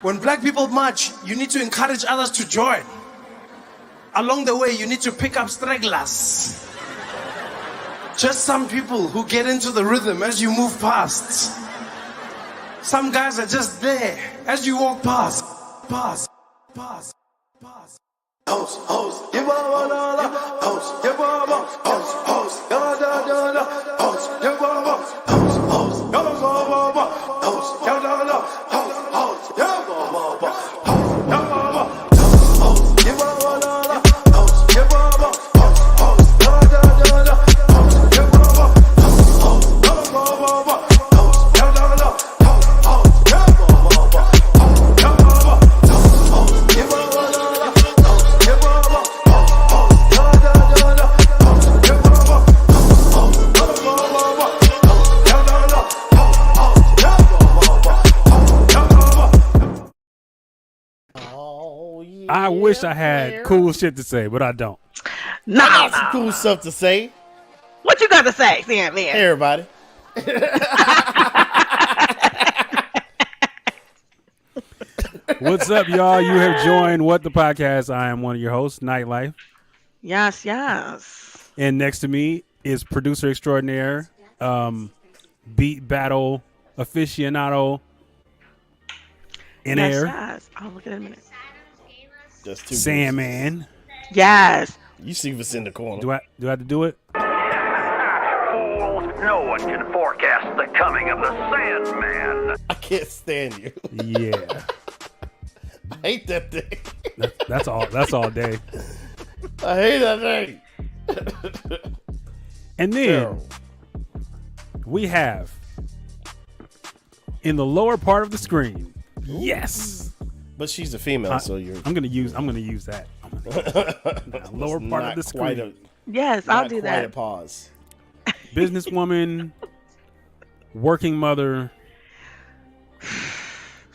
When black people march, you need to encourage others to join. Along the way, you need to pick up stragglers. Just some people who get into the rhythm as you move past. Some guys are just there as you walk past. House, give up, house, give up, house, give I wish I had cool shit to say, but I don't. Nah, some cool stuff to say. What you got to say, Sandman? Hey, everybody. What's up, y'all? You have joined What the Podcast. I am one of your hosts, Nytelife. Yes, yes. And next to me is producer extraordinaire, beat battle aficionado in air. Yes. Oh, look at it a minute. Just two Sandman. Yes. You see what's in the corner. Do I have to do it? Fools, no one can forecast the coming of the Sandman. I can't stand you. Yeah. I hate that thing. That's all day. I hate that thing. And then we have in the lower part of the screen. Yes. But she's a female, so you're. I'm gonna use that. Lower part of the screen. Yes, I'll do quite that. a pause. Businesswoman, working mother,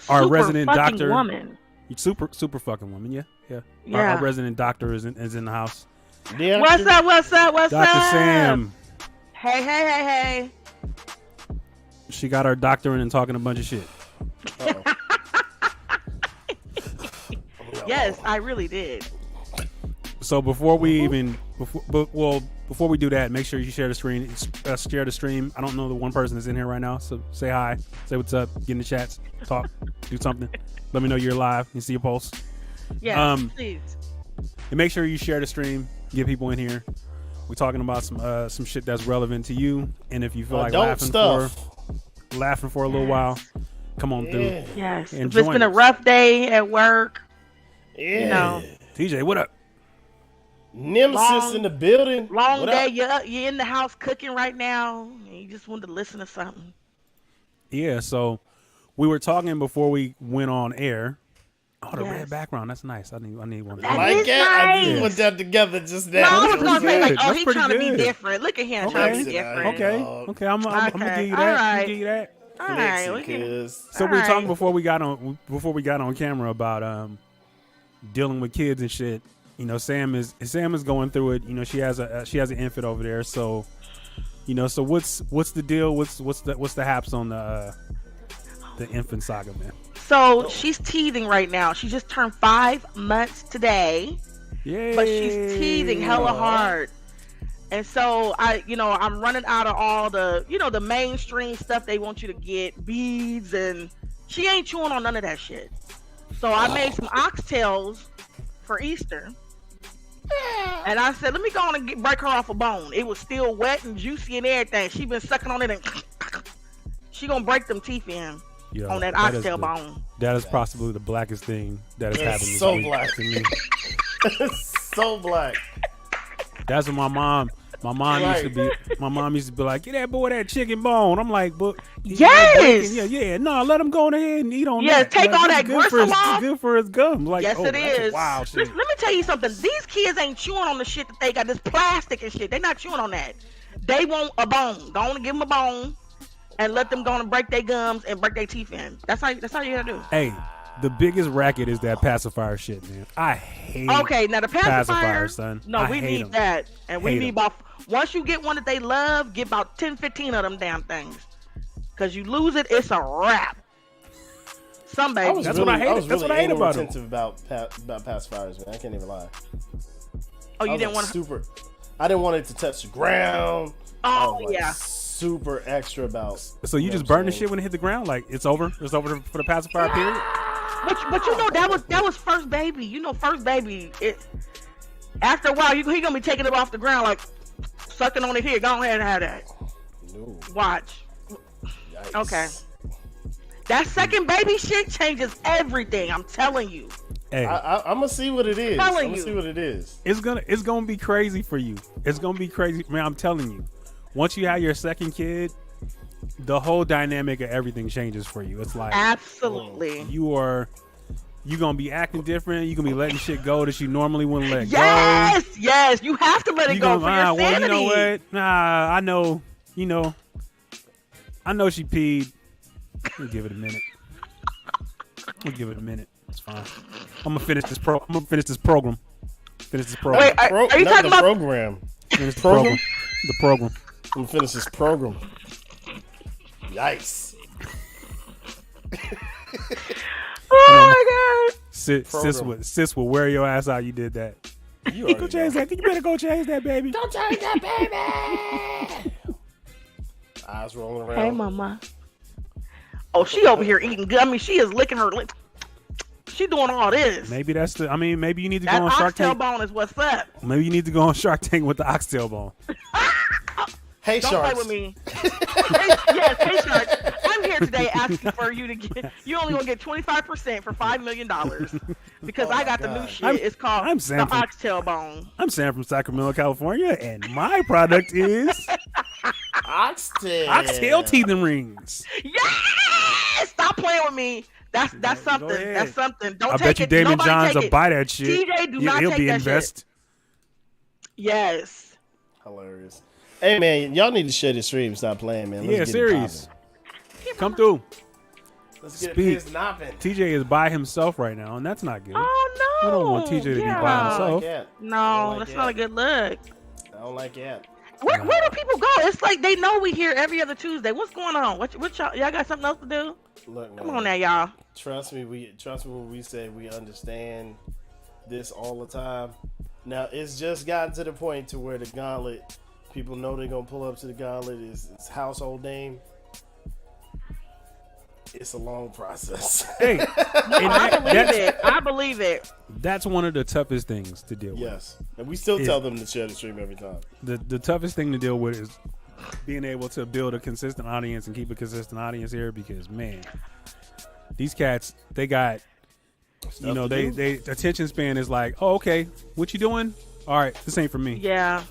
our Super resident fucking doctor. Woman. Super fucking woman. Yeah. Yeah. Our resident doctor is in the house. Yeah. What's up? Dr. Sam. Hey. She got her doctoring and talking a bunch of shit. Yes, I really did. So before we do that, make sure you share the screen. Share the stream. I don't know the one person that's in here right now, so say hi, say what's up, get in the chats, talk, do something. Let me know you're live and see your pulse. Yes, please. And make sure you share the stream. Get people in here. We're talking about some shit that's relevant to you, and if you feel like laughing for a little while, come on through. Yes. And if it's been a rough day at work, you know. TJ, what up? Nemesis in the building. Long day. You're in the house cooking right now. And you just wanted to listen to something. Yeah. So we were talking before we went on air. Oh, the red background. That's nice. I need one. That is nice. I just put that together just now. No, I was gonna say like, That's he's pretty trying to be good. different. Look at him trying to be different. Okay. I'm gonna give you that. All right. I'm gonna give you that. All right. So we were talking before we got on camera about dealing with kids and shit. You know, Sam is going through it. You know, she has an infant over there. So, you know, so what's the deal? What's the haps on the infant saga, man? So she's teething right now. She just turned 5 months today. Yeah. But she's teething hella hard. And so I'm running out of all the, the mainstream stuff they want you to get, beads, and she ain't chewing on none of that shit. So I made some oxtails for Easter. And I said, let me go on and break her off a bone. It was still wet and juicy and everything. She been sucking on it and she gonna break them teeth in on that oxtail bone. That is possibly the blackest thing that has happened this so week black to me. So black. That's what my mom used to be like, get that boy that chicken bone. I'm like, but yes, no, let him go ahead and eat on that. Yeah, take all that gristle off. Good for his gums. Like, yes, it is. Wow, shit. Let me tell you something. These kids ain't chewing on the shit that they got, this plastic and shit. They not chewing on that. They want a bone. Go on and give them a bone, and let them go on and break their gums and break their teeth in. That's how you gotta do. Hey, the biggest racket is that pacifier shit, man. I hate. Okay, now the pacifier, son. No, we need that, and we need about. Once you get one that they love, get about 10, 15 of them damn things. Because you lose it, it's a wrap. Some I was babies. That's what I hate- was that's really what I hate about 'em. attentive about pacifiers, man. I can't even lie. Oh, I you was, didn't like, want to. super. I didn't want it to touch the ground. I Oh was, like, yeah. super extra about. So you know just what I'm burn the saying? shit when it hit the ground? Like it's over? It's over for the pacifier period? But you know that was first baby. You know, first baby. It after a while, he gonna be taking it off the ground like sucking on it here. Go ahead and have that. No. Watch. Yikes. Okay. That second baby shit changes everything. I'm telling you. Hey, I'm gonna see what it is. I'm Telling gonna you. see what it is. it's gonna be crazy for you. It's gonna be crazy. Man, I'm telling you. Once you have your second kid, the whole dynamic of everything changes for you. It's like Absolutely. you gonna be acting different. You gonna be letting shit go that you normally wouldn't let go. Yes. You have to let it You go gonna, for your well, sanity. you know what? Nah, I know. You know, I know she peed. We'll give it a minute. We'll give it a minute. It's fine. I'm gonna finish this program. Finish this program. Wait, are you Not talking the about? program? Finish the program? The program. I'm gonna finish this program. Yikes. Oh my god. Sis will wear your ass out. You did that. You Go already change know. that. You better go change that, baby. Don't change that, baby. Eyes rolling around. Hey, mama. Oh, she over here eating good. I mean, she is licking her lips. She doing all this. Maybe that's the. I mean, maybe you need to That go on Shark oxtail Tank. bone is what's up. Maybe you need to go on Shark Tank with the oxtail bone. Hey, Don't sharks. play with me. Hey, Shark. I'm here today asking for you to get. You only gonna get 25% for $5 million because Oh I my got the new God. shit. It's called I'm the Sam from- oxtail bone. I'm Sam from Sacramento, California, and my product is oxtail teeth and rings. Yes! Stop playing with me. That's Go something. ahead. That's something. Don't I take bet you it. Damon Nobody Johns take will it. buy that shit. DJ, do not He'll take be that invest. shit. Yes. Hilarious. Hey, man, y'all need to share the stream. Stop playing, man. Let's Yeah, get serious. It Come through. poppin'. Let's get Speak. it knopping. TJ is by himself right now, and that's not good. Oh no. We don't want TJ to be by I himself. don't like that. I No, don't like that's that. not a good look. I don't like that. Where do people go? It's like they know we here every other Tuesday. What's going on? What y'all got something else to do? Look, Come man, on now, y'all. Trust me when we say we understand this all the time. Now it's just gotten to the point to where the gauntlet, people know they're gonna pull up to the gauntlet. It's household name. It's a long process. Hey, and I believe it. that's one of the toughest things to deal with. Yes, and we still tell them to share the stream every time. The toughest thing to deal with is being able to build a consistent audience and keep a consistent audience here because, man, these cats, they got, you know, to do. they attention span is like, oh, okay, what you doing? All right, this ain't for me. Yeah.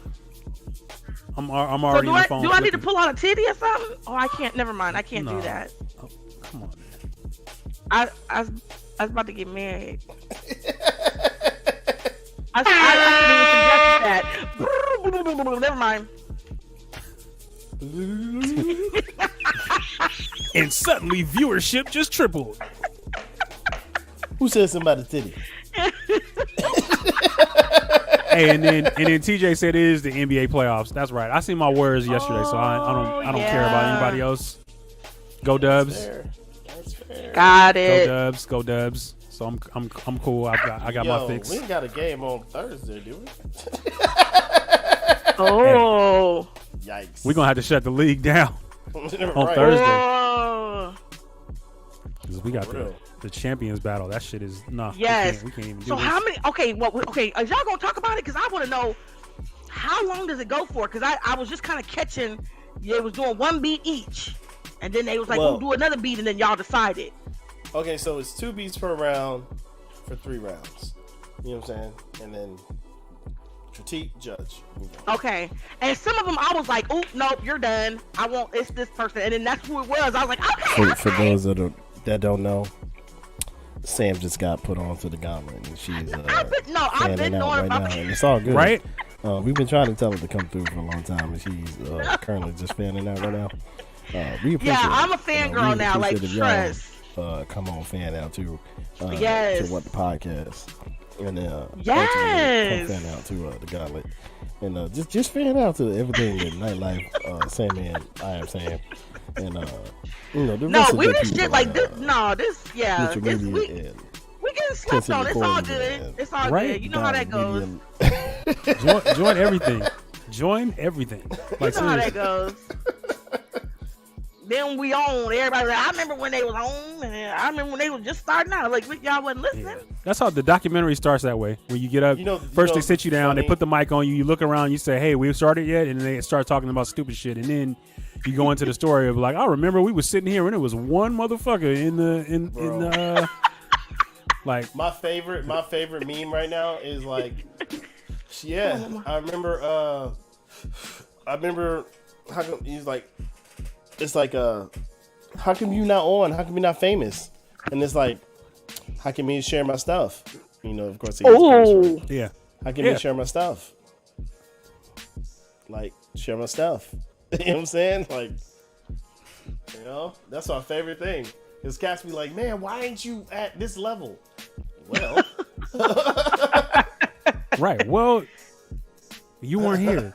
I'm So already do on I the phone. need to flipping. pull out a titty or something? Oh, I can't. Never mind. I can't No. do that. Oh, come on, man. I was about to get married. I didn't even suggest that. Never mind. And suddenly viewership just tripled. Who said somebody titty? Hey, and then TJ said it is the NBA playoffs. That's right. I seen my words yesterday, so I don't care about yeah. anybody else. Go Dubs. Fair. That's fair. Got Go it. Dubs. Go Dubs. So I'm cool. I got Yo, my fix. we ain't got a game on Thursday, do we? Oh. Yikes. We're gonna have to shut the league down on on Thursday. Oh. Because we got real. the champions battle. That shit is no. Yes. We can't even do So this. how many? Okay, okay. Are y'all gonna talk about it? Because I want to know how long does it go for? Because I was just kind of catching. They was doing one beat each, and then they was like, Well- "We'll do another beat," and then y'all decided. Okay, so it's 2 beats per round for 3 rounds. You know what I'm saying? And then critique, judge. Move on. Okay, and some of them I was like, "Oh, nope, you're done. I want it's this person," and then that's who it was. I was like, "Okay." For those that don't know, Sam just got put onto the gauntlet, and she's I've been fanning out knowing right about now, and it's all good. Right? We've been trying to tell her to come through for a long time, and she's currently just fanning out right now. We appreciate Yeah, it. I'm a fangirl we now. Like, appreciate if y'all, trust. come on, fan out too. Yes. To what the podcast, and Yes. ultimately come fan out to the gauntlet, and just fan out to everything that Nytelife, Sandman, I.am.sam, And the No, rest of we the did people, shit like this. No, this, yeah. Social This, media and we getting slept on. It's all good. It's all Right. good. You know how that goes. Join everything. Join everything. Like, You know how that seriously. goes. Then we on. Everybody like, I remember when they was on, and I remember when they was just starting out. Like, y'all wasn't listening. Yeah. That's how the documentary starts that way. When you get up, first they sit you down, they put the mic on you, you look around, you say, hey, we've started yet? And then they start talking about stupid shit. And then you go into the story of like, I remember we was sitting here and it was one motherfucker in the like my favorite meme right now is like, yeah, I remember how come he's like, it's like how come you not on? How come you not famous? And it's like, how can me share my stuff? You know, of course. yeah. How can me share my stuff? Like, share my stuff. You know what I'm saying? Like, you know, that's our favorite thing. Because cats be like, man, why ain't you at this level? Well. Right. Well, you weren't here.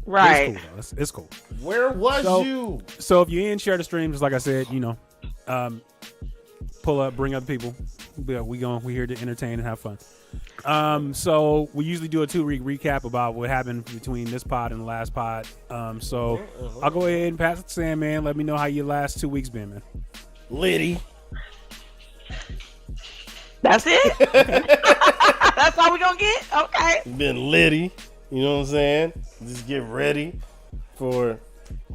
Right. It's cool, though. It's cool. Where was you? So if you're in share the streams, like I said, you know, pull up, bring other people. We here to entertain and have fun. So we usually do a 2-week recap about what happened between this pod and the last pod. So I'll go ahead and pass it to Sandman. Let me know how your last 2 weeks been, man. Liddy. That's it? That's all we gonna get? Okay. Been Liddy. You know what I'm saying? Just get ready for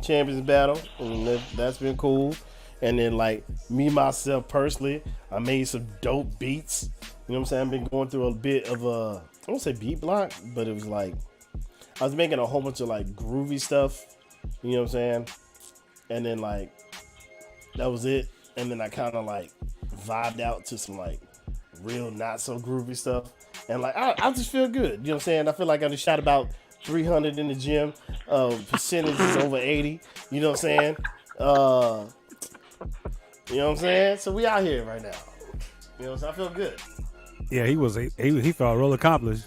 Champions Battle. And that's been cool. And then, like, me, myself, personally, I made some dope beats. You know what I'm saying? I've been going through a bit of I won't say beat block, but it was like, I was making a whole bunch of, like, groovy stuff. You know what I'm saying? And then, like, that was it. And then I kind of, like, vibed out to some, like, real not so groovy stuff. And, like, I just feel good. You know what I'm saying? I feel like I just shot about 300 in the gym. Percentage is over 80. You know what I'm saying? You know what I'm saying? So we out here right now. You know, so I feel good. Yeah, he felt real accomplished.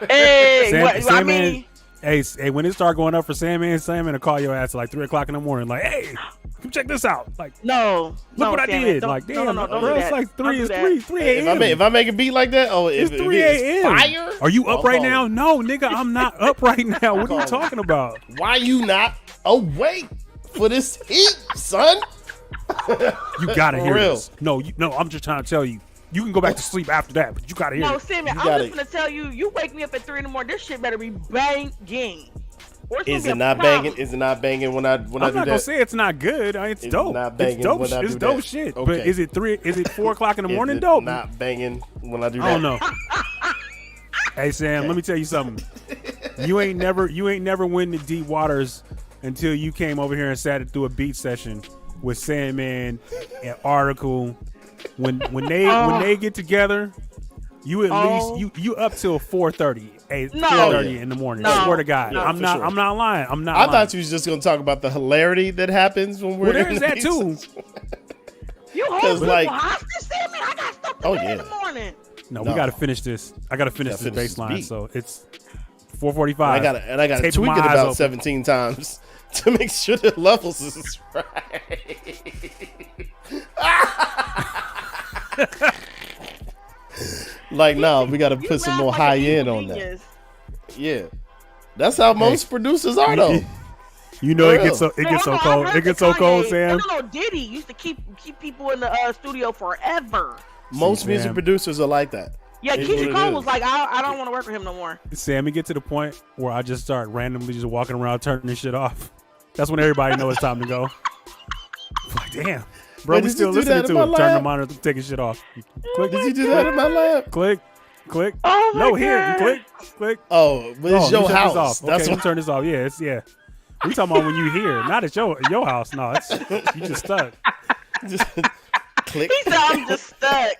Hey, Sandman, hey, when it start going up for Sandman will call your ass at like 3 o'clock in the morning. Like, hey, come check this out. Like, look what I did. Like, damn, bro, it's like 3 a.m. If I make a beat like that, it's 3 a.m. Fire. Are you up right now? No, nigga, I'm not up right now. What are you talking about? Why you not awake for this heat, son? You gotta hear this. No, I'm just trying to tell you. You can go back to sleep after that, but you gotta hear it. No, Sammy, I'm just gonna tell you. You wake me up at 3 in the morning. This shit better be banging. Is it not banging? Is it not banging when I do that? I'm not gonna say it's not good. It's dope. Not banging it's dope. when I do it's dope that. shit. Okay. But is it 4 o'clock in the morning? Is it Dope. Not banging when I do that. I don't know. Hey Sam, let me tell you something. You ain't never win the deep waters until you came over here and sat through a beat session with Sandman and Article. When they get together, you at least you up till 4:30. 4:30 in the morning. No. I swear to God, No, I'm not. sure. I'm not lying. I'm not. I lying. thought you was just gonna talk about the hilarity that happens when we're. Well, there's in that these- too. You hold people like- hostage, Sammy. I got stuff to do in the morning. No, we gotta finish this. I gotta finish this finish this baseline. beat. So it's 4:45. I gotta tweak it about 17 times to make sure the levels is right. Like, no, we gotta put some more high end on that. Yeah, that's how most producers are, though. You know, it gets so No, cold. It gets so cold, Sam. No, Diddy used to keep people in the studio forever. Most music Sam. producers are like that. Yeah, It's Keisha what it Cole is. was like, I don't want to work with him no more. Sam, it get to the point where I just start randomly just walking around turning this shit off. That's when everybody knows it's time to go. Like, damn, bro, Wait, we did still you do listening that to in my it. Turn the lab? monitor, taking shit off. Click. Did you do that in my lab? Click. Oh my No, here. God. Click. Oh, but it's Oh, your you turn this house. off. That's Okay, you what. turn this off. Yeah. We talking about when you here, not at your house. No, it's you just stuck. Just click. He said, I'm just stuck.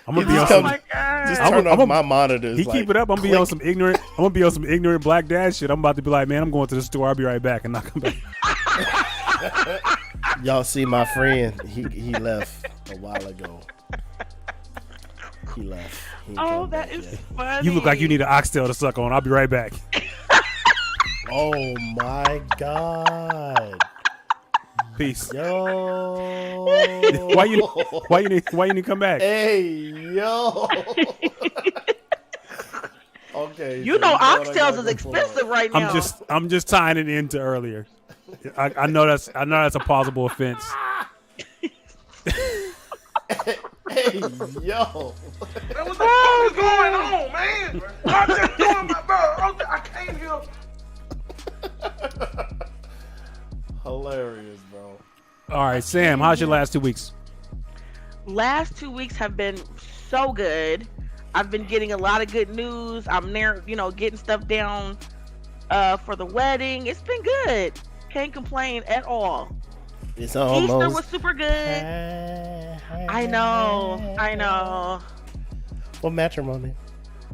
I'm gonna He be on just Oh some. comes- my God. Just I'm turn a- off I'm a- my monitors. He like, keep it up. I'm gonna be on some ignorant. I'm gonna be on some ignorant black dad shit. I'm about to be like, man, I'm going to the store. I'll be right back, and not come back. Y'all see my friend? He left a while ago. He left. He ain't Oh, come that back is yet. funny. You look like you need an oxtail to suck on. I'll be right back. Oh my God! Peace. Yo. Why you didn't come back? Hey, yo. Okay. You know, oxtails is expensive right now. I'm just tying it into earlier. I know that's a plausible offense. Hey, yo. Man, what the fuck is going on, man? I'm just doing my bro. I came here. Hilarious, bro. All right, Sam, how's your last 2 weeks? Last 2 weeks have been so good. I've been getting a lot of good news. I'm there, getting stuff down for the wedding. It's been good. Can't complain at all. It's almost. Easter was super good. I know. What matrimony?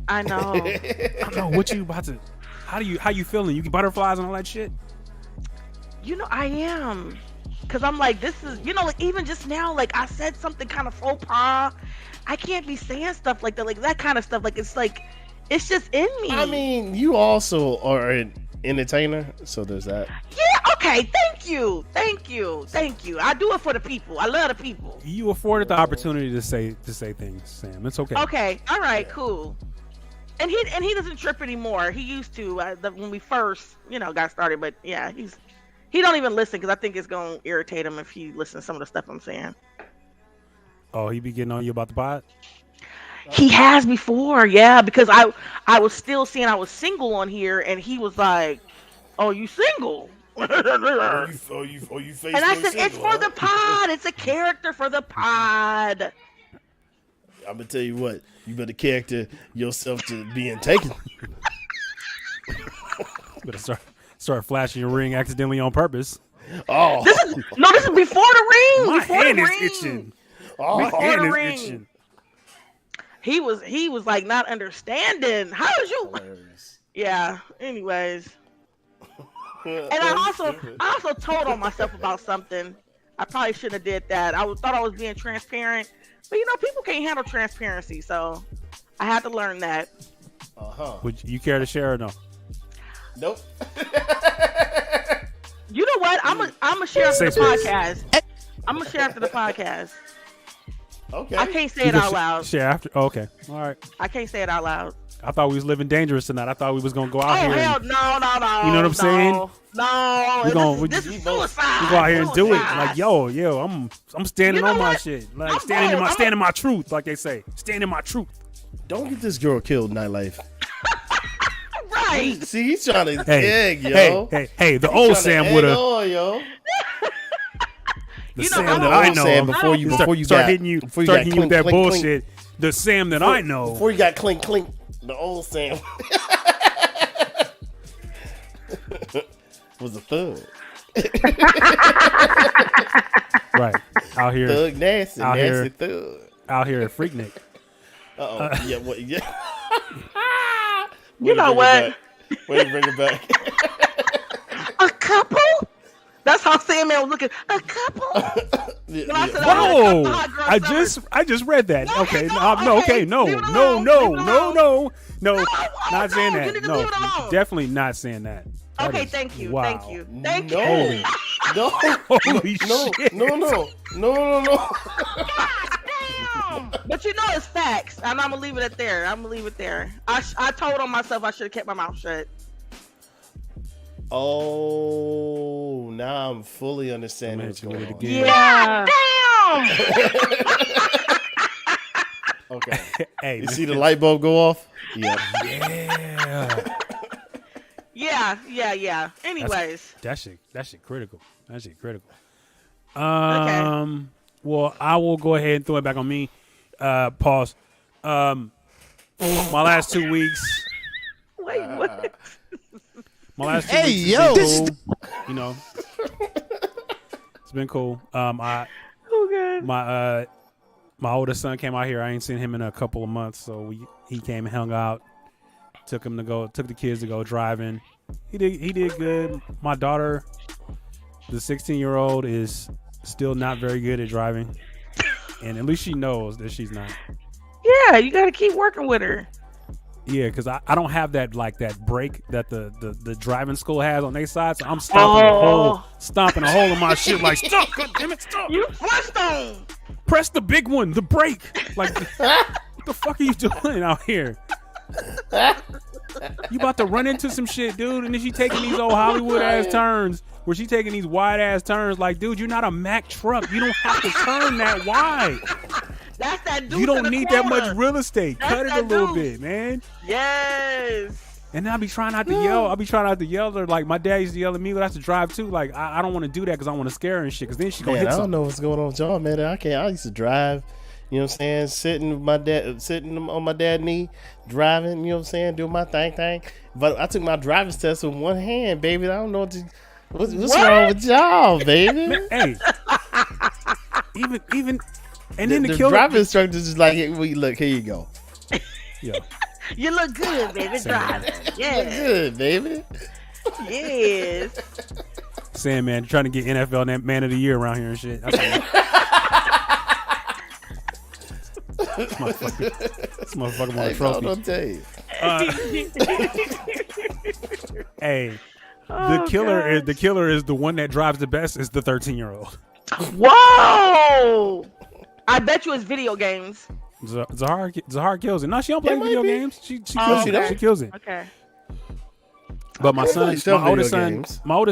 I know. I don't know what you about to. How you feeling? You get butterflies and all that shit. I am. Cause I'm like, this is, like even just now, like I said something kind of faux pas. I can't be saying stuff like that, kind of stuff. It's just in me. I mean, you also are an entertainer, so there's that. Yeah. Okay. Thank you. I do it for the people. I love the people. You afforded the opportunity to say things, Sam. It's okay. Okay. All right. Cool. And he doesn't trip anymore. He used to when we first, got started. But yeah, he don't even listen because I think it's gonna irritate him if he listens to some of the stuff I'm saying. Oh, he be getting on you about the pod? He has before, yeah, because I was still saying I was single on here, and he was like, "Oh, you single?" You Facebook And I said, single, "It's for the pod. It's a character for the pod." I'm gonna tell you what. You better character yourself to being taken. Better start flashing your ring accidentally on purpose. Oh, This is before the ring. My before hand the is ring. itching. oh. My hand is ring. itching. He was like not understanding. How did you? Hilarious. Yeah. Anyways, and I also told on myself about something. I probably shouldn't have did that. Thought I was being transparent, but people can't handle transparency, so I had to learn that. Would you care to share or no? Nope. You know what? I'm gonna share after the Say please. podcast. I'm gonna share after the podcast. Okay. I can't say it out loud. Share after. Oh, okay. All right. I can't say it out loud. I thought we was living dangerous tonight. I thought we was gonna go out Oh here. hell And, no. You know what I'm saying? No. This is suicide. we go out here and do it. Suicide. Like yo, I'm standing on my what? shit. Like I'm standing my truth, like they say. Standing my truth. Don't get this girl killed, Nytelife. Right. See, he's trying to Hey, egg, yo. hey, the old Sam would have. yo. The You know, Sam I'm that the I old know. Sam before you start got hitting you before start got hitting you with clink, that clink, bullshit. The Sam that I know. Before you got clink clink, the old Sam was a thug. Right. Out here. Thug nasty, Out nasty here. thug. Out here at Freaknik. Yeah, what? Yeah. You know what? Way to bring it back. A couple? That's how Sandman was looking. A couple? Yeah, When I yeah. said I had a couple Whoa! hot girl I just read that. No, Okay, no, okay. no, Leave it no, alone. no, Leave it no, alone. no, not saying You that. need to No, leave it alone. definitely not saying that. That Okay, is- thank you. Wow. Thank you. Thank No. you. No. Holy No. shit! No. Damn. But it's facts. And I'm going to leave it there. I told on myself I should have kept my mouth shut. Oh, now I'm fully understanding what's going on. Yeah. Damn. Okay. Hey, You see the light bulb go off? Yeah. Yeah. Anyways. that shit critical. That shit critical. Well, I will go ahead and throw it back on me. Pause. My last 2 weeks. Wait, what? My last 2 Hey, weeks yo. has been cool. It's been cool. Oh, God. My oldest son came out here. I ain't seen him in a couple of months, so he came and hung out. Took the kids to go driving. He did good. My daughter, the 16-year-old, is still not very good at driving, and at least she knows that she's not. Yeah, you got to keep working with her. Yeah, because I don't have that brake that the driving school has on their side, so I'm stomping a hole in my shit like, stop, God damn it, stop. You pressed on. Press the big one, the brake. Like, what the fuck are you doing out here? You about to run into some shit, dude, and then she taking these old Hollywood ass turns where she taking these wide ass turns. Like, dude, you're not a Mack truck. You don't have to turn that wide. That's that dude. You don't need that corner. much real estate. That's Cut it a that little dude. bit, man. Yes. And I'll be trying not to yell. I'll be trying not to yell at her. Like, my dad used to yell at me when I have to drive too. Like, I don't want to do that because I want to scare her and shit. Because then she gonna hit I don't something. know what's going on with y'all, man. I used to drive. You know what I'm saying? Sitting on my dad's knee, driving. You know what I'm saying? Doing my thing. But I took my driver's test with one hand, baby. I don't know what's wrong with y'all, baby. Man, hey, even, and then the killer driving instructor just like, hey, look, here you go. Yo, You look good, baby. Driving. Yeah. Look good, baby. Yes. Sandman trying to get NFL Man of the Year around here and shit. That's this motherfucker want a trophy. I'll tell you. Hey, the killer is the one that drives the best is the 13-year-old. Whoa! I bet you it's video games. Zahar kills it. No, she don't play video games. She kills it. Okay. But my oldest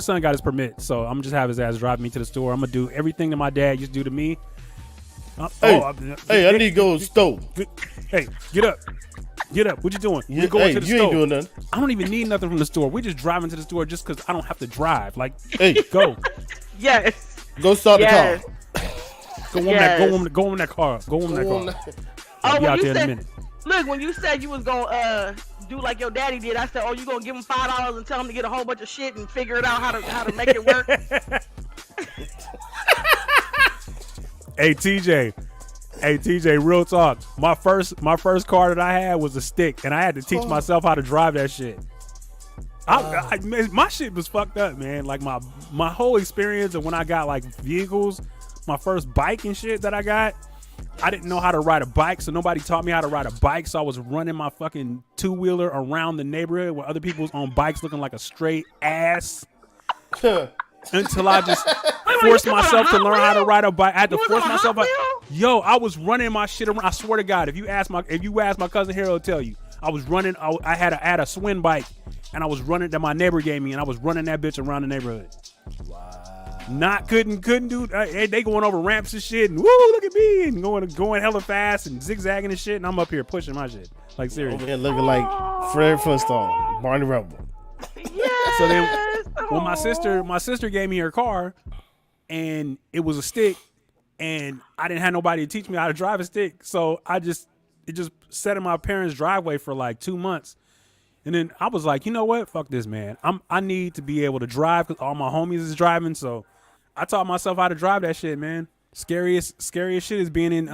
son got his permit, so I'm just have his ass drive me to the store. I'm gonna do everything that my dad used to do to me. I need to go to the stove. Hey, get up. What you doing? We're going to the store. You ain't doing nothing. I don't even need nothing from the store. We just driving to the store just because I don't have to drive. Like, Hey, go. Yes. go start Yes. the car. Go on that car. I'll be out there in a minute. Look, when you said you was gonna do like your daddy did, I said, "Oh, you gonna give him $5 and tell him to get a whole bunch of shit and figure it out how to make it work." Hey TJ, real talk. My first car that I had was a stick, and I had to teach myself how to drive that shit. My shit was fucked up, man. Like my whole experience of when I got like vehicles, my first bike and shit that I got, I didn't know how to ride a bike, so nobody taught me how to ride a bike. So I was running my fucking two-wheeler around the neighborhood where other people was on bikes looking like a straight ass. Until I just forced myself to learn how to ride a bike. I had to force myself. Yo, I was running my shit around. I swear to God, if you ask my cousin here, he'll tell you. I was running. I had a swing bike, and I was running that my neighbor gave me, and I was running that bitch around the neighborhood. Wow. Couldn't do. They going over ramps and shit, and woo, look at me, and going hella fast and zigzagging and shit, and I'm up here pushing my shit. Like seriously. Over here looking like Fred Flintstone, Barney Rubble. Yes. So then, when my sister gave me her car, and it was a stick, and I didn't have nobody to teach me how to drive a stick, so it just sat in my parents' driveway for like 2 months, and then I was like, you know what, fuck this, man. I need to be able to drive because all my homies is driving, so I taught myself how to drive that shit, man. Scariest shit is being in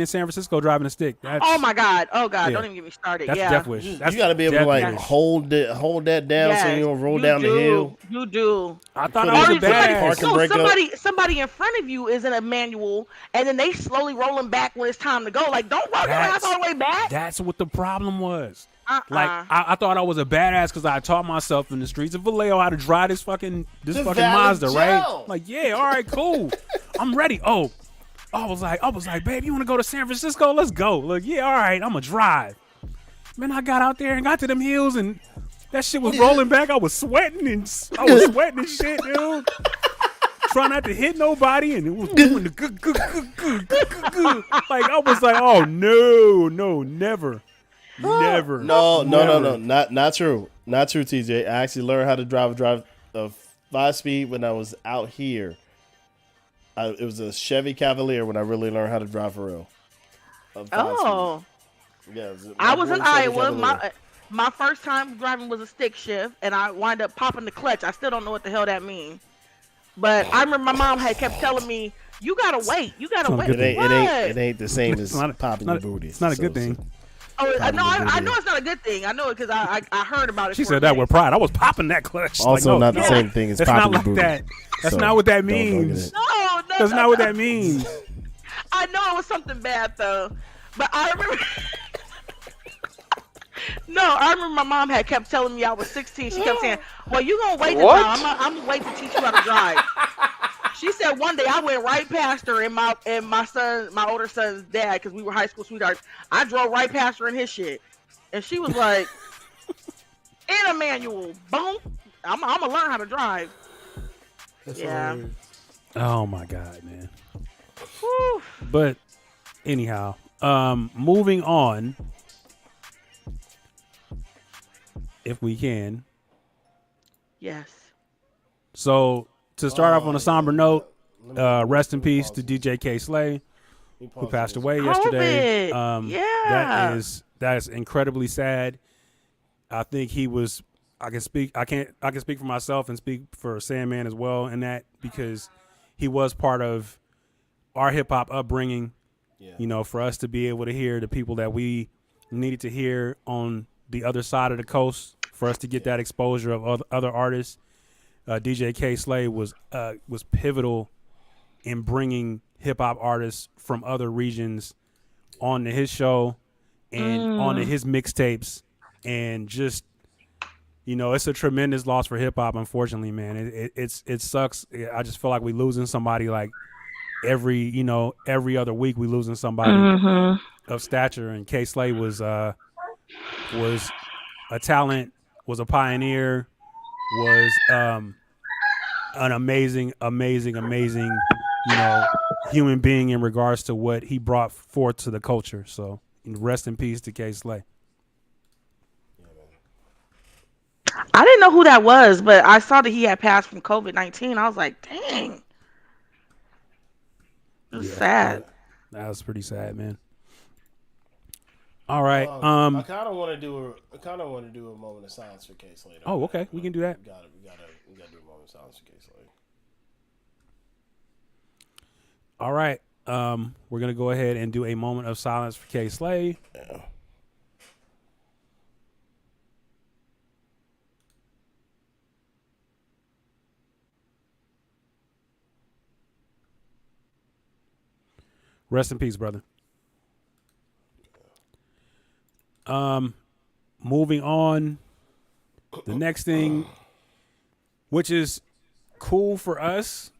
San Francisco driving a stick. Oh my God! Oh God! Yeah. Don't even get me started. That's death wish. You got to be able to like hold that down so you don't roll down the hill. You do. I thought I was a badass. Somebody in front of you is in a manual, and then they slowly rolling back when it's time to go. Like, don't roll your ass all the way back. That's what the problem was. Like I thought I was a badass because I taught myself in the streets of Vallejo how to drive this fucking Mazda, right? Like, yeah, all right, cool. I'm ready. Oh, I was like, babe, you want to go to San Francisco? Let's go. Like, yeah, all right, I'm gonna drive. Man, I got out there and got to them hills and that shit was rolling back. I was sweating and shit, dude. Trying not to hit nobody, and it was doing the good. Like I was like, oh no, never. No, not true. Not true, TJ. I actually learned how to drive a 5-speed when I was out here. It was a Chevy Cavalier when I really learned how to drive for real. Oh. Yeah, I was in Iowa. My first time driving was a stick shift, and I wind up popping the clutch. I still don't know what the hell that means. But I remember my mom had kept telling me, "You gotta wait. You gotta wait." It ain't the same as popping your booty. It's not a good thing. Oh, I know it's not a good thing. I know it because I heard about it. She said that with pride. I was popping that clutch. Also, not the same thing as popping your booty. That's not what that means. No, that's not what that means. I know it was something bad though, but I remember. No, I remember my mom had kept telling me I was 16. She kept saying, "Well, you gonna wait till What? I'm gonna wait to teach you how to drive." She said one day I went right past her and my older son's dad, because we were high school sweethearts. I drove right past her in his shit, and she was like, "In a manual, boom. I'm gonna learn how to drive." Yeah. Oh my God, man. Whew. But anyhow, moving on, if we can. Yes. So to start off on a somber note, rest in peace to DJ K Slay, who passed away yesterday. Yeah. That is incredibly sad. I think he was. I can speak for myself and speak for Sandman as well in that, because he was part of our hip hop upbringing. Yeah. You know, for us to be able to hear the people that we needed to hear on the other side of the coast, for us to get that exposure of other artists. DJ K Slay was pivotal in bringing hip hop artists from other regions onto his show and onto his mixtapes, and just, you know, it's a tremendous loss for hip hop. Unfortunately, man, it sucks. I just feel like we losing somebody like every other week. We losing somebody of stature, and K Slay was a talent, was a pioneer, was an amazing, you know, human being in regards to what he brought forth to the culture. So rest in peace to K Slay. I didn't know who that was, but I saw that he had passed from COVID-19. I was like, dang. It was sad. That was pretty sad, man. All right. I kind of want to do a moment of silence for K Slay. Oh, okay. We can do that. We gotta do a moment of silence for K Slay. All right. We're gonna go ahead and do a moment of silence for K Slay. Yeah. Rest in peace, brother. Moving on. The next thing, which is cool for us,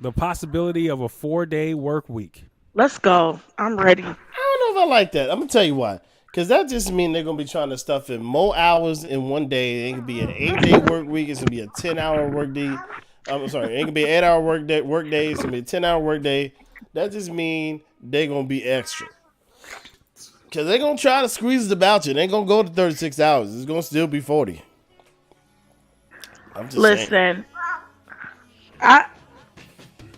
the possibility of a 4-day work week. Let's go. I'm ready. I don't know if I like that. I'm gonna tell you why. Because that just means they're gonna be trying to stuff in more hours in one day. It could be an 8-day work week. It's gonna be a 10-hour work day. I'm sorry. It could be an 8-hour work day. It's gonna be a 10-hour work day. That just means they're gonna be extra. Because they're gonna try to squeeze it about you. They ain't gonna go to 36 hours. It's gonna still be 40. I'm just saying. Listen,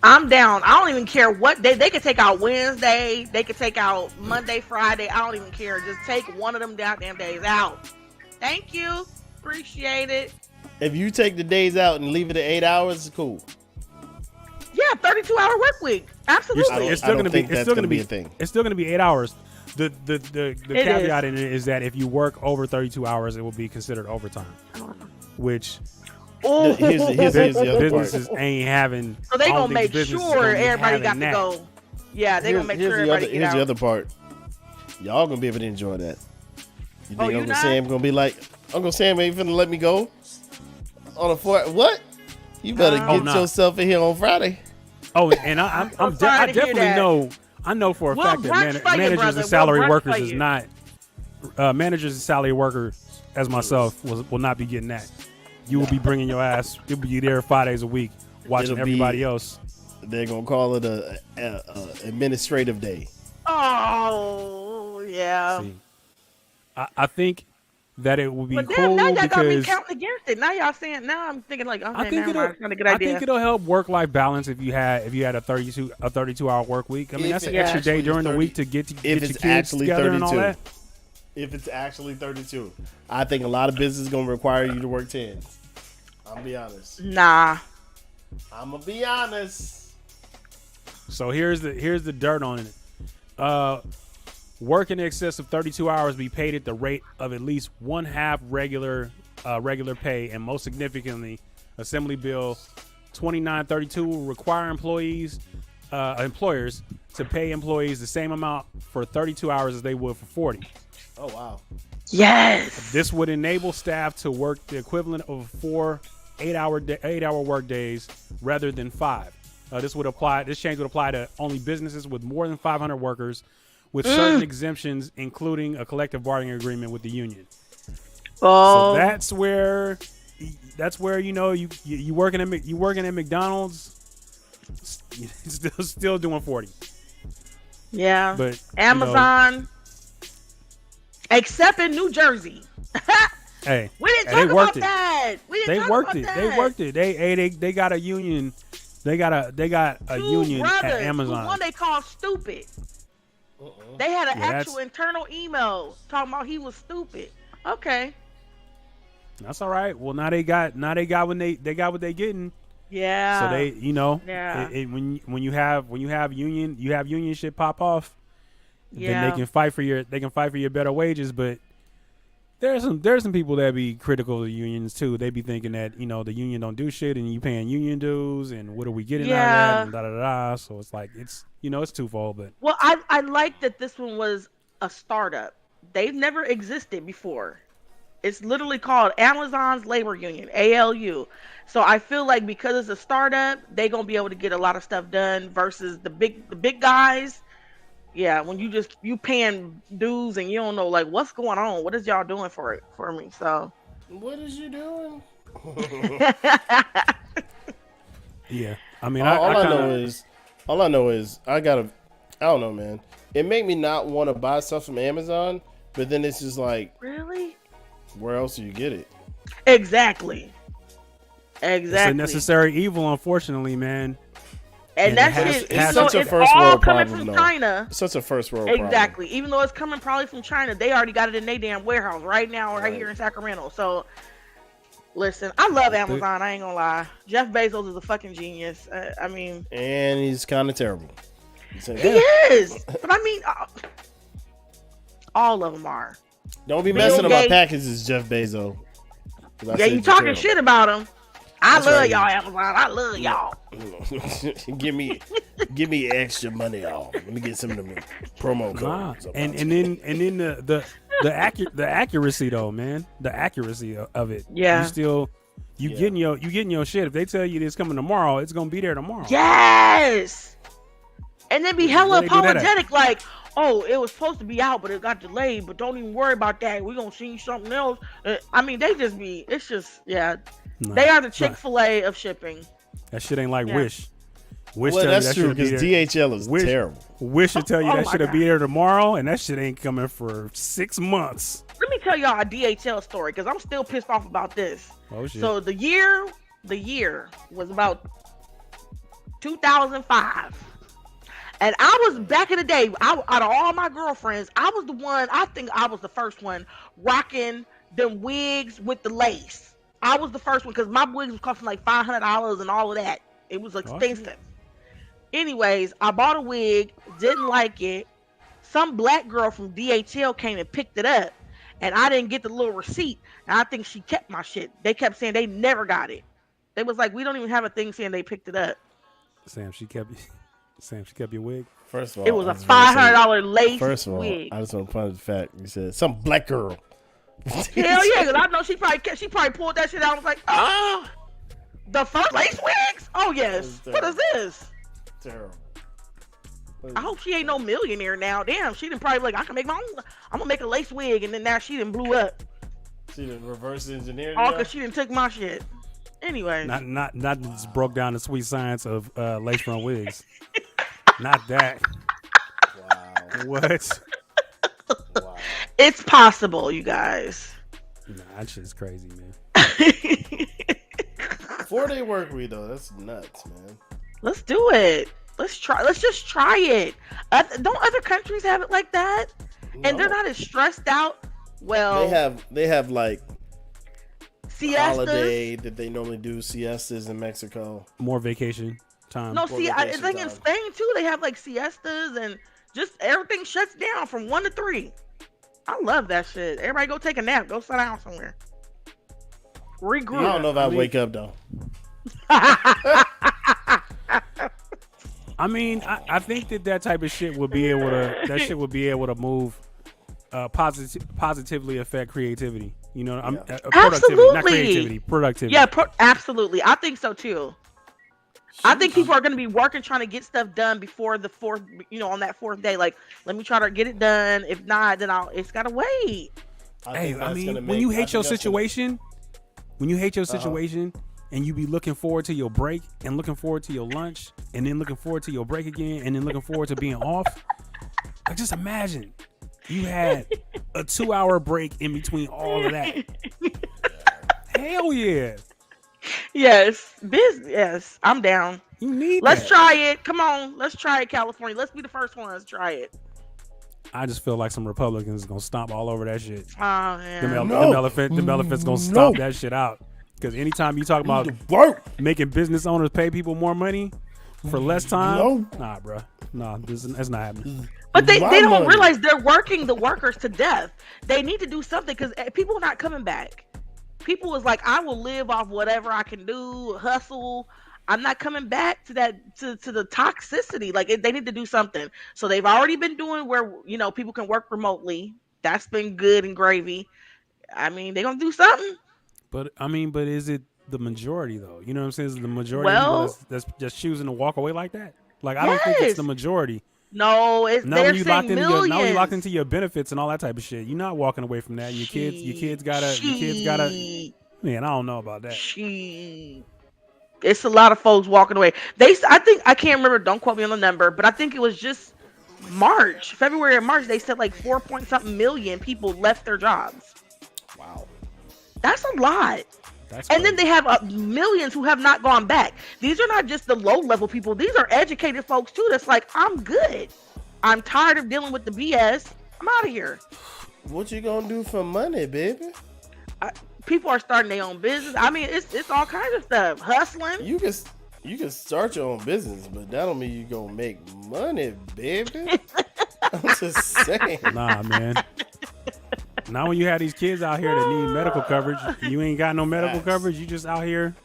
I'm down. I don't even care what day. They could take out Wednesday. They could take out Monday, Friday. I don't even care. Just take one of them goddamn days out. Thank you. Appreciate it. If you take the days out and leave it at 8 hours, it's cool. Yeah, 32-hour work week. Absolutely. It's still going to be. It's still going to be a thing. It's still going to be 8 hours. The caveat is. in it is that if you work over 32 hours, it will be considered overtime, which Here's the other part. businesses ain't having. So they I don't gonna think make businesses sure gonna be everybody got having to that. go. Yeah, they gonna make sure everybody get Here's out. the other part. Y'all gonna be able to enjoy that. You think you Uncle not? Sam gonna be like, Uncle Sam ain't finna let me go on a what? You better get nah. yourself in here on Friday. Oh, and I sorry to hear definitely that. know. I know for a We'll fact that brunch for you, managers brother. and salary We'll brunch workers for is you. not. Managers and salary workers, as myself, will not be getting that. You will be bringing your ass. You'll be there 5 days a week, watching It'll be- everybody else. They're gonna call it a administrative day. Oh yeah. See, I think that it will be But then cool now y'all got me because counting against it. Now y'all saying I'm thinking like, okay, I think never mind. It's not a good idea. it'll help work-life balance if you had a 32-hour work week. I mean, If that's an it's extra day actually during the 30 week to get your if it's kids actually together and all 32. that. If it's actually 32, I think a lot of businesses gonna require you to work 10. I'll be honest. Nah. I'm gonna be honest. So here's the dirt on it. Work in excess of 32 hours be paid at the rate of at least 1/2 regular pay, and most significantly, Assembly Bill 2932 will require employers to pay employees the same amount for 32 hours as they would for 40. Oh wow. Yes. This would enable staff to work the equivalent of 4 8-hour work days rather than 5. This change would apply to only businesses with more than 500 workers, with certain exemptions, including a collective bargaining agreement with the union. Oh, So that's where you working at McDonald's, still doing 40. Yeah. But Amazon, except in New Jersey. Hey, We didn't they talk worked about that. They worked it. They got a union. They got a Two union brothers, at Amazon. who one they called stupid. They had an Yeah, actual internal email talking about he was stupid. Okay. That's all right. Well, now they got what they getting. Yeah. So they, Yeah. when you have union shit pop off, Yeah. then they can fight for your better wages. But there's some people that be critical of unions too. They be thinking that the union don't do shit and you paying union dues and what are we getting out of that and da da da. So it's like it's twofold. But Well, I like that this one was a startup. They've never existed before. It's literally called Amazon's Labor Union, ALU. So I feel like because it's a startup, they gonna be able to get a lot of stuff done versus the big guys. Yeah, when you paying dues and you don't know like what's going on, what is y'all doing for me? So What is you doing? yeah, I mean, all I know is I don't know, man. It make me not want to buy stuff from Amazon, but then it's just like, really, where else do you get it? exactly. it's a necessary evil, unfortunately, man. And And that's it it. has- So it's such a it's first all world coming problem, from though. China. It's such a first world problem. Exactly. Even though it's coming probably from China, they already got it in their damn warehouse right now, right Right. here in Sacramento. So, listen, I love Amazon. I ain't gonna lie. Jeff Bezos is a fucking genius. I mean, And he's kind of terrible. he is. But I mean, all of them are. Don't be Bill messing up my Gates. packages, Jeff Bezos. 'Cause I Yeah, said you you're talking terrible. shit about them. I That's love right. y'all, Amazon. I love y'all. give me extra money off. Let me get some of them promo Nah. codes. And then the accuracy though, man, the accuracy of it. Yeah. You getting your shit. If they tell you it's coming tomorrow, it's gonna be there tomorrow. Yes. And then be hella Where they do that at? apologetic, like, oh, it was supposed to be out, but it got delayed. But don't even worry about that. We're gonna see something else. I mean, it's just, yeah. Nah, They are the nah. Chick-fil-A of shipping. That shit ain't like Yeah. Wish. Wish Well, tell you that's that true shit'll be because there. DHL is Wish- terrible. Wish will tell you Oh that my shit'll God. be there tomorrow, and that shit ain't coming for 6 months. Let me tell y'all a DHL story because I'm still pissed off about this. Oh shit. So the year was about 2005. And I was back in the day, out of all my girlfriends, I think I was the first one rocking them wigs with the lace. I was the first one because my wigs was costing like $500 and all of that. It was expensive. Anyways, I bought a wig, didn't like it. Some black girl from DHL came and picked it up, and I didn't get the little receipt. And I think she kept my shit. They kept saying they never got it. They was like, we don't even have a thing saying they picked it up. Sam, she kept your wig. First of all, It was I a just wanna say- $500 lace First of all, wig. I just want to point out the fact you said some black girl. Hell yeah, because I know she probably pulled that shit out and was like, oh, the first lace wigs? Oh yes. What is this? Terrible. I hope she ain't no millionaire now. Damn, she didn't probably like, I can make my own. I'm gonna make a lace wig, and then now she done blew up. See the reverse engineer. All because she didn't take my shit. Anyway. Not just broke down the sweet science of lace front wigs. Not that. Wow. What? Wow. It's possible, you guys. Nah, that shit's crazy, man. 4-day work week though. That's nuts, man. Let's do it. Let's just try it. Don't other countries have it like that? And they're No. not as stressed out. Well, They have like siestas. holiday that they normally do siestas in Mexico. More vacation time. No, For see, I vacation think in time. Spain too, they have like siestas and just everything shuts down from 1 to 3. I love that shit. Everybody go take a nap. Go sit down somewhere. Regroup. I don't know if I wake up though. I mean, I think that type of shit would be able to move positively affect creativity. You know, productivity, Absolutely. not creativity, productivity. Yeah, absolutely. I think so too. I think people are going to be working, trying to get stuff done before the fourth, on that fourth day. Like, let me try to get it done. If not, then it's got to wait. Hey, I mean, when you hate your situation, and you be looking forward to your break and looking forward to your lunch and then looking forward to your break again and then looking forward to being off, like just imagine you had a 2-hour break in between all of that. Hell yeah. Yes, yes, I'm down. You need Let's that. try it. Come on, let's try it, California. Let's be the first ones to try it. I just feel like some Republicans gonna stomp all over that shit. Oh man, Them elephants gonna stomp that shit out. Because anytime you talk about making business owners pay people more money for less time, nah, bro, nah, that's not happening. But they don't realize they're working the workers to death. They need to do something because people are not coming back. People is like, I will live off whatever I can do, hustle. I'm not coming back to that to the toxicity. Like they need to do something. So they've already been doing where people can work remotely. That's been good and gravy. I mean, they're gonna do something. But is it the majority though? You know what I'm saying? Is it the majority of people that's just choosing to walk away like that? Like I don't think it's the majority. No, they're saying millions. Now you locked into your benefits and all that type of shit. You're not walking away from that. Your kids gotta. Man, I don't know about that. It's a lot of folks walking away. I can't remember. Don't quote me on the number, but I think it was just February or March. They said like 4-point-something million people left their jobs. Wow, that's a lot. And then they have millions who have not gone back. These are not just the low-level people. These are educated folks, too. That's like, I'm good. I'm tired of dealing with the BS. I'm out of here. What you gonna do for money, baby? People are starting their own business. I mean, it's all kinds of stuff. Hustling. You can start your own business, but that don't mean you gonna make money, baby. I'm just saying. Nah, man. Now when you have these kids out here that need medical coverage, you ain't got no medical coverage. You just out here,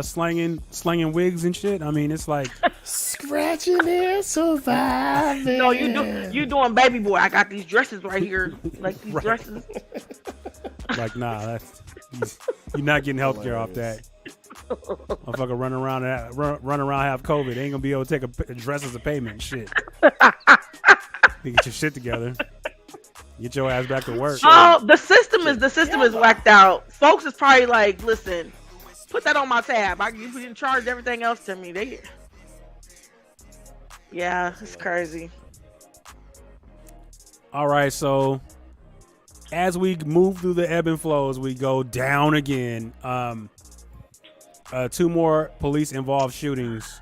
slanging wigs and shit. I mean, it's like scratching and surviving. No, you doing baby boy. I got these dresses right here, like these dresses. Like, nah, you're not getting healthcare off that. Motherfucker run around have COVID. They ain't gonna be able to take a dress as a payment. Shit. You get your shit together. Get your ass back to work. Oh, the system is whacked out. Folks is probably like, listen, put that on my tab. You can charge everything else to me. Yeah, it's crazy. All right, so as we move through the ebb and flows, we go down again. 2 more police-involved shootings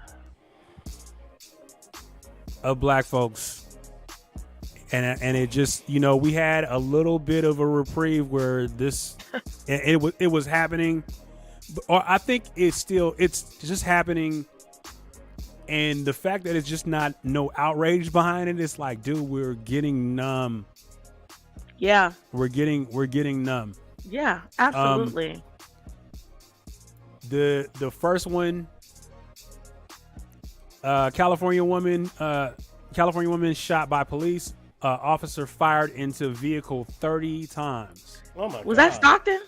of black folks. And it just, we had a little bit of a reprieve where it was happening, or I think it's just happening. And the fact that it's just no outrage behind it, it's like, dude, we're getting numb. Yeah. We're getting numb. Yeah, absolutely. The first one, California woman shot by police. Officer fired into vehicle 30 times. Oh my God. Was that Stockton?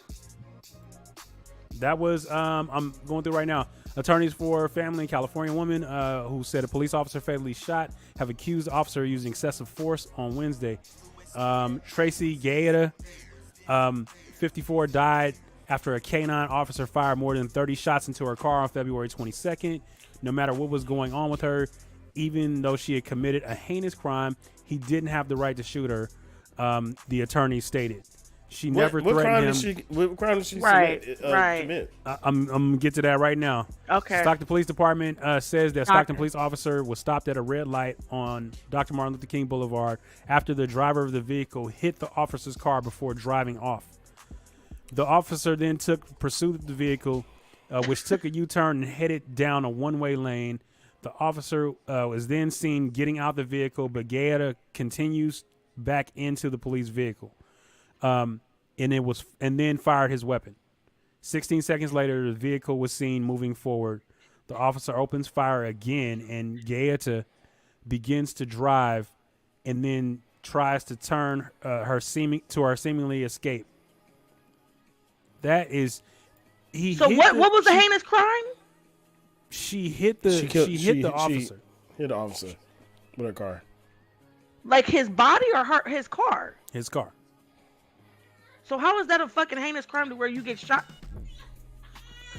That was, I'm going through right now. Attorneys for a family in California woman who said a police officer fatally shot have accused the officer of using excessive force on Wednesday. Tracy Gaeta, 54, died after a canine officer fired more than 30 shots into her car on February 22nd. No matter what was going on with her, even though she had committed a heinous crime, he didn't have the right to shoot her, the attorney stated. She never threatened him. What crime did she commit? I'm going to get to that right now. Okay. Stockton Police Department says that Stockton police officer was stopped at a red light on Dr. Martin Luther King Boulevard after the driver of the vehicle hit the officer's car before driving off. The officer then pursued the vehicle, which took a U-turn and headed down a one-way lane. The officer was then seen getting out the vehicle, but Gaeta continues back into the police vehicle, and then fired his weapon. 16 seconds later, the vehicle was seen moving forward. The officer opens fire again, and Gaeta begins to drive, and then tries to turn her seemingly escape. That is, So what was the heinous crime? She hit the officer. Hit the officer with her car. Like his body or his car? His car. So how is that a fucking heinous crime to where you get shot?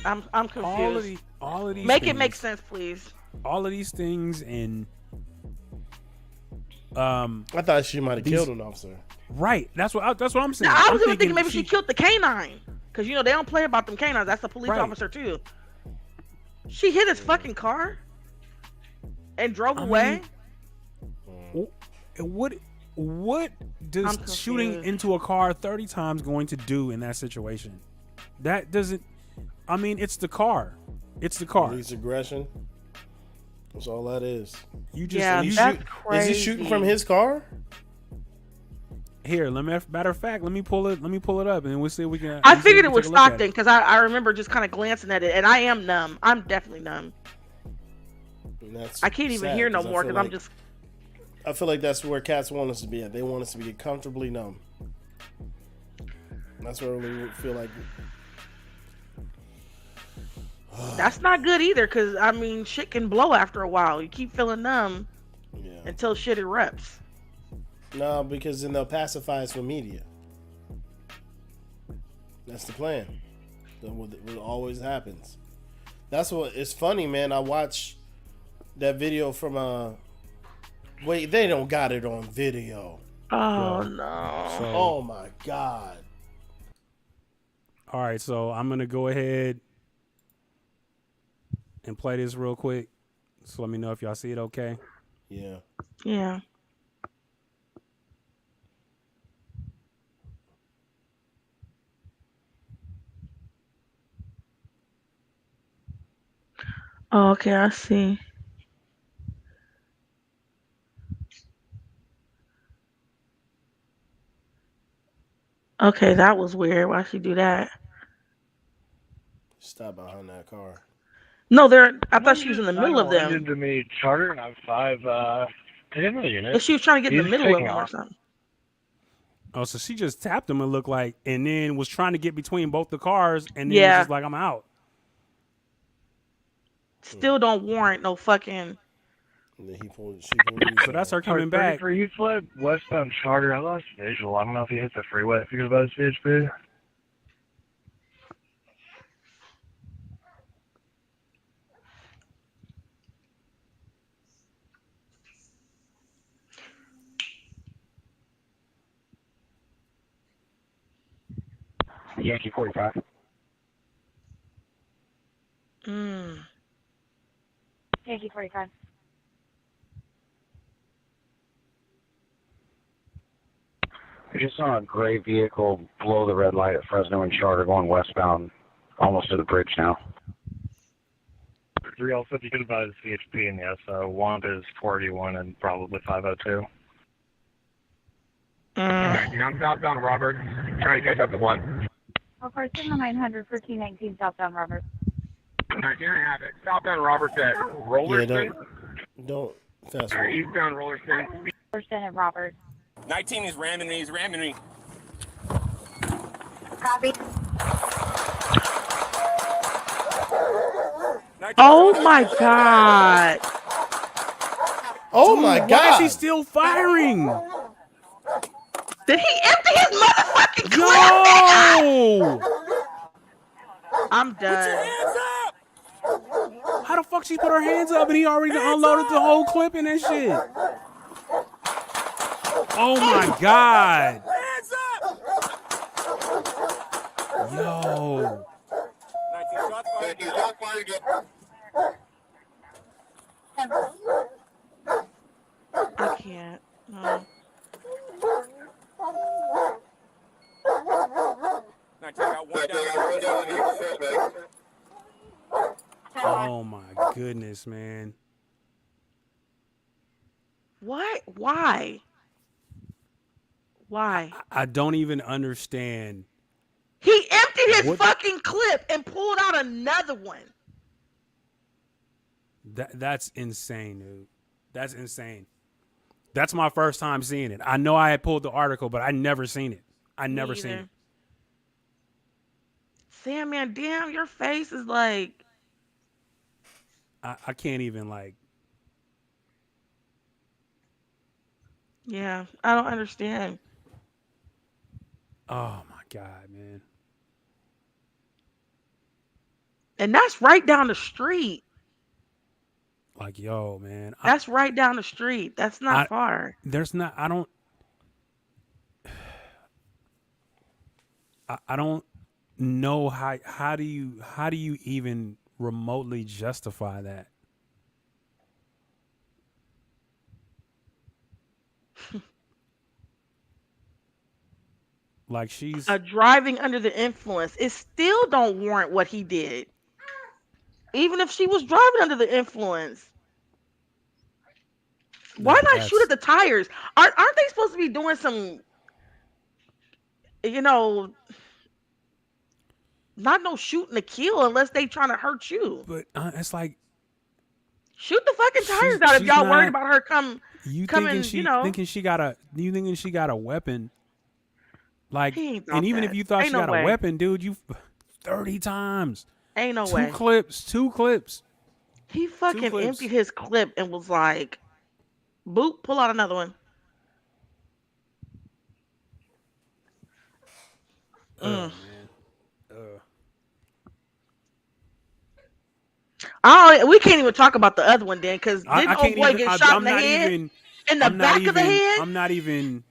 I'm confused. All of these Make things, it make sense, please. All of these things and I thought she might have killed an officer. Right. That's what I'm saying. Now, I I'm was even thinking maybe she killed the canine. Because, you know, they don't play about them canines. That's a police officer, too. She hit his fucking car and drove away? What does shooting into a car 30 times going to do in that situation? That doesn't... I mean, it's the car. It's the car. Police aggression. That's all that is. That's crazy. Is he shooting from his car? Here, matter of fact, let me pull it up and we'll see if we can. I figured it was Stockton because I remember just kind of glancing at it, and I am numb. I'm definitely numb. I can't even hear no more because I'm just. I feel like that's where cats want us to be at. They want us to be comfortably numb. That's where we feel like. That's not good either, because I mean, shit can blow after a while. You keep feeling numb until shit erupts. No, because then they'll pacify us with media. That's the plan. That's what always happens. That's what. It's funny, man. I watched that video from Wait, they don't got it on video. Oh no! Oh my god! All right, so I'm gonna go ahead and play this real quick. So let me know if y'all see it. Okay. Yeah. Yeah. Oh, okay, I see. Okay, that was weird. Why'd she do that? Stop behind that car. No, I thought she was in the middle of them. To me, Charter, and I'm 5. In the unit. She was trying to get in the middle of them or something. Oh, so she just tapped him, it looked like, and then was trying to get between both the cars, and then was just like, I'm out. Still don't warrant no fucking. So that's her coming back. For you fled westbound Charter. I lost visual. I don't know if he hit the freeway. If he goes by the CHP. Yankee 45. Yankee 45. I just saw a gray vehicle blow the red light at Fresno and Charter going westbound, almost to the bridge now. 3 also, if you could buy the CHP and yes, Wanda is 481 and probably 502. Alright, I'm southbound Robert. Trying to catch up to 1. I'll car 900 for 219 southbound Robert. Alright, here I have it. Southbound Robert's at Rollerston. Don't fast forward. Eastbound Rollerston. Rollerston and Robert. 19 is ramming me. He's ramming me. Copy. Oh my god! Oh my god! Why is he still firing? Did he empty his motherfucking clip? No! I'm done. How the fuck she put her hands up and he already unloaded the whole clip and that shit? Oh my god! Yo! I can't. No. Oh my goodness, man. What? Why? Why? I don't even understand. He emptied his fucking clip and pulled out another one. That's insane, dude. That's insane. That's my first time seeing it. I know I had pulled the article, but I never seen it. I never seen it. Sandman, damn, your face is like. I can't even like. Yeah, I don't understand. Oh my God, man. And that's right down the street. Like, yo, man. That's right down the street. That's not far. There's not. I don't. I don't know how do you even remotely justify that? Like she's driving under the influence. It still don't warrant what he did. Even if she was driving under the influence. Why not shoot at the tires? Aren't they supposed to be doing some, not no shooting to kill unless they trying to hurt you? But it's like shoot the fucking tires out if y'all worried about her coming. Thinking she got a weapon? Like, and even if you thought she got a weapon, dude, you 30 times. Ain't no way. Two clips. He fucking emptied his clip and was like, boop, pull out another one. Man. We can't even talk about the other one then, because didn't old boy get shot in the head? In the back of the head? I'm not even.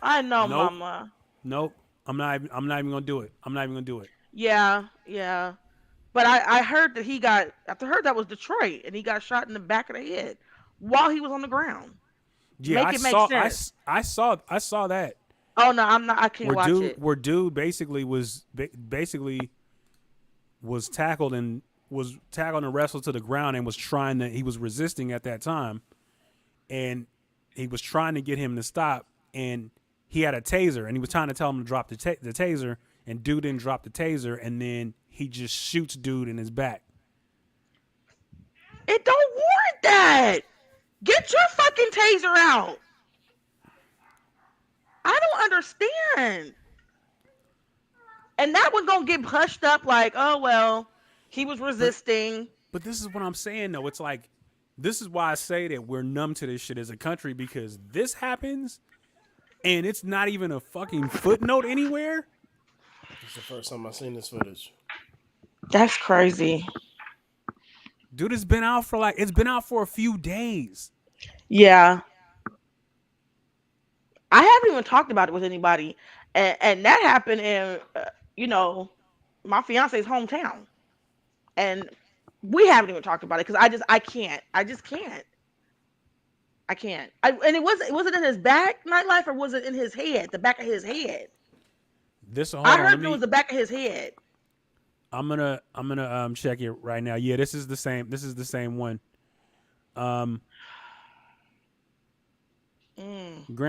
I know, Mama. Nope. I'm not even gonna do it. I'm not even gonna do it. Yeah. But I heard that that was Detroit, and he got shot in the back of the head while he was on the ground. Yeah, make sense. I saw that. Oh no, I'm not. I can't watch it. Where dude basically was tackled and wrestled to the ground and he was resisting at that time, and he was trying to get him to stop, and he had a taser, and he was trying to tell him to drop the taser, and dude didn't drop the taser, and then he just shoots dude in his back. It don't warrant that. Get your fucking taser out. I don't understand. And that one gonna get hushed up like, oh well, he was resisting. But this is what I'm saying though. It's like, this is why I say that we're numb to this shit as a country, because this happens and it's not even a fucking footnote anywhere. It's the first time I've seen this footage. That's crazy. Dude, it's been out for a few days. Yeah. I haven't even talked about it with anybody. And that happened in, my fiance's hometown. And we haven't even talked about it because I can't. I just can't. I can't. And was it in his back, Nytelife, or was it in his head, the back of his head? I heard it was the back of his head. I'm gonna check it right now. Yeah, this is the same one. Grand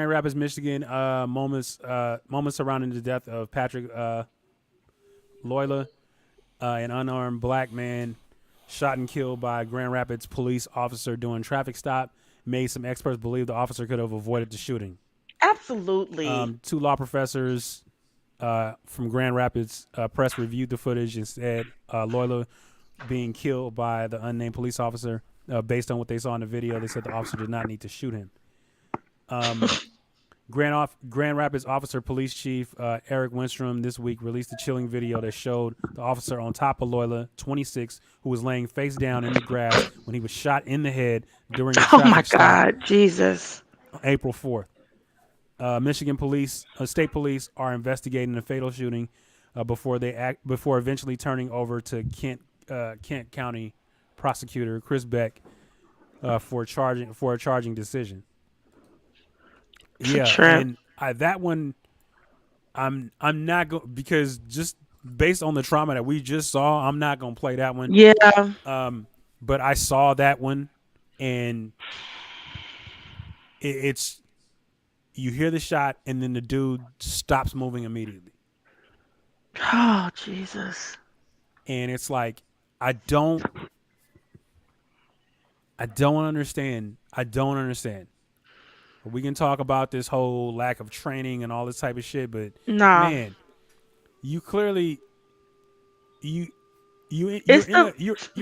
Rapids, Michigan. Moments surrounding the death of Patrick Loyola, an unarmed black man shot and killed by a Grand Rapids police officer during traffic stop, made some experts believe the officer could have avoided the shooting. Absolutely. Two law professors from Grand Rapids press reviewed the footage and said Loyola being killed by the unnamed police officer. Based on what they saw in the video, they said the officer did not need to shoot him. Grand Rapids Officer Police Chief Eric Winstrom this week released a chilling video that showed the officer on top of Loyola, 26, who was laying face down in the grass when he was shot in the head during the traffic stop. God, Jesus. April 4th. Michigan state police are investigating the fatal shooting before eventually turning over to Kent County prosecutor Chris Beck for a charging decision. Yeah, and that one, I'm not going, because just based on the trauma that we just saw, I'm not gonna play that one. Yeah. But I saw that one, and it's you hear the shot, and then the dude stops moving immediately. Oh, Jesus. And it's like, I don't understand. We can talk about this whole lack of training and all this type of shit, but man, you clearly you're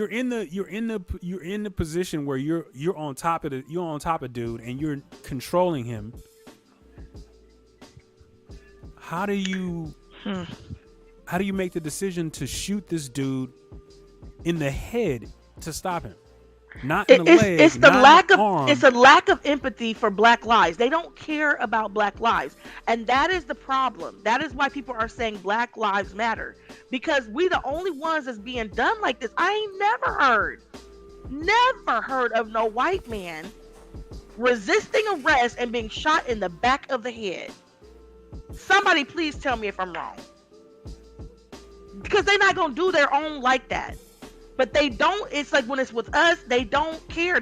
in the position where you're on top of dude and you're controlling him. How do you make the decision to shoot this dude in the head to stop him? Not in the leg. It's a lack of empathy for Black lives. They don't care about Black lives, and that is the problem. That is why people are saying Black Lives Matter, because we the only ones that's being done like this. I ain't never heard of no white man resisting arrest and being shot in the back of the head. Somebody please tell me if I'm wrong, because they're not gonna do their own like that. But they don't, it's like when it's with us, they don't care.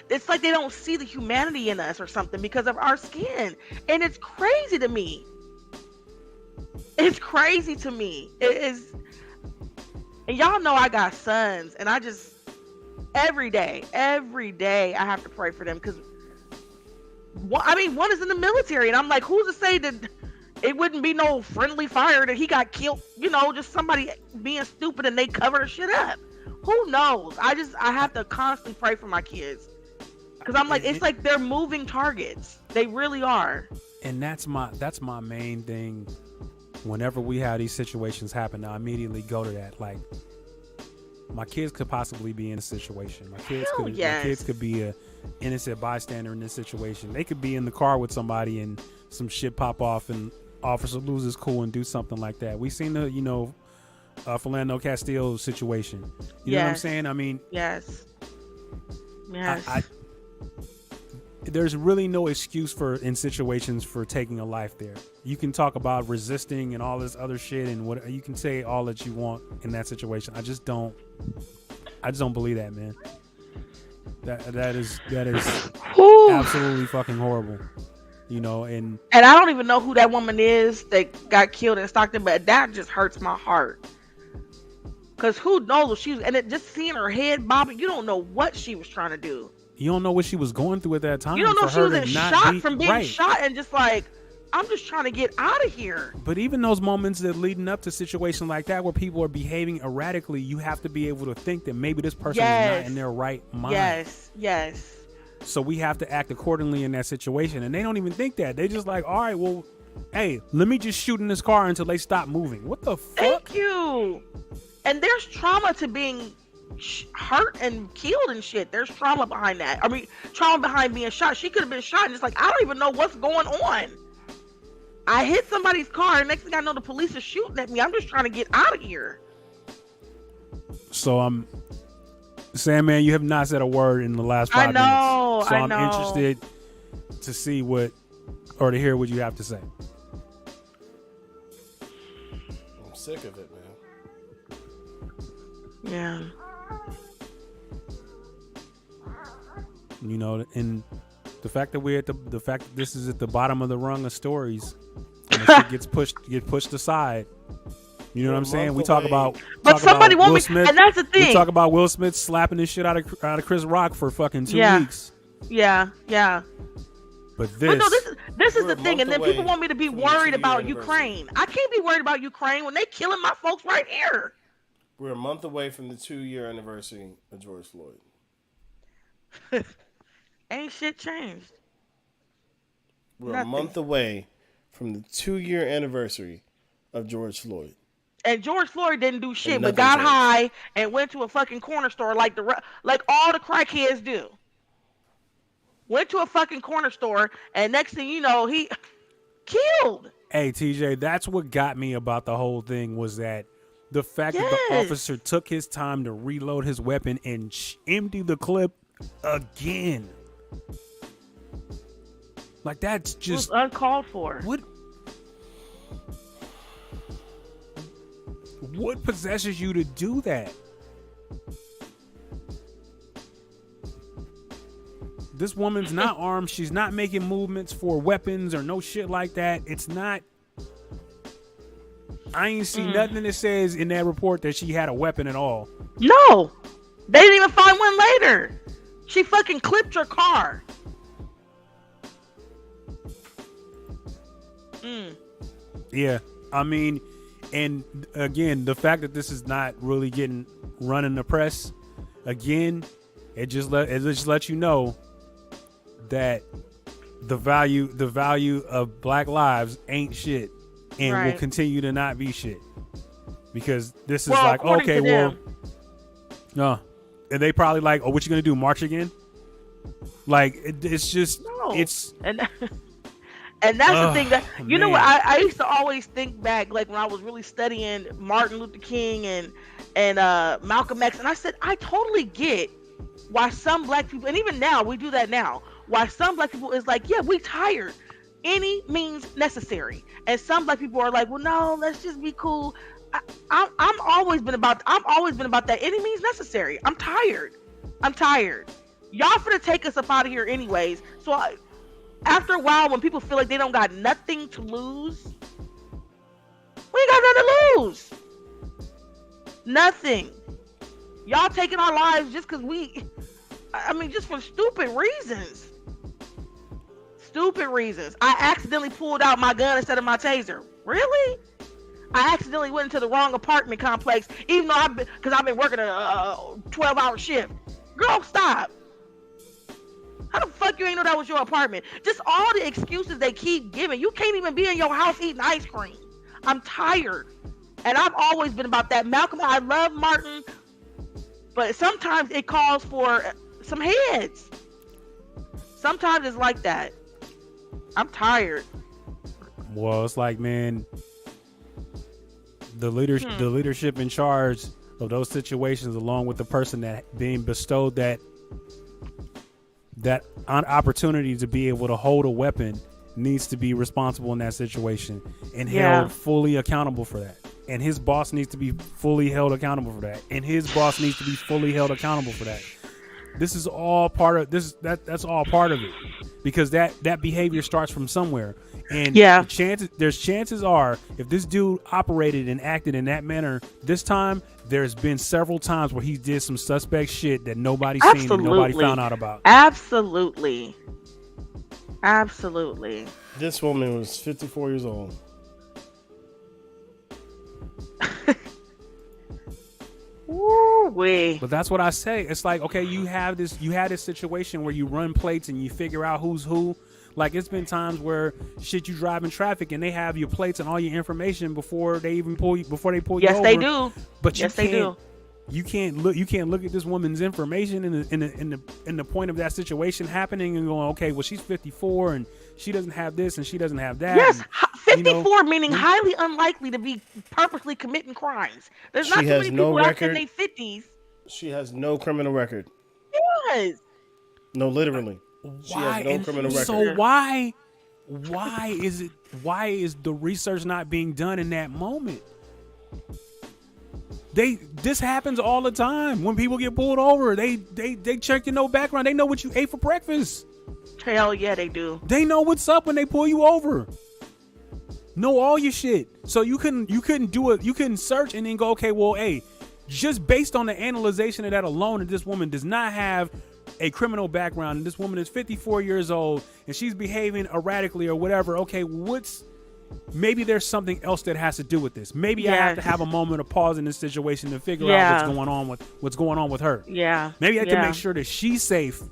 It's like they don't see the humanity in us or something because of our skin. And it's crazy to me. It is, and y'all know I got sons, and I just, every day, I have to pray for them because, one is in the military, and I'm like, who's to say that it wouldn't be no friendly fire that he got killed, just somebody being stupid and they cover the shit up. Who knows? I have to constantly pray for my kids because I'm like, it's like they're moving targets. They really are. And that's my main thing. Whenever we have these situations happen, I immediately go to that. Like, my kids could possibly be in a situation. My kids could be a innocent bystander in this situation. They could be in the car with somebody and some shit pop off and officer loses cool and do something like that. We seen the Philando Castillo situation. You know what I'm saying? I mean, yes. There's really no excuse in situations for taking a life there. You can talk about resisting and all this other shit and what you can say all that you want in that situation. I just don't believe that, man. That is absolutely fucking horrible. And I don't even know who that woman is that got killed in Stockton, but that just hurts my heart. Because who knows if she was, and just seeing her head bobbing, you don't know what she was trying to do. You don't know what she was going through at that time. You don't know if she was in shock from being shot and just like, I'm just trying to get out of here. But even those moments that leading up to situations like that where people are behaving erratically, you have to be able to think that maybe this person is not in their right mind. Yes. So we have to act accordingly in that situation. And they don't even think that. They just like, all right, well, hey, let me just shoot in this car until they stop moving. What the fuck? Thank you. And there's trauma to being hurt and killed and shit. There's trauma behind that. I mean, trauma behind being shot. She could have been shot and it's like, I don't even know what's going on. I hit somebody's car and next thing I know the police are shooting at me. I'm just trying to get out of here. So Sandman, you have not said a word in the last 5 minutes. So I'm interested to see to hear what you have to say. I'm sick of it, man. Yeah. And the fact that this is at the bottom of the rung of stories, and shit gets pushed aside. You know what I'm saying? We talk about Will Smith, and that's the thing. We talk about Will Smith slapping the shit out of Chris Rock for fucking 2 weeks. Yeah. But this is the thing, and then people want me to be worried about Ukraine. I can't be worried about Ukraine when they killing my folks right here. We're a month away from the 2-year anniversary of George Floyd. Ain't shit changed. We're a month away from the 2-year anniversary of George Floyd. And George Floyd didn't do shit, but got high and went to a fucking corner store like all the crackheads do. Went to a fucking corner store, and next thing you know, he killed. Hey, TJ, that's what got me about the whole thing was that the fact that the officer took his time to reload his weapon and empty the clip again. Like, that's just... It was uncalled for. What possesses you to do that? This woman's not armed. She's not making movements for weapons or no shit like that. It's not... I ain't see nothing that says in that report that she had a weapon at all. No. They didn't even find one later. She fucking clipped her car. Yeah, I mean, and again, the fact that this is not really getting run in the press, again, it just lets you know that the value of Black lives ain't shit, and will continue to not be shit, because this is like, okay, well, no, and they probably like, oh, what you gonna do? March again? Like it's just it's and that's the thing that you know what I used to always think back, like when I was really studying Martin Luther King and Malcolm X, and I said I totally get why some black people, and even now we do that now, why some black people is like, yeah, we tired, any means necessary, and some black people are like, well, no, let's just be cool. I'm always been about that any means necessary. I'm tired. Y'all finna take us up out of here anyways. So after a while, when people feel like they don't got nothing to lose, we ain't got nothing to lose. Nothing. Y'all taking our lives just because just for stupid reasons. Stupid reasons. I accidentally pulled out my gun instead of my taser. Really? I accidentally went into the wrong apartment complex, even though I've been working a 12-hour shift. Girl, stop. How the fuck you ain't know that was your apartment? Just all the excuses they keep giving. You can't even be in your house eating ice cream. I'm tired. And I've always been about that. Malcolm, I love Martin, but sometimes it calls for some heads. Sometimes it's like that. I'm tired. Well, it's like, man, the leadership in charge of those situations, along with the person that being bestowed that opportunity to be able to hold a weapon, needs to be responsible in that situation and held fully accountable for that. And his boss needs to be fully held accountable for that. And his boss needs to be fully held accountable for that. This is all part of this. That's all part of it, because that behavior starts from somewhere. And chances are, if this dude operated and acted in that manner this time, there's been several times where he did some suspect shit that nobody's seen and nobody found out about. Absolutely. This woman was 54 years old. Woo-wee. But that's what I say. It's like, okay, you had this situation where you run plates and you figure out who's who. Like, it's been times where shit, you drive in traffic and they have your plates and all your information before they pull you over. Yes, they do. But they do. You can't look at this woman's information in the point of that situation happening and going, okay, well, she's 54 and she doesn't have this and she doesn't have that. Yes, and, 54 meaning highly unlikely to be purposely committing crimes. There's not too many people out in their 50s. She has no criminal record. Yes. No, literally. She has no criminal record. So why is the research not being done in that moment? This happens all the time when people get pulled over. They check your no background. They know what you ate for breakfast. Hell yeah, they do. They know what's up when they pull you over. Know all your shit. So you couldn't do it. You couldn't search and then go, okay, well, hey, just based on the analyzation of that alone, that this woman does not have a criminal background and this woman is 54 years old and she's behaving erratically or whatever. Okay, maybe there's something else that has to do with this. Maybe I have to have a moment of pause in this situation to figure out what's going on with her. Yeah. Maybe I can make sure that she's safe.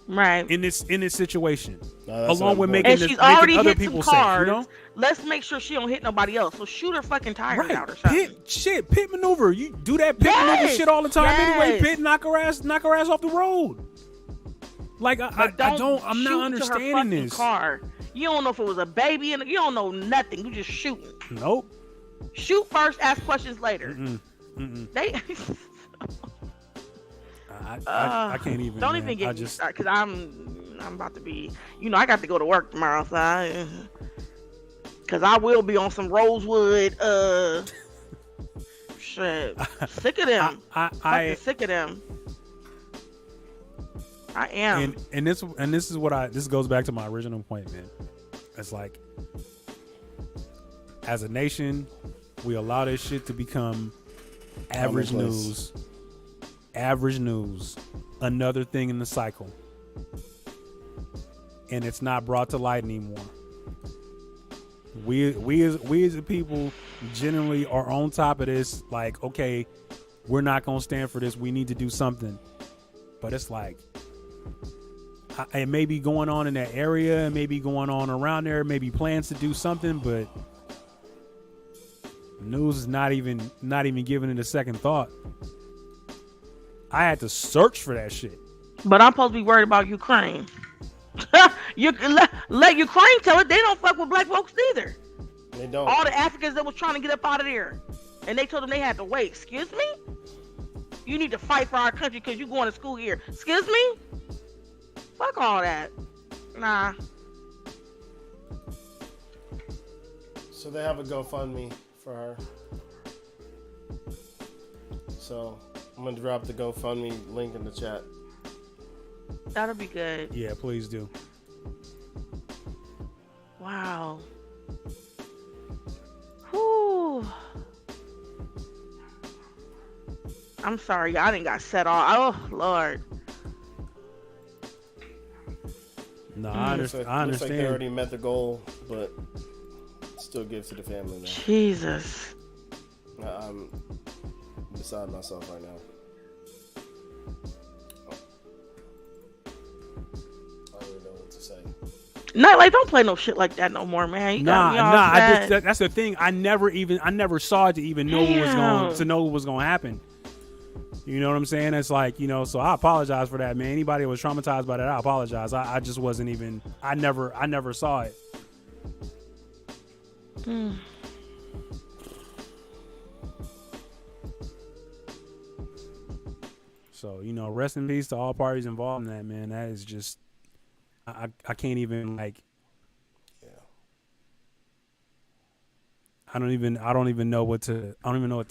Right. In this situation. Along with and she's already other hit people some cars. safe, you know? Let's make sure she don't hit nobody else. So shoot her fucking tires out or something. Pit maneuver. You do that pit maneuver shit all the time anyway. Pit, knock her ass off the road. Like I'm not understanding this. Car. You don't know if it was a baby and you don't know nothing. You just shooting. Nope. Shoot first, ask questions later. They I can't even. Don't even get me started because I'm about to be. I got to go to work tomorrow, so because I will be on some Rosewood. Shit, sick of them. Sick of them. I am. And this goes back to my original point, man. It's like, as a nation, we allow this shit to become average news. Average news, another thing in the cycle, and it's not brought to light anymore. We as a people generally are on top of this. Like, okay, we're not gonna stand for this. We need to do something. But it's like, it may be going on in that area, it may be going on around there, maybe plans to do something, but news is not even giving it a second thought. I had to search for that shit. But I'm supposed to be worried about Ukraine. You let Ukraine tell it. They don't fuck with black folks either. They don't. All the Africans that was trying to get up out of there, and they told them they had to wait. Excuse me? You need to fight for our country because you going to school here. Excuse me? Fuck all that. Nah. So they have a GoFundMe for her. So I'm gonna drop the GoFundMe link in the chat. That'll be good. Yeah, please do. Wow. Whew. I'm sorry, I didn't got set off. Oh Lord. No, I understand. Looks like they already met the goal, but still give to the family, man. Jesus. I'm beside myself right now. I don't even know what to say. Not like, don't play no shit like that no more, man. You got me all upset. That's the thing. I never saw it to even know what was going to happen. You know what I'm saying? It's like, you know, so I apologize for that, man. Anybody that was traumatized by that, I apologize. I just wasn't even, I never saw it. So, you know, rest in peace to all parties involved in that, man. That is just, I can't even, like, I don't even know what to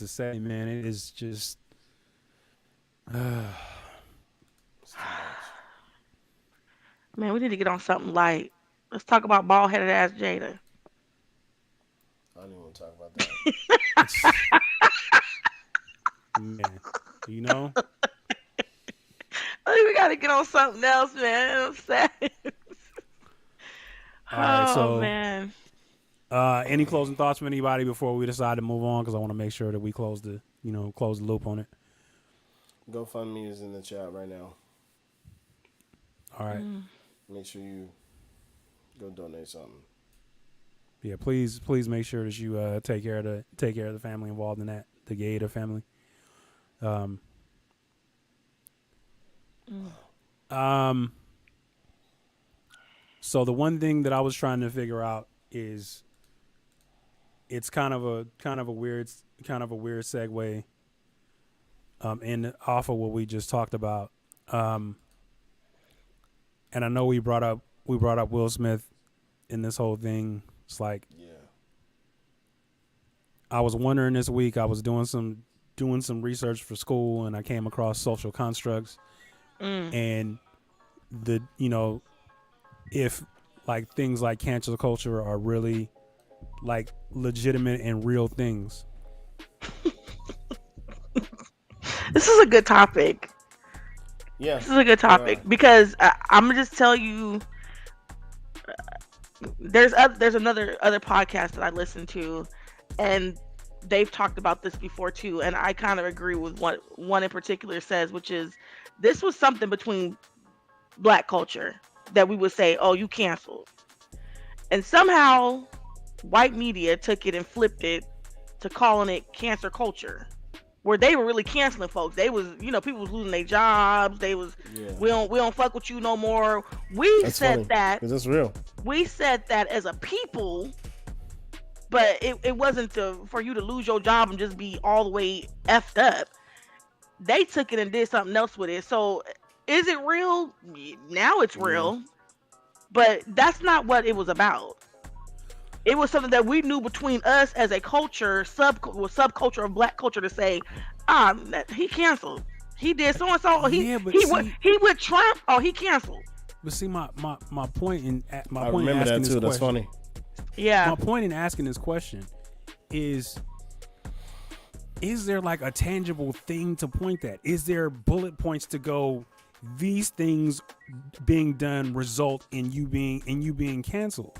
say, man. It is just, man, we need to get on something light. Let's talk about bald-headed ass Jada. I don't even want to talk about that. man, you know? I think we got to get on something else, man. I'm sad. All right, so, man. Any closing thoughts from anybody before we decide to move on? Because I want to make sure that we close the loop on it. GoFundMe is in the chat right now. All right. Make sure you go donate something. Yeah, please make sure that you take care of the family involved in that, the Gator family. So the one thing that I was trying to figure out is, it's kind of a weird segue in off of what we just talked about. And I know we brought up Will Smith in this whole thing. It's like, I was wondering this week, I was doing some research for school, and I came across social constructs and if like things like cancel culture are really like legitimate and real things. This is a good topic. Yeah, this is a good topic because I'm gonna just tell you. There's another podcast that I listen to, and they've talked about this before too, and I kind of agree with what one in particular says, which is this was something between black culture that we would say, oh, you canceled, and somehow white media took it and flipped it to calling it cancer culture, where they were really canceling folks. They was, people was losing their jobs. They was, we don't fuck with you no more. That's said funny, that because that's real. We said that as a people, but it wasn't for you to lose your job and just be all the way effed up. They took it and did something else with it. So is it real? Now it's real, but that's not what it was about. It was something that we knew between us as a culture, subculture of black culture, to say, he canceled. He did so and so. He with Trump. Oh, he canceled. But see, my point in I remember that too. That's funny. Yeah. My point in asking this question is there like a tangible thing to point at? Is there bullet points to go, these things being done result in you being canceled?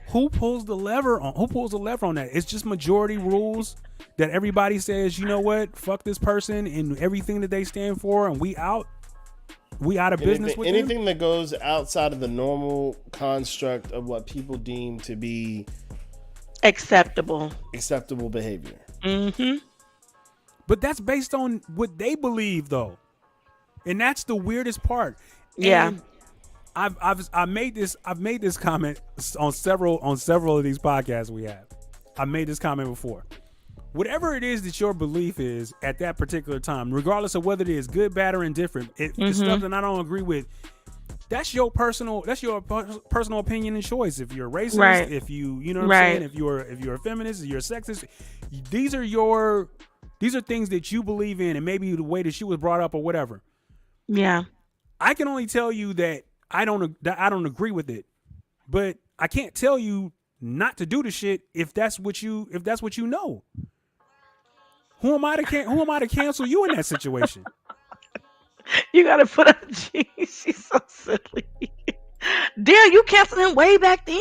Who pulls the lever on that? It's just majority rules that everybody says, you know what, fuck this person and everything that they stand for, and we out of business with anything that goes outside of the normal construct of what people deem to be acceptable behavior. Mm-hmm. But that's based on what they believe, though, and that's the weirdest part. Yeah. And I've made this comment on several of these podcasts we have. I made this comment before. Whatever it is that your belief is at that particular time, regardless of whether it is good, bad, or indifferent, the stuff that I don't agree with, that's your personal opinion and choice. If you're a racist, right. if you know what I'm saying, if you're a feminist, if you're a sexist, these are things that you believe in, and maybe the way that she was brought up or whatever. Yeah. I can only tell you that I don't agree with it, but I can't tell you not to do the shit if that's what you know. Who am I to cancel you in that situation? You gotta put up. Jeez, she's so silly. Darren, you canceled him way back then.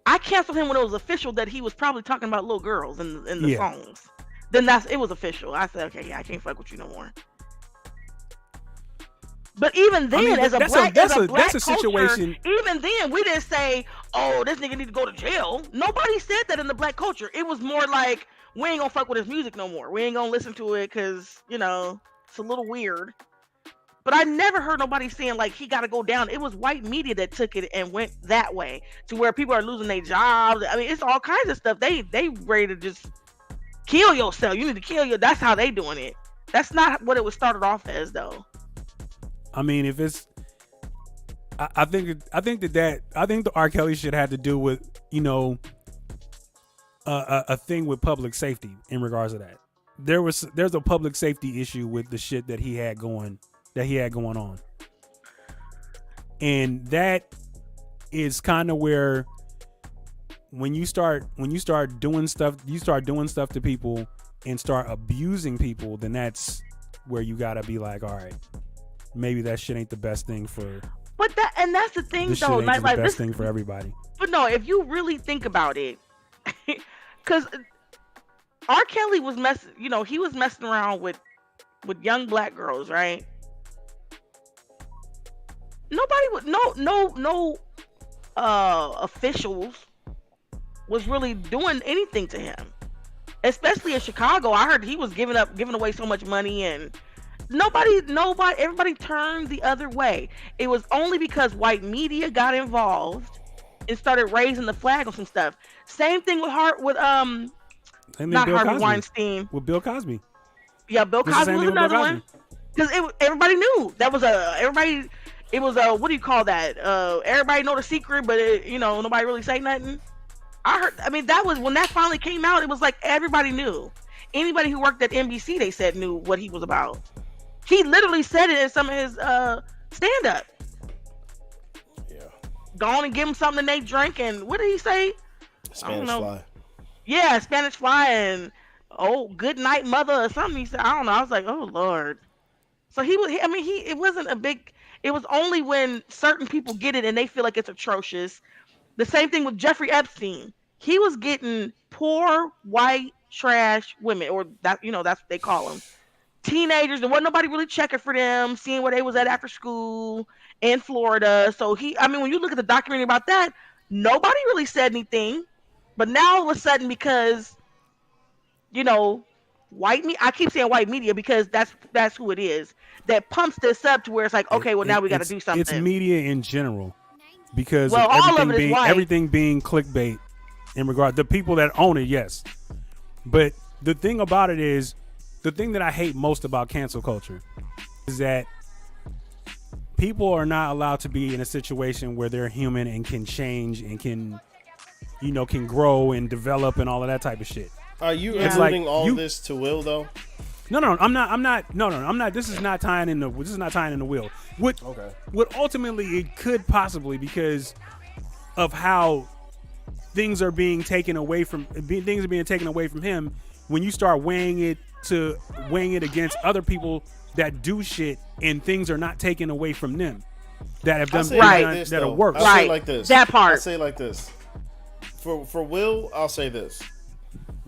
I canceled him when it was official that he was probably talking about little girls in the songs. Then it was official. I said, okay, yeah, I can't fuck with you no more. But even then, as a black situation. Culture, even then, we didn't say, "Oh, this nigga need to go to jail." Nobody said that in the black culture. It was more like, "We ain't gonna fuck with his music no more. We ain't gonna listen to it because it's a little weird." But I never heard nobody saying like he got to go down. It was white media that took it and went that way to where people are losing their jobs. I mean, it's all kinds of stuff. They ready to just kill yourself. You need to kill you. That's how they doing it. That's not what it was started off as, though. I mean, if it's, I think the R. Kelly shit had to do with, a thing with public safety in regards to that. There's a public safety issue with the shit that he had going on. And that is kind of where when you start doing stuff to people and start abusing people, then that's where you gotta be like, all right, maybe that shit ain't the best thing for. But that's the thing, this though. Shit ain't the best thing for everybody. But no, if you really think about it, because R. Kelly was he was messing around with young black girls, right? Nobody would no officials was really doing anything to him, especially in Chicago. I heard he was giving away so much money, and everybody turned the other way. It was only because white media got involved and started raising the flag on some stuff. Same thing with Harvey Weinstein. With Bill Cosby. Yeah, Bill Cosby was another one. Because everybody knew that was everybody. It was what do you call that? Everybody know the secret, but nobody really say nothing. That was when that finally came out. It was like everybody knew. Anybody who worked at NBC, they said, knew what he was about. He literally said it in some of his stand-up. Yeah. Go on and give him something they drink, and what did he say? Spanish Fly. Yeah, Spanish Fly, and good night, mother, or something. He said, I don't know. I was like, oh Lord. So it wasn't a big. It was only when certain people get it and they feel like it's atrocious. The same thing with Jeffrey Epstein. He was getting poor white trash women, or that's what they call them. Teenagers, there wasn't nobody really checking for them, seeing where they was at after school in Florida. So when you look at the documentary about that, nobody really said anything. But now all of a sudden, because white media, I keep saying white media because that's who it is that pumps this up to where it's like, okay, well now we got to do something. It's media in general, because everything being clickbait in regard the people that own it, yes. But the thing about it is, the thing that I hate most about cancel culture is that people are not allowed to be in a situation where they're human and can change and can grow and develop and all of that type of shit. Are you alluding all this to Will though? No, I'm not. This is not tying in the Will. What ultimately it could possibly, because of how things are being taken away from him. When you start weighing it against other people that do shit and things are not taken away from them, that have done that have worked. I'll say it like this. That part. I'll say it like this. For Will, I'll say this.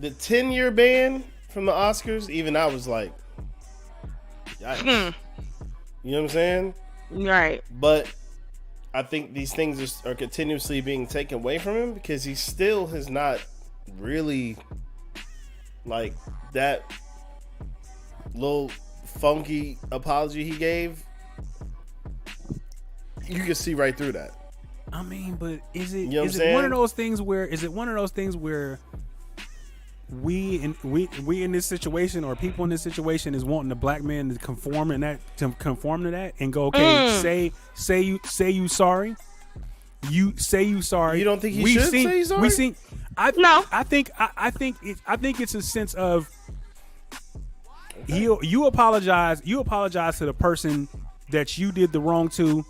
The 10-year ban from the Oscars, even I was like, yikes. You know what I'm saying? Right. But I think these things are continuously being taken away from him because he still has not really, like, that little funky apology he gave. You can see right through that. I mean, but is it You know is it one of those things where we in this situation, or people in this situation, is wanting the black man to conform to that and go, okay, say you sorry. You say you sorry. You don't think he should say he's sorry? I think it's a sense of you apologize to the person that you did the wrong to,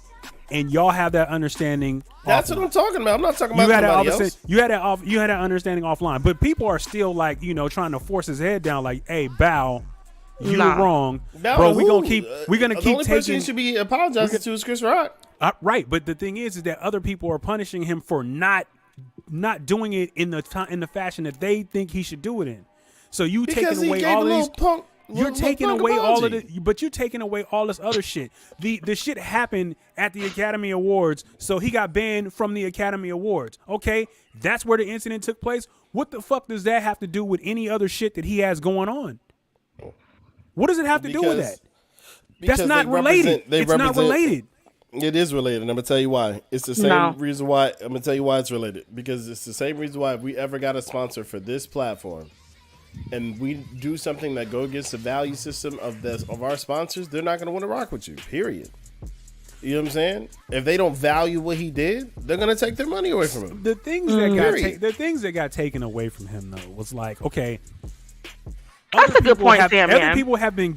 and y'all have that understanding. That's what I'm talking about. I'm not talking about somebody else. You had that understanding offline, but people are still like, trying to force his head down. Like, hey, Bow, you were wrong, bro. We're gonna keep the only person should be apologizing to is Chris Rock. Right, but the thing is that other people are punishing him for not doing it in the fashion that they think he should do it in. So you taking away all these. You're taking away all of it, but you're taking away all this other shit. The shit happened at the Academy Awards, so he got banned from the Academy Awards. Okay, that's where the incident took place. What the fuck does that have to do with any other shit that he has going on? What does it have to do with that? That's not related. It's not related. It is related, and I'm gonna tell you why. It's the same reason why. I'm gonna tell you why it's related, because it's the same reason why if we ever got a sponsor for this platform, and we do something that go against the value system of our sponsors, they're not going to want to rock with you, period. You know what I'm saying? If they don't value what he did, they're going to take their money away from him. The things that got taken away from him, though, was like, okay, that's a good point, Sam. Other people have been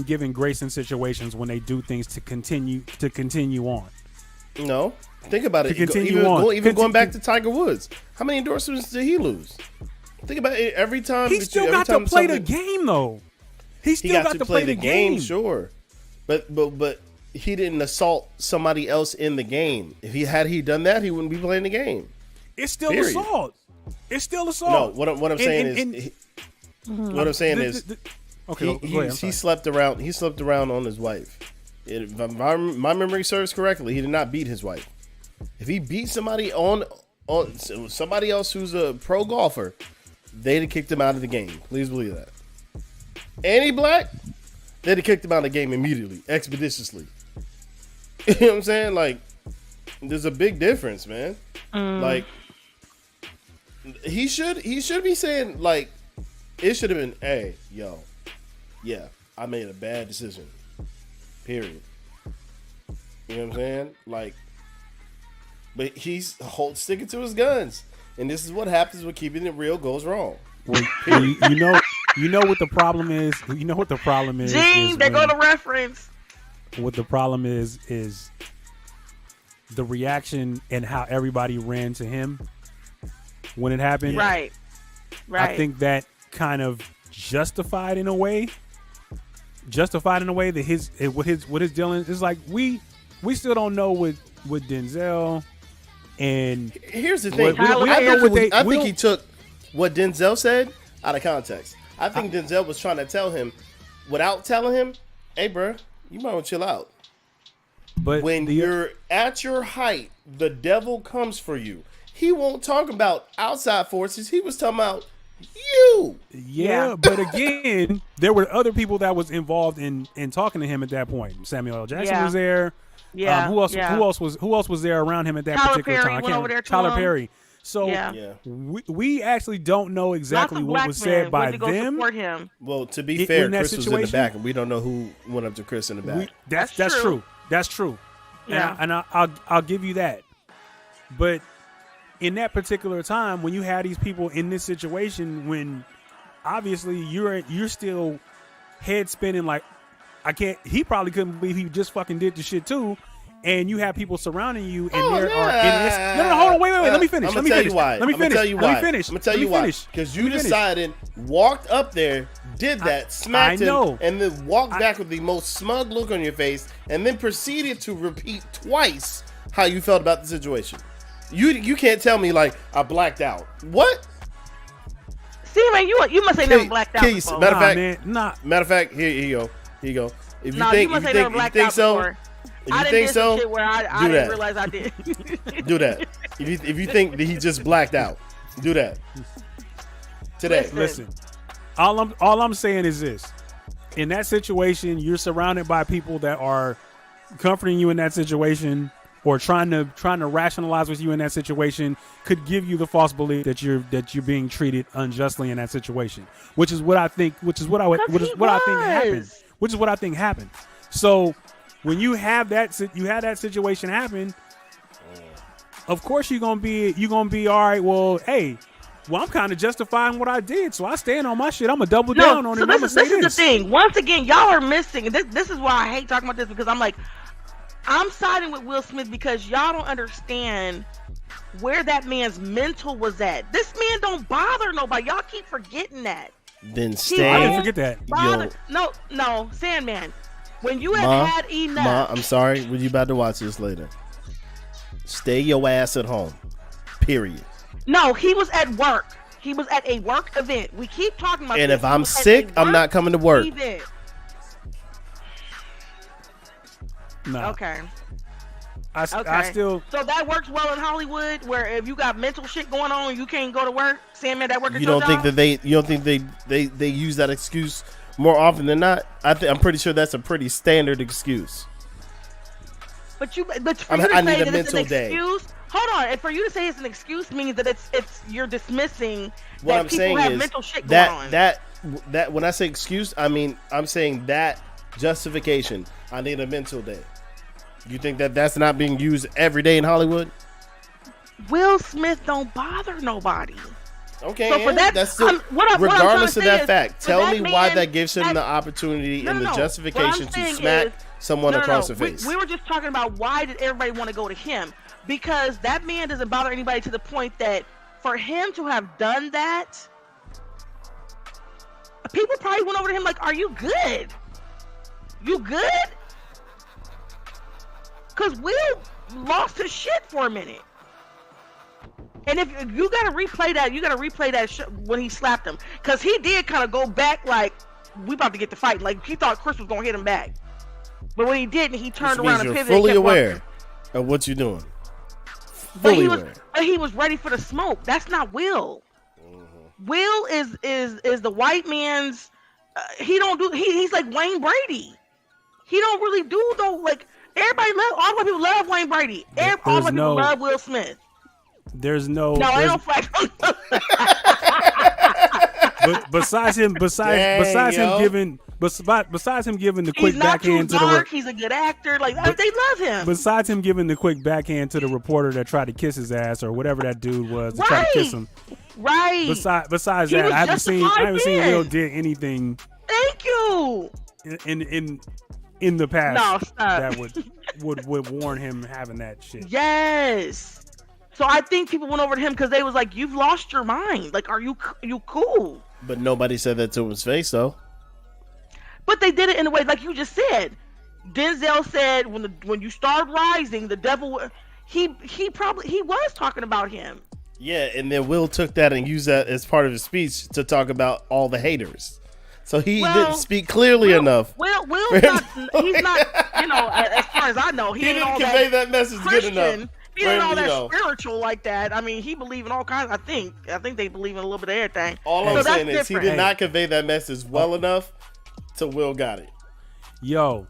given grace in situations when they do things to continue on. No, think about it. Going back to Tiger Woods, how many endorsements did he lose? Think about it. Every time he still got to play the game, though. He still got to play the game, sure. But he didn't assault somebody else in the game. If he done that, he wouldn't be playing the game. It's still assault. It's still assault. No, what I'm saying is, he slept around. He slept around on his wife. If my memory serves correctly, he did not beat his wife. If he beat somebody on somebody else who's a pro golfer, they'd have kicked him out of the game. Please believe that. Any black, they'd have kicked him out of the game immediately, expeditiously. You know what I'm saying? Like, there's a big difference, man. Like, he should be saying, like, it should have been, hey, yo, yeah, I made a bad decision. Period. You know what I'm saying? Like, but he's sticking to his guns. And this is what happens when keeping it real goes wrong. Well, you know what the problem is. You know what the problem is. Gene, they go to reference. What the problem is the reaction and how everybody ran to him when it happened. Right. I think that kind of justified in a way that what his dealing is like. We still don't know what Denzel. And here's the thing. I think he took what Denzel said out of context. I think Denzel was trying to tell him, without telling him, hey, bro, you might want to chill out. But when you're at your height, the devil comes for you. He won't talk about outside forces. He was talking about you. Yeah, but again, there were other people that was involved in talking to him at that point. Samuel L. Jackson was there. Yeah. Who else was there around him at that particular time? Tyler Perry. So we actually don't know exactly what was said by them. Well, to be fair, Chris was in the back, and we don't know who went up to Chris in the back. That's true. That's true. Yeah. And I'll give you that. But in that particular time, when you had these people in this situation, when obviously you're still head spinning like, he probably couldn't believe he just fucking did the shit too. And you have people surrounding you, and hold on, wait, let me finish. I'm gonna tell you why. Because you decided, walked up there, did that, smacked him, know. and then walked back with the most smug look on your face, and then proceeded to repeat twice how you felt about the situation. You can't tell me like I blacked out. What? See, man, you must say never blacked out before. Matter of fact, here you go. Here you go. If you think so, before. if you think so, shit where I didn't realize I did. Do that. If you think that he just blacked out, do that. Today. Listen. All I'm saying is this. In that situation, you're surrounded by people that are comforting you in that situation or trying to rationalize with you in that situation, could give you the false belief that you're being treated unjustly in that situation, which is what I think happened. So when you have that situation happen, of course you're gonna be all right. Well, hey, I'm kind of justifying what I did, so I stand on my shit. I'm gonna double down on it. This is the thing. Once again, y'all are missing. This is why I hate talking about this, because I'm like, I'm siding with Will Smith because y'all don't understand where that man's mental was at. This man don't bother nobody. Y'all keep forgetting that. Then stay. I didn't forget that. Yo. No, Sandman. When you have had enough. Ma, I'm sorry. When you about to watch this later. Stay your ass at home. Period. No, he was at work. He was at a work event. We keep talking about and this. If I'm sick, I'm not coming to work. No. Okay. I still. So that works well in Hollywood, where if you got mental shit going on, you can't go to work. Sandman, that work. You don't think they use that excuse more often than not? I'm pretty sure that's a pretty standard excuse. But for you to I say need a that it's mental an day. excuse. Hold on. And for you to say it's an excuse means that it's you're dismissing What that I'm people saying have is mental shit going on. that when I say excuse, I mean I'm saying that justification. I need a mental day. You think that that's not being used every day in Hollywood? Will Smith don't bother nobody. Okay, so for that, that's still, regardless of that fact, tell me why that gives him the opportunity and the justification to smack someone across the face. We were just talking about why did everybody want to go to him? Because that man doesn't bother anybody to the point that for him to have done that, people probably went over to him like, "Are you good? You good?" Because Will lost his shit for a minute. And if you gotta replay that, when he slapped him, because he did kind of go back like, "We about to get the fight." Like he thought Chris was gonna hit him back, but when he didn't, he turned around and pivoted. You're fully aware of what you're doing. But he was ready for the smoke. That's not Will. Mm-hmm. Will is the white man's. He's like Wayne Brady. He don't really do though. Like everybody all the white people love Wayne Brady. All the white people love Will Smith. There's no. No, I don't flag. But besides him giving the quick backhand to the. He's a good actor. Like they love him. Besides him giving the quick backhand to the reporter that tried to kiss his ass or whatever that dude was to try to kiss him. Right. Besides that, I haven't seen Will did anything. Thank you. In the past that would warn him having that shit. Yes. So I think people went over to him because they was like, "You've lost your mind. Like, are you cool?" But nobody said that to his face, though. But they did it in a way like you just said. Denzel said, "When you start rising, the devil." He was talking about him. Yeah, and then Will took that and used that as part of his speech to talk about all the haters. So he didn't speak clearly enough. Will's not. He's not. As far as I know, he didn't convey that message good enough. He ain't all that spiritual like that. I mean, he believe in all kinds. I think they believe in a little bit of everything. All I'm saying is he did not convey that message well enough to Will got it. Yo,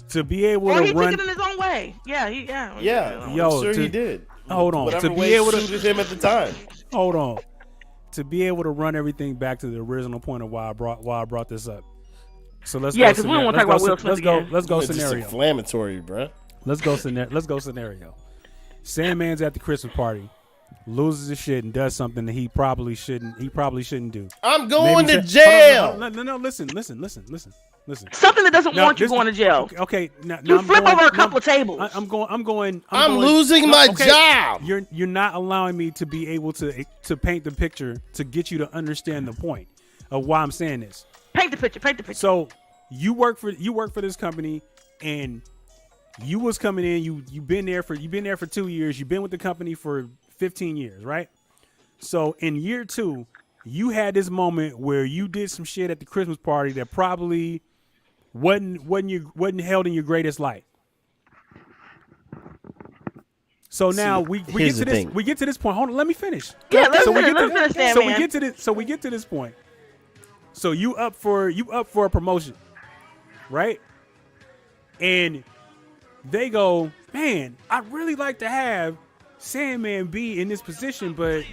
to be able to he run. took it in his own way. Yeah. Yo, I'm sure he did. Hold on. Whatever to be way able to suited him at the time. Hold on. To be able to run everything back to the original point of why I brought this up. So let's because we don't want to talk about Will Smith again. Let's go it's scenario. Just inflammatory, bro. Let's go scenario. Sandman's at the Christmas party, loses his shit and does something that he probably shouldn't do. I'm going to jail. No, listen. Something that doesn't want you going to jail. Okay, now you flip over a couple of tables. I'm losing my job. You're not allowing me to be able to paint the picture to get you to understand the point of why I'm saying this. Paint the picture. So you work for this company, and you was coming in. You've been there for 2 years. You've been with the company for 15 years, right? So in year 2, you had this moment where you did some shit at the Christmas party that probably wasn't held in your greatest light. So now we get to this. We get to this point. Hold on, let me finish. Yeah, so we get to this point. So you up for a promotion, right? And they go, man, I'd really like to have Sandman be in this position, but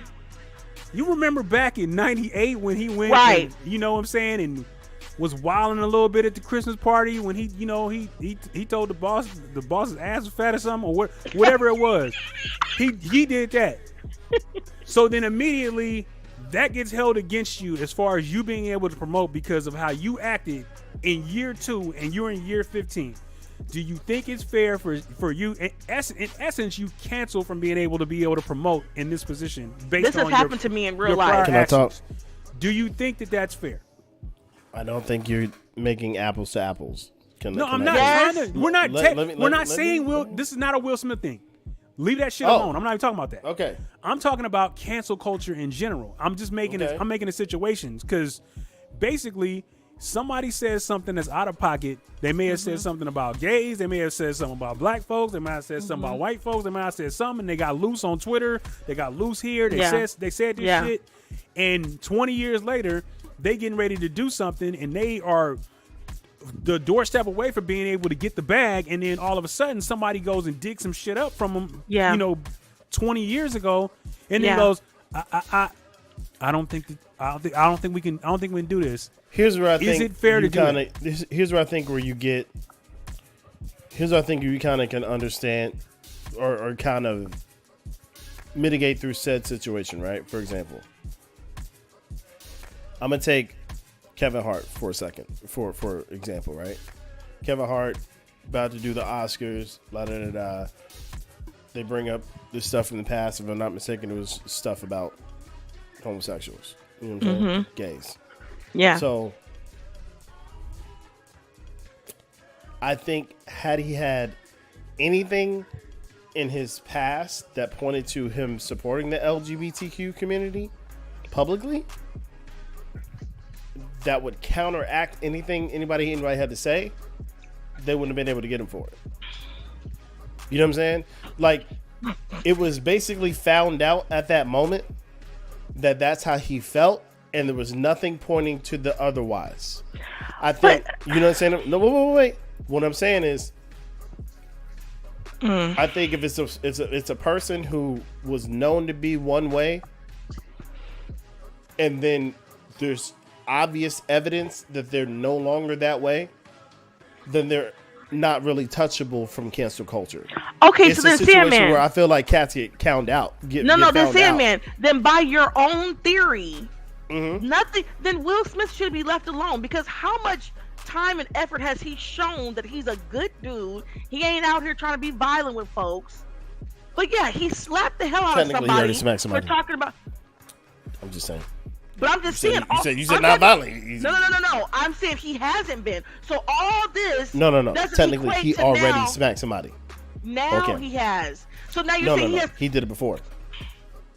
you remember back in '98 when he went, right? And, you know what I'm saying, and was wilding a little bit at the Christmas party when he told the boss's ass was fat or something, or whatever it was. He did that. So then immediately that gets held against you as far as you being able to promote because of how you acted in year 2 and you're in year 15. Do you think it's fair for you, in essence, you cancel from being able to promote in this position based this on has happened to me in real life. Can I talk? Do you think that that's fair? I don't think you're making apples to apples. I'm not trying to. We're not saying Will. This is not a Will Smith thing. Leave that shit alone. I'm not even talking about that. Okay. I'm talking about cancel culture in general. I'm just making it. I'm making the situations because basically somebody says something that's out of pocket. They may have said something about gays. They may have said something about black folks. They might have said something about white folks. They might have said something. And they got loose on Twitter. They got loose here. They said this shit. And 20 years later, they getting ready to do something, and they are the doorstep away from being able to get the bag. And then all of a sudden, somebody goes and digs some shit up from them. 20 years ago, and then goes, I don't think we can do this. Here's where I think is it fair to do it? Here's where I think you kind of can understand or kind of mitigate through said situation, right? For example, I'm gonna take Kevin Hart for a second, for example, right? Kevin Hart about to do the Oscars, la da da da. They bring up this stuff from the past. If I'm not mistaken, it was stuff about homosexuals. You know what I'm saying? Gays. Yeah. So I think had he had anything in his past that pointed to him supporting the LGBTQ community publicly, that would counteract anything anybody had to say, they wouldn't have been able to get him for it. You know what I'm saying? Like, it was basically found out at that moment that that's how he felt, and there was nothing pointing to the otherwise. I think, you know what I'm saying? No, wait. What I'm saying is, I think if it's a person who was known to be one way, and then there's obvious evidence that they're no longer that way, then they're not really touchable from cancel culture. Okay, it's so then a situation Sandman, where I feel like cats get counted out. Then Sandman, then by your own theory, nothing. Then Will Smith should be left alone, because how much time and effort has he shown that he's a good dude? He ain't out here trying to be violent with folks. But yeah, he slapped the hell out of somebody. He already smacked somebody. We're talking about. I'm just saying. But I'm just saying. You said not violent. No. I'm saying he hasn't been. So all this. No. Technically, he already smacked somebody. Now he has. So now you're saying he has. He did it before.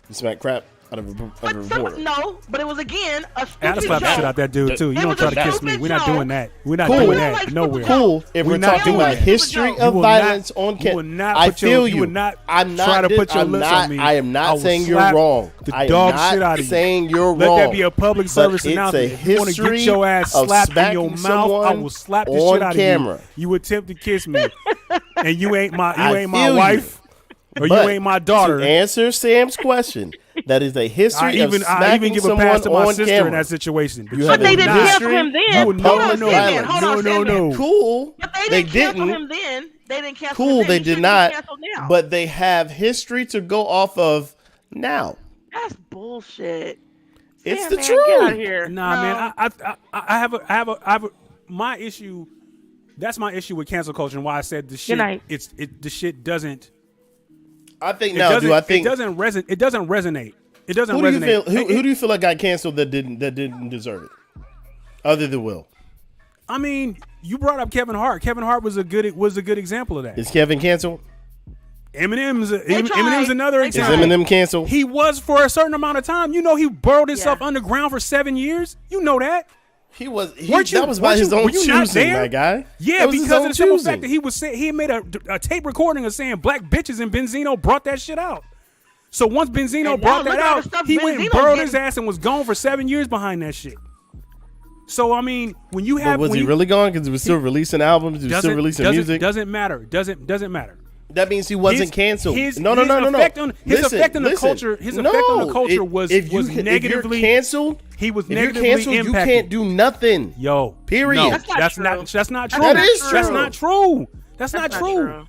He smacked crap out of a reporter. No, but it was again a stupid I'd slap the shit out that dude too. You don't try to kiss me. We're not doing that. We're not doing that nowhere. Cool. If we're talking about history of violence on camera, I feel you. I'm not trying to put your lips on me. I am not saying you're wrong. I am not saying you're wrong. Let that be a public service announcement. If you want to get your ass slapped in your mouth, I will slap the shit out of you. You attempt to kiss me, and you ain't my wife, or you ain't my daughter. To answer Sam's question. That is a history of smacking give a someone pass to my on sister camera. in that situation. But they didn't cancel him then. No. Cool. But they didn't cancel him then. They didn't cancel him Cool, then. they did not. But they have history to go off of now. That's bullshit. It's Yeah, the man, truth. Get out of here. Man. I have a my issue. That's my issue with cancel culture, and why I said the shit. The shit doesn't. I think now. Do I think it doesn't resonate? It doesn't resonate. It doesn't resonate. resonate. Who do you feel like got canceled that didn't deserve it? Other than Will. I mean, you brought up Kevin Hart. Kevin Hart was a good example of that. Is Kevin canceled? Eminem's another Is example. Eminem canceled? He was for a certain amount of time. You know, he burrowed himself underground for 7 years. You know that. He was. That was by his own choosing, my guy. Yeah, because of the simple fact that he made a tape recording of saying black bitches, and Benzino brought that shit out. So once Benzino brought that out, he went and burrowed his ass and was gone for 7 years behind that shit. So I mean, when you have, but was he really gone? Because he was still releasing albums, he was still releasing music. Doesn't matter. Doesn't matter. That means he wasn't canceled. No. His effect on the culture. His effect on the culture was negatively. If you're canceled, he was negatively impacted. You can't do nothing. Yo, period. No, that's not true. That is true. That's not true. That's not true.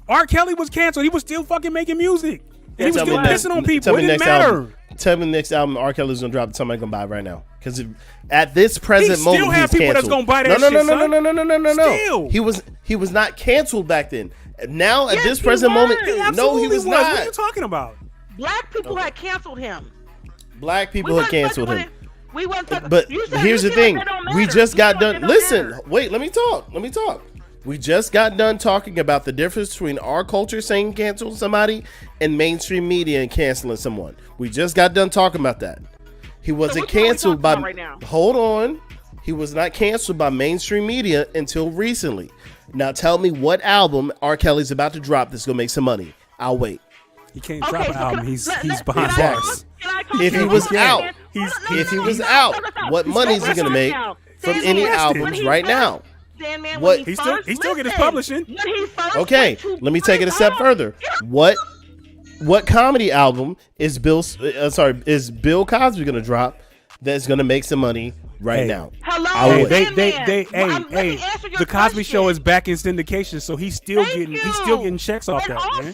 R. Kelly was canceled. He was still fucking making music. And he was still pissing on people. It didn't matter. Tell me the next album R. Kelly's gonna drop. Somebody gonna buy right now. Because at this present moment, still have he's people canceled. that's gonna buy that shit. No. Still. He was not canceled back then. Now at this present moment, no, he was not. What are you talking about? Black people had canceled him. Black people had canceled him. We went. But here's the thing: we just got done. Listen, wait. Let me talk. We just got done talking about the difference between our culture saying cancel somebody and mainstream media and canceling someone. We just got done talking about that. He wasn't canceled by. Right now? Hold on. He was not canceled by mainstream media until recently. Now tell me what album R. Kelly's about to drop that's gonna make some money. I'll wait. He can't drop an album. He's behind bars. If he was out, what money is he gonna make from any albums right now? What he still get his publishing. Okay, let me take it a step further. What comedy album is Bill Cosby gonna drop that's gonna make some money right now? Hello, the Cosby Show is back in syndication, so he's still getting checks off that. Also,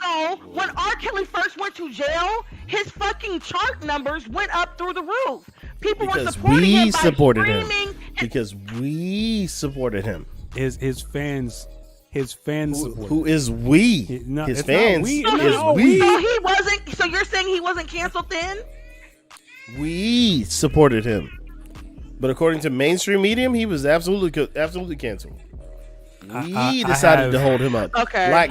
when R. Kelly first went to jail, his fucking chart numbers went up through the roof. People were supporting him by screaming. Because we supported him. His fans. Who is we? His fans is we. So he wasn't. So you're saying he wasn't canceled then? We supported him. But according to mainstream media, he was absolutely canceled. We decided to hold him up. Okay. Black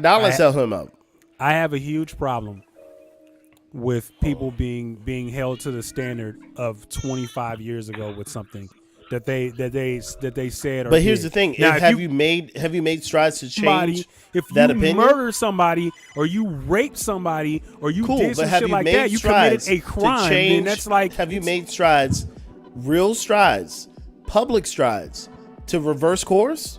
Dollars held him up. I have a huge problem with people being held to the standard of 25 years ago with something that they said. But here's the thing: now, have you made strides to change that opinion? If you murder somebody, or you rape somebody, or you did some shit like that, you committed a crime. Then that's like. Have you made strides, real strides, public strides, to reverse course?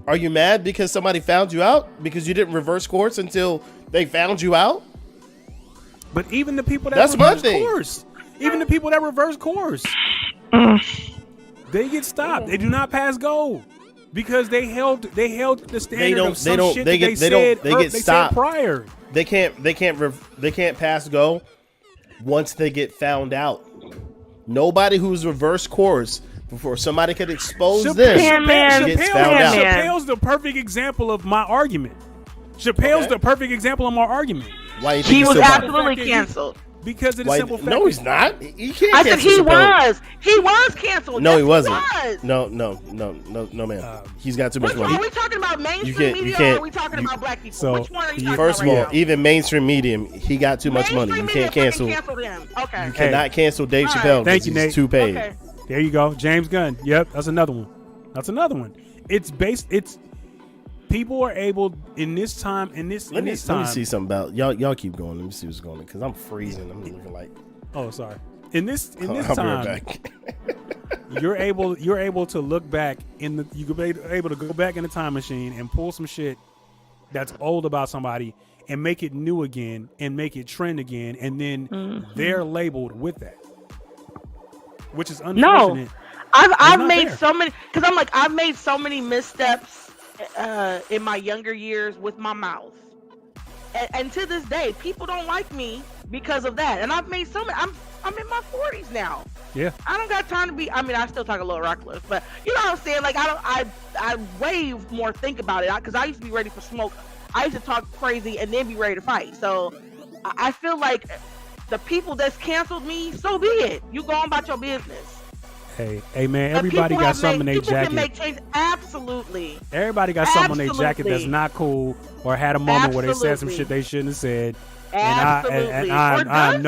Are you mad because somebody found you out because you didn't reverse course until they found you out? But even the people that reverse course, they get stopped. They do not pass go because they held the standard of some shit they said prior. They can't pass go once they get found out. Nobody who's reverse course before somebody could expose them gets found out. Chappelle's the perfect example of my argument. Chappelle's the perfect example of my argument. Why you think he was absolutely canceled? Because of the simple fact. No, he's not. He can't. I said he was. He was canceled. No, he wasn't. No, man. He's got too much money. Are we talking about mainstream media or are we talking about black people? So, which one are you talking first about of all, even mainstream media, he got too much money. You can't cancel. Him. Okay. You cannot cancel Dave Chappelle. Thank you, Nate. He's too paid. Okay. There you go, James Gunn. Yep, that's another one. It's people are able in this time. Let me see something about y'all. Keep going. Let me see what's going on because I'm freezing. I'm looking like. Oh, sorry. In this time, right you're able to look back you could be able to go back in the time machine and pull some shit that's old about somebody and make it new again and make it trend again, and then they're labeled with that, which is unfortunate. No, I've made so many because I've made so many missteps in my younger years with my mouth, and to this day, people don't like me because of that. And I've made so many. I'm in my 40s now. Yeah. I don't got time to be. I mean, I still talk a little reckless, but you know what I'm saying. Like I way more think about it because I used to be ready for smoke. I used to talk crazy and then be ready to fight. So I feel like the people that's canceled me, so be it. You go on about your business. Hey, man, everybody got something in their jacket. Can make change. Absolutely. Everybody got something on their jacket that's not cool or had a moment where they said some shit they shouldn't have said. Absolutely. And I'm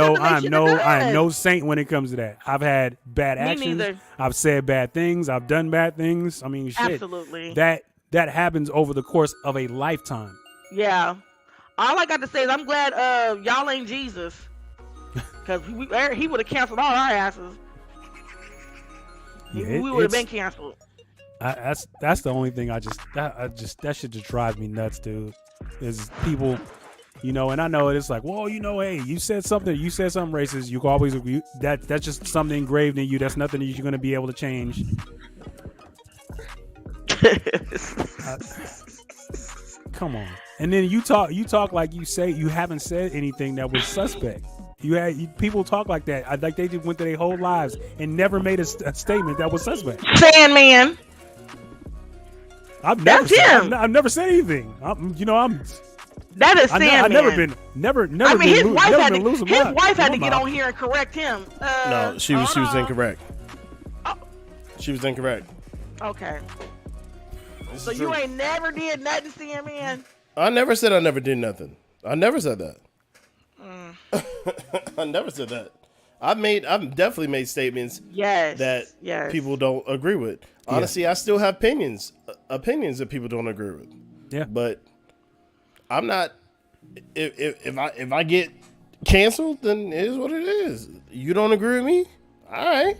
no saint when it comes to that. I've had bad actions. Neither. I've said bad things. I've done bad things. I mean, shit. Absolutely. That happens over the course of a lifetime. Yeah. All I got to say is I'm glad y'all ain't Jesus. Because he would have canceled all our asses. Yeah, we would have been canceled. That's the only thing that shit just drives me nuts, dude. Is people, and I know it's like, well, hey, you said something racist. You can always that's just something engraved in you. That's nothing that you're gonna be able to change. Come on. And then you talk like you say you haven't said anything that was suspect. People talk like that, like they just went through their whole lives and never made a statement that was suspect. Sandman. I've never said anything. That is Sandman. I've never I mean, his wife had to get mouth. on here and correct him. No, she was incorrect. Oh. She was incorrect. Okay. So you ain't never did nothing, Sandman? I never said I never did nothing. I never said that. I never said that. I've definitely made statements that people don't agree with. Honestly, I still have opinions that people don't agree with. Yeah. But I'm not. If I get canceled, then it is what it is. You don't agree with me? All right.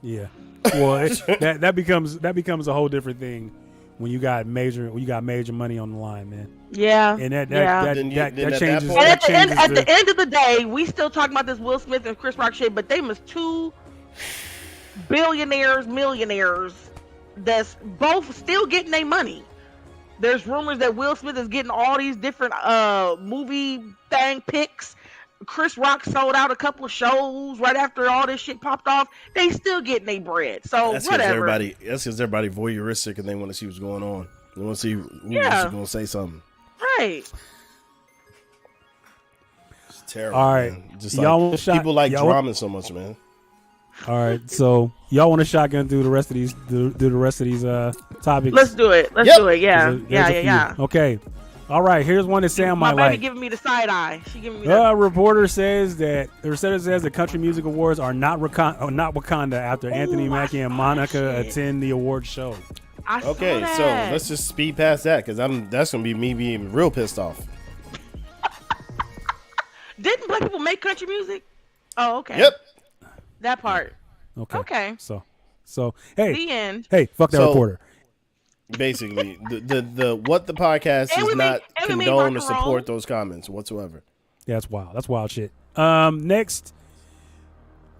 Yeah. Well, that becomes a whole different thing when you got major money on the line, man. Yeah. And that changes. And at the end of the day, we still talking about this Will Smith and Chris Rock shit, but they was two billionaires, millionaires that's both still getting their money. There's rumors that Will Smith is getting all these different movie thing picks. Chris Rock sold out a couple of shows right after all this shit popped off. They still getting their bread. So that's whatever. That's because everybody voyeuristic and they want to see what's going on. They want to see who's going to say something. Right. It's terrible. All right. Man. Just y'all like, people like drama so much, man. All right. So y'all want to shotgun through the rest of these topics? Let's do it. Let's do it. Yeah. Yeah. Okay. All right, here's one that Sam might like. My baby giving me the side eye. She giving me the reporter says that the Country Music Awards are not Wakanda after Anthony Mackie and Monica attend the award show. Okay, so let's just speed past that because that's gonna be me being real pissed off. Didn't black people make country music? Oh, okay. Yep. That part. Okay. So hey. The end. Hey, fuck that reporter. Basically, the what the podcast does not condone or support those comments whatsoever. Yeah, that's wild. That's wild shit. Next,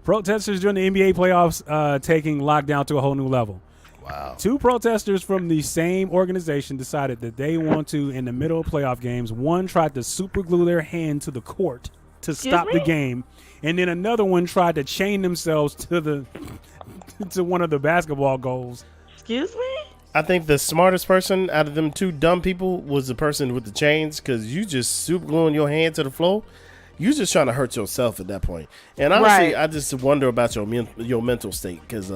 protesters during the NBA playoffs taking lockdown to a whole new level. Wow. 2 protesters from the same organization decided that they want to, in the middle of playoff games, one tried to super glue their hand to the court to stop the game, and then another one tried to chain themselves to one of the basketball goals. Excuse me? I think the smartest person out of them 2 dumb people was the person with the chains, because you just super gluing your hand to the floor. You just trying to hurt yourself at that point. And honestly, I just wonder about your mental state, because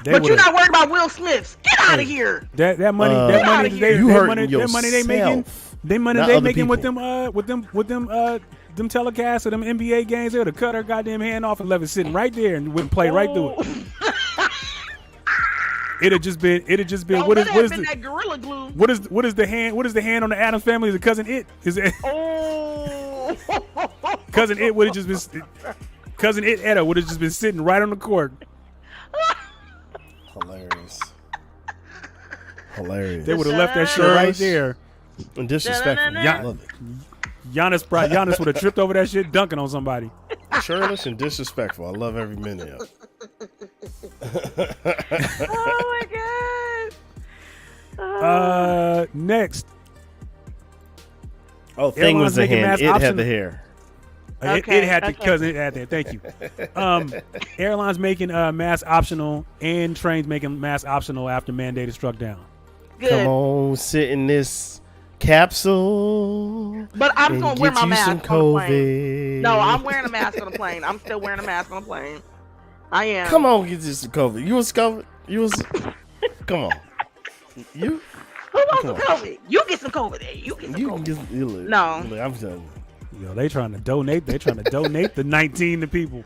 but you're not worried about Will Smith. Get out of here. That money they making with them telecasts of them NBA games, they would have cut her goddamn hand off and left it sitting right there and wouldn't play right through it. It'd have just been what is that gorilla glue? What is the hand on the Addams Family? Is it cousin It? Is it cousin It would have just been cousin It Etta would have just been sitting right on the court. Hilarious. They would have left that shit right there. And disrespectful. I love it. Giannis would have tripped over that shit dunking on somebody. Shirtless and disrespectful. I love every minute of it. Oh my god. Next. Oh, thing was the hand. It had the hair. It had to because it had that. Thank you. Airlines making mask optional and trains making mask optional after mandate is struck down. Good. Come on, sit in this capsule. But I'm gonna wear my mask. Some COVID. No, I'm wearing a mask on the plane. I'm still wearing a mask on the plane. I am. Come on, get this COVID. You was COVID. You was. Come on. You. Who wants some COVID? You get some COVID. You get some COVID. No. Look, I'm telling you. Yo, they trying to donate. They trying to donate the 19 to people.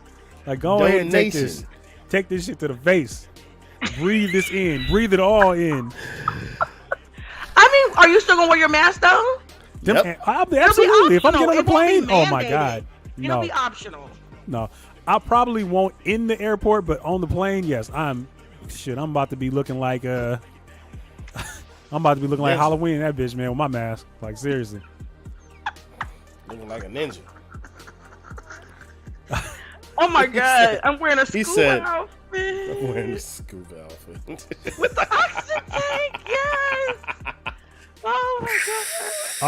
Like, go ahead and take this. Take this shit to the face. Breathe this in. Breathe it all in. I mean, are you still gonna wear your mask though? Yep. Absolutely. If I'm getting on the plane, oh my God. It'll No. be optional. No. I probably won't in the airport, but on the plane, yes. I'm about to be looking like Halloween in that bitch, man, with my mask. Like, seriously. Looking like a ninja. Oh my God. I'm wearing a He scuba said- outfit. I'm wearing a scuba outfit. With the oxygen tank, yes. Oh my God.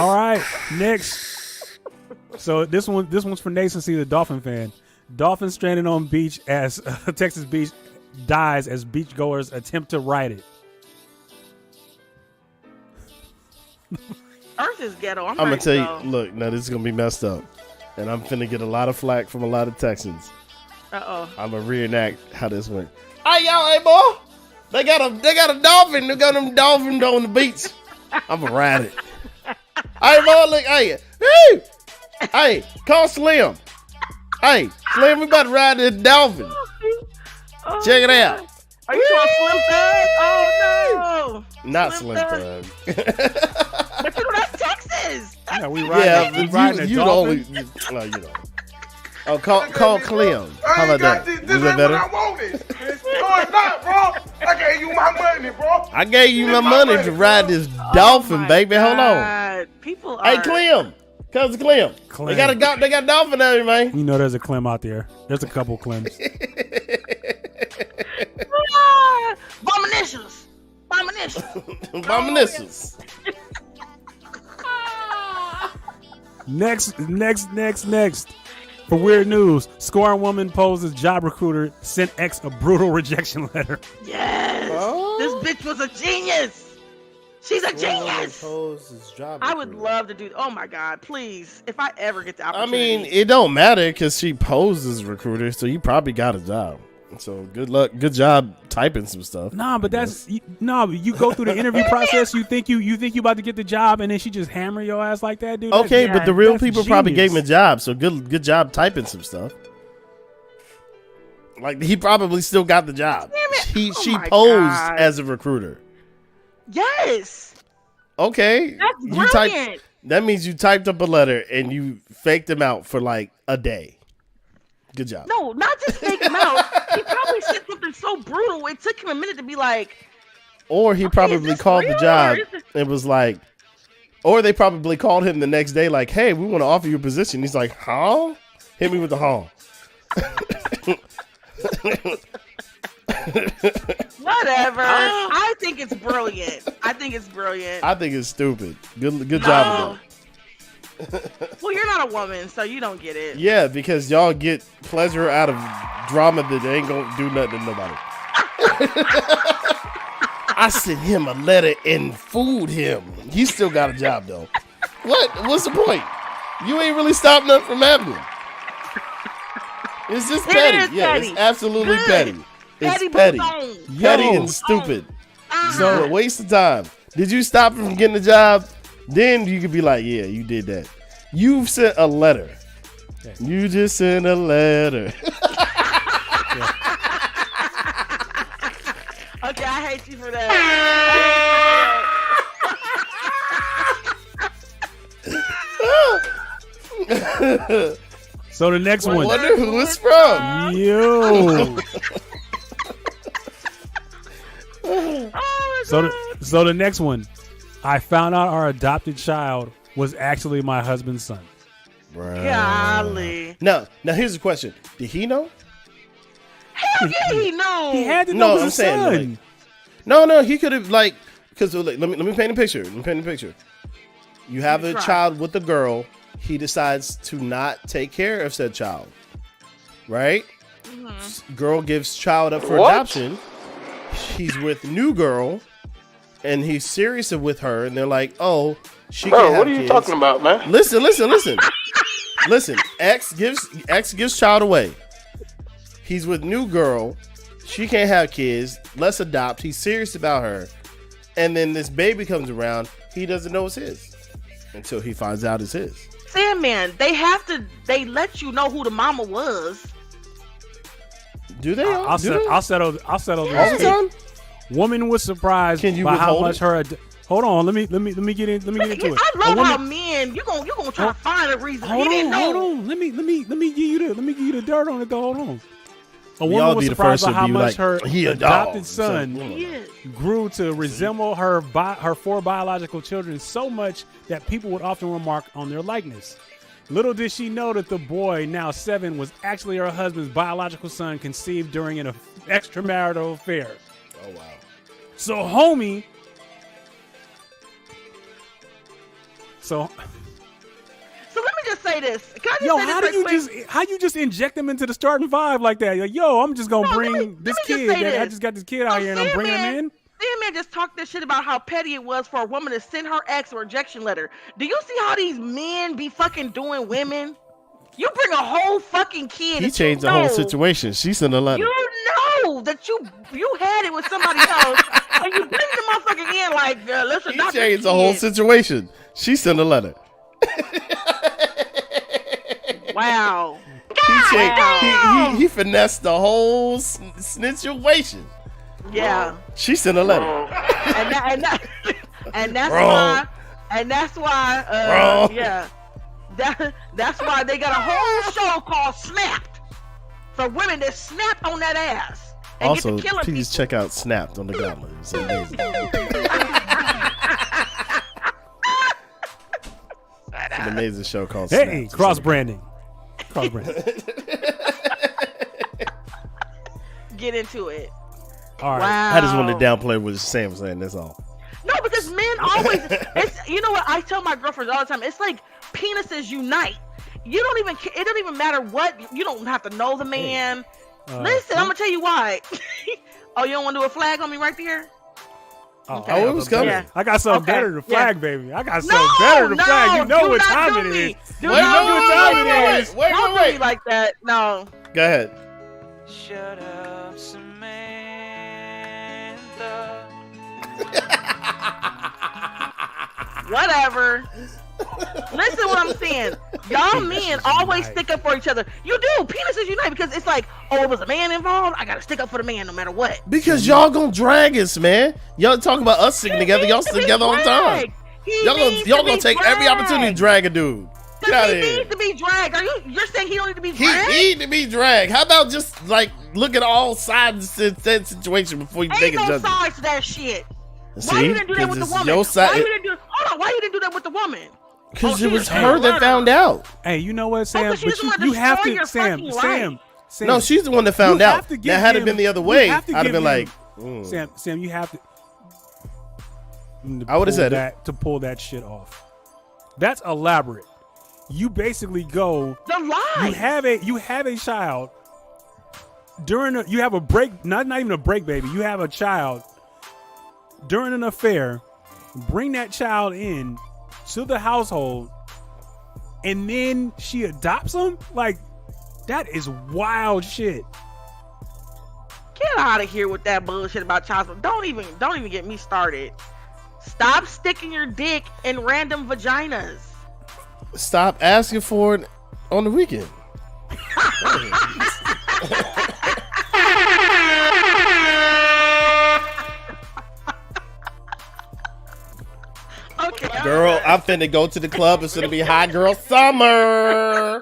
All right, next. So this one's for Nathan C, the Dolphin fan. Dolphin stranded on beach as Texas beach dies as beachgoers attempt to ride it. Earth is ghetto. I'm gonna ready tell to you. go. Look, now this is gonna be messed up, and I'm finna get a lot of flack from a lot of Texans. Uh-oh. I'm gonna reenact how this went. Hey y'all, hey boy, they got a dolphin. They got them dolphins on the beach. I'm gonna ride it. Hey boy, look, hey, call Slim. Hey, Slim, we about to ride this dolphin. Oh, Check it out. Are you trying Slim Thug? Oh no. Not Slim Thug. But you know that's Texas. Yeah, we riding. Yeah, you the only. Well, you know. Oh, call Clem. How about that? Is that better? I wanted. No, it's not, bro. I gave you my money, bro. I gave you my money to ride this dolphin, baby. Hold on. People are. Hey, Clem. Cousin Clem. They got dolphin out here, man. You know there's a Clem out there. There's a couple Clems. Abominations. Abominations. Next. For weird news, scoring woman poses job recruiter sent ex a brutal rejection letter. Yes. This bitch was a genius. She's a genius. I would love to do. Oh my God, please! If I ever get the I opportunity. mean, it don't matter because she posed as a recruiter, so you probably got a job. So good luck, good job typing some stuff. Nah, but you go through the interview process. You think you about to get the job, and then she just hammer your ass like that, dude. Okay, but the real people probably gave him a genius. job, so good job typing some stuff. Like he probably still got the job. She my posed God. as a recruiter. Yes. Okay, That's you brilliant. typed. That means you typed up a letter and you faked him out for like a day. Good job. No, not just fake him out. He probably said something so brutal. It took him a minute to be like. Or he probably called the job and was like, or they probably called him the next day like, hey, we want to offer you a position. He's like, huh? Hit me with the huh. Whatever. I think it's brilliant. I think it's stupid. Good job with Well, you're not a woman, so you don't get it. Yeah, because y'all get pleasure out of drama that ain't gonna do nothing to nobody. I sent him a letter and fooled him. He still got a job though. What's the point? You ain't really stopped nothing from happening. It's just petty. Petty. It's absolutely Good. petty. It's Petty petty. boots Petty Yo. and stupid. on. So a waste of time. Did you stop him from getting a job? Then you could be like, yeah, you did that. You've sent a letter. You just sent a letter. Okay, I hate you for that. So the next I one. wonder who it's from. Yo. So the next one. I found out our adopted child was actually my husband's son. Golly. Now here's the question. Did he know? Hell yeah, he knows. He had to know No, his I'm son. saying, No, he could have because let me paint a picture. You have a child with a girl. He decides to not take care of said child. Right? Mm-hmm. Girl gives child up for adoption. He's with new girl, and he's serious with her, and they're like, "Oh, she can have What are you kids." talking about, man? Listen. Listen, X gives child away. He's with new girl. She can't have kids. Let's adopt. He's serious about her. And then this baby comes around. He doesn't know it's his until he finds out it's his. Sandman, they let you know who the mama was. Do they? I'll settle all this. the time. Woman was surprised Can you by how withhold much it? her. Hold on, let me get into it. I love how men you gonna try to find a reason. Hold He didn't on. know. Let me give you the dirt on it. Though. Hold on. A Y'all woman was be the surprised first by to how be much like, her "He a adopted dog." son Yes. grew to resemble her 4 biological children so much that people would often remark on their likeness. Little did she know that the boy, now 7, was actually her husband's biological son conceived during an extramarital affair. Oh wow. So, homie. So let me just say this. Can I just yo, say this how right do quick? you just inject them into the starting 5 like that? Like, yo, I'm just gonna bring this kid. I just got this kid out here and I'm bringing him in. Sandman just talked this shit about how petty it was for a woman to send her ex a rejection letter. Do you see how these men be fucking doing women? You bring a whole fucking kid. He changed the whole situation. She sent a letter. You know that you had it with somebody else, and you bring the motherfucker in like, let's He adopt changed this the whole kid. situation. She sent a letter. Wow. He finessed the whole situation. Yeah. She sent a letter. And that's Wrong. why Wrong. yeah. That's why they got a whole show called Snapped for women that snap on that ass and Also, get to killing please people. check out Snapped on the Gauntlet. It's amazing. It's an amazing show called Snapped. Hey, cross branding. Get into it. All right. Wow. I just wanted to downplay what Sam was saying. That's all. No, because men always. It's, you know what I tell my girlfriends all the time. It's like penises unite. You don't even. It don't even matter what. You don't have to know the man. Listen, I'm gonna tell you why. Oh, you don't want to do a flag on me right there? Oh, it was coming. Yeah. I got something Okay, better to flag, yeah. baby. I got something better to flag. You know do what not time do it me. is. Do Wait, not no, do wait, me. wait, wait, wait, Don't wait. do me like that. No. Go ahead. Shut up, Samantha. Whatever. Listen what I'm saying. Y'all men always stick up for each other. You do. Penises unite because it's like, oh, it was a man involved. I gotta stick up for the man no matter what. Because y'all gonna drag us, man. Y'all talking about us sticking together. Y'all stick together all the time. Y'all gonna take every opportunity to drag a dude. Get out of He here. needs to be dragged. You're saying he don't need to be He dragged? need to be dragged. How about just like look at all sides of that situation before you make Ain't a no judgment? sides to that shit. Why See, you didn't do that with the it's woman? your side. Why you didn't do? Hold on. Why you didn't do that with the woman? Because Oh, it was she her just that found out. Hey, you know what, Sam? but she just wanna you have destroy to, your fucking Sam. No, she's the one that found You out. have to That give had it him- been the other you way, have to I'd have give been like, him- Sam, you have to. I would've said that to pull that shit off. That's elaborate. You basically go. The lie. You have a child during you have a break. Not even a break, baby. You have a child during an affair. Bring that child in to the household, and then she adopts him. Like that is wild shit. Get out of here with that bullshit about child support. Don't even get me started. Stop sticking your dick in random vaginas. stop asking for it on the weekend. Okay. Girl, I'm finna go to the club. It's gonna be hot girl summer.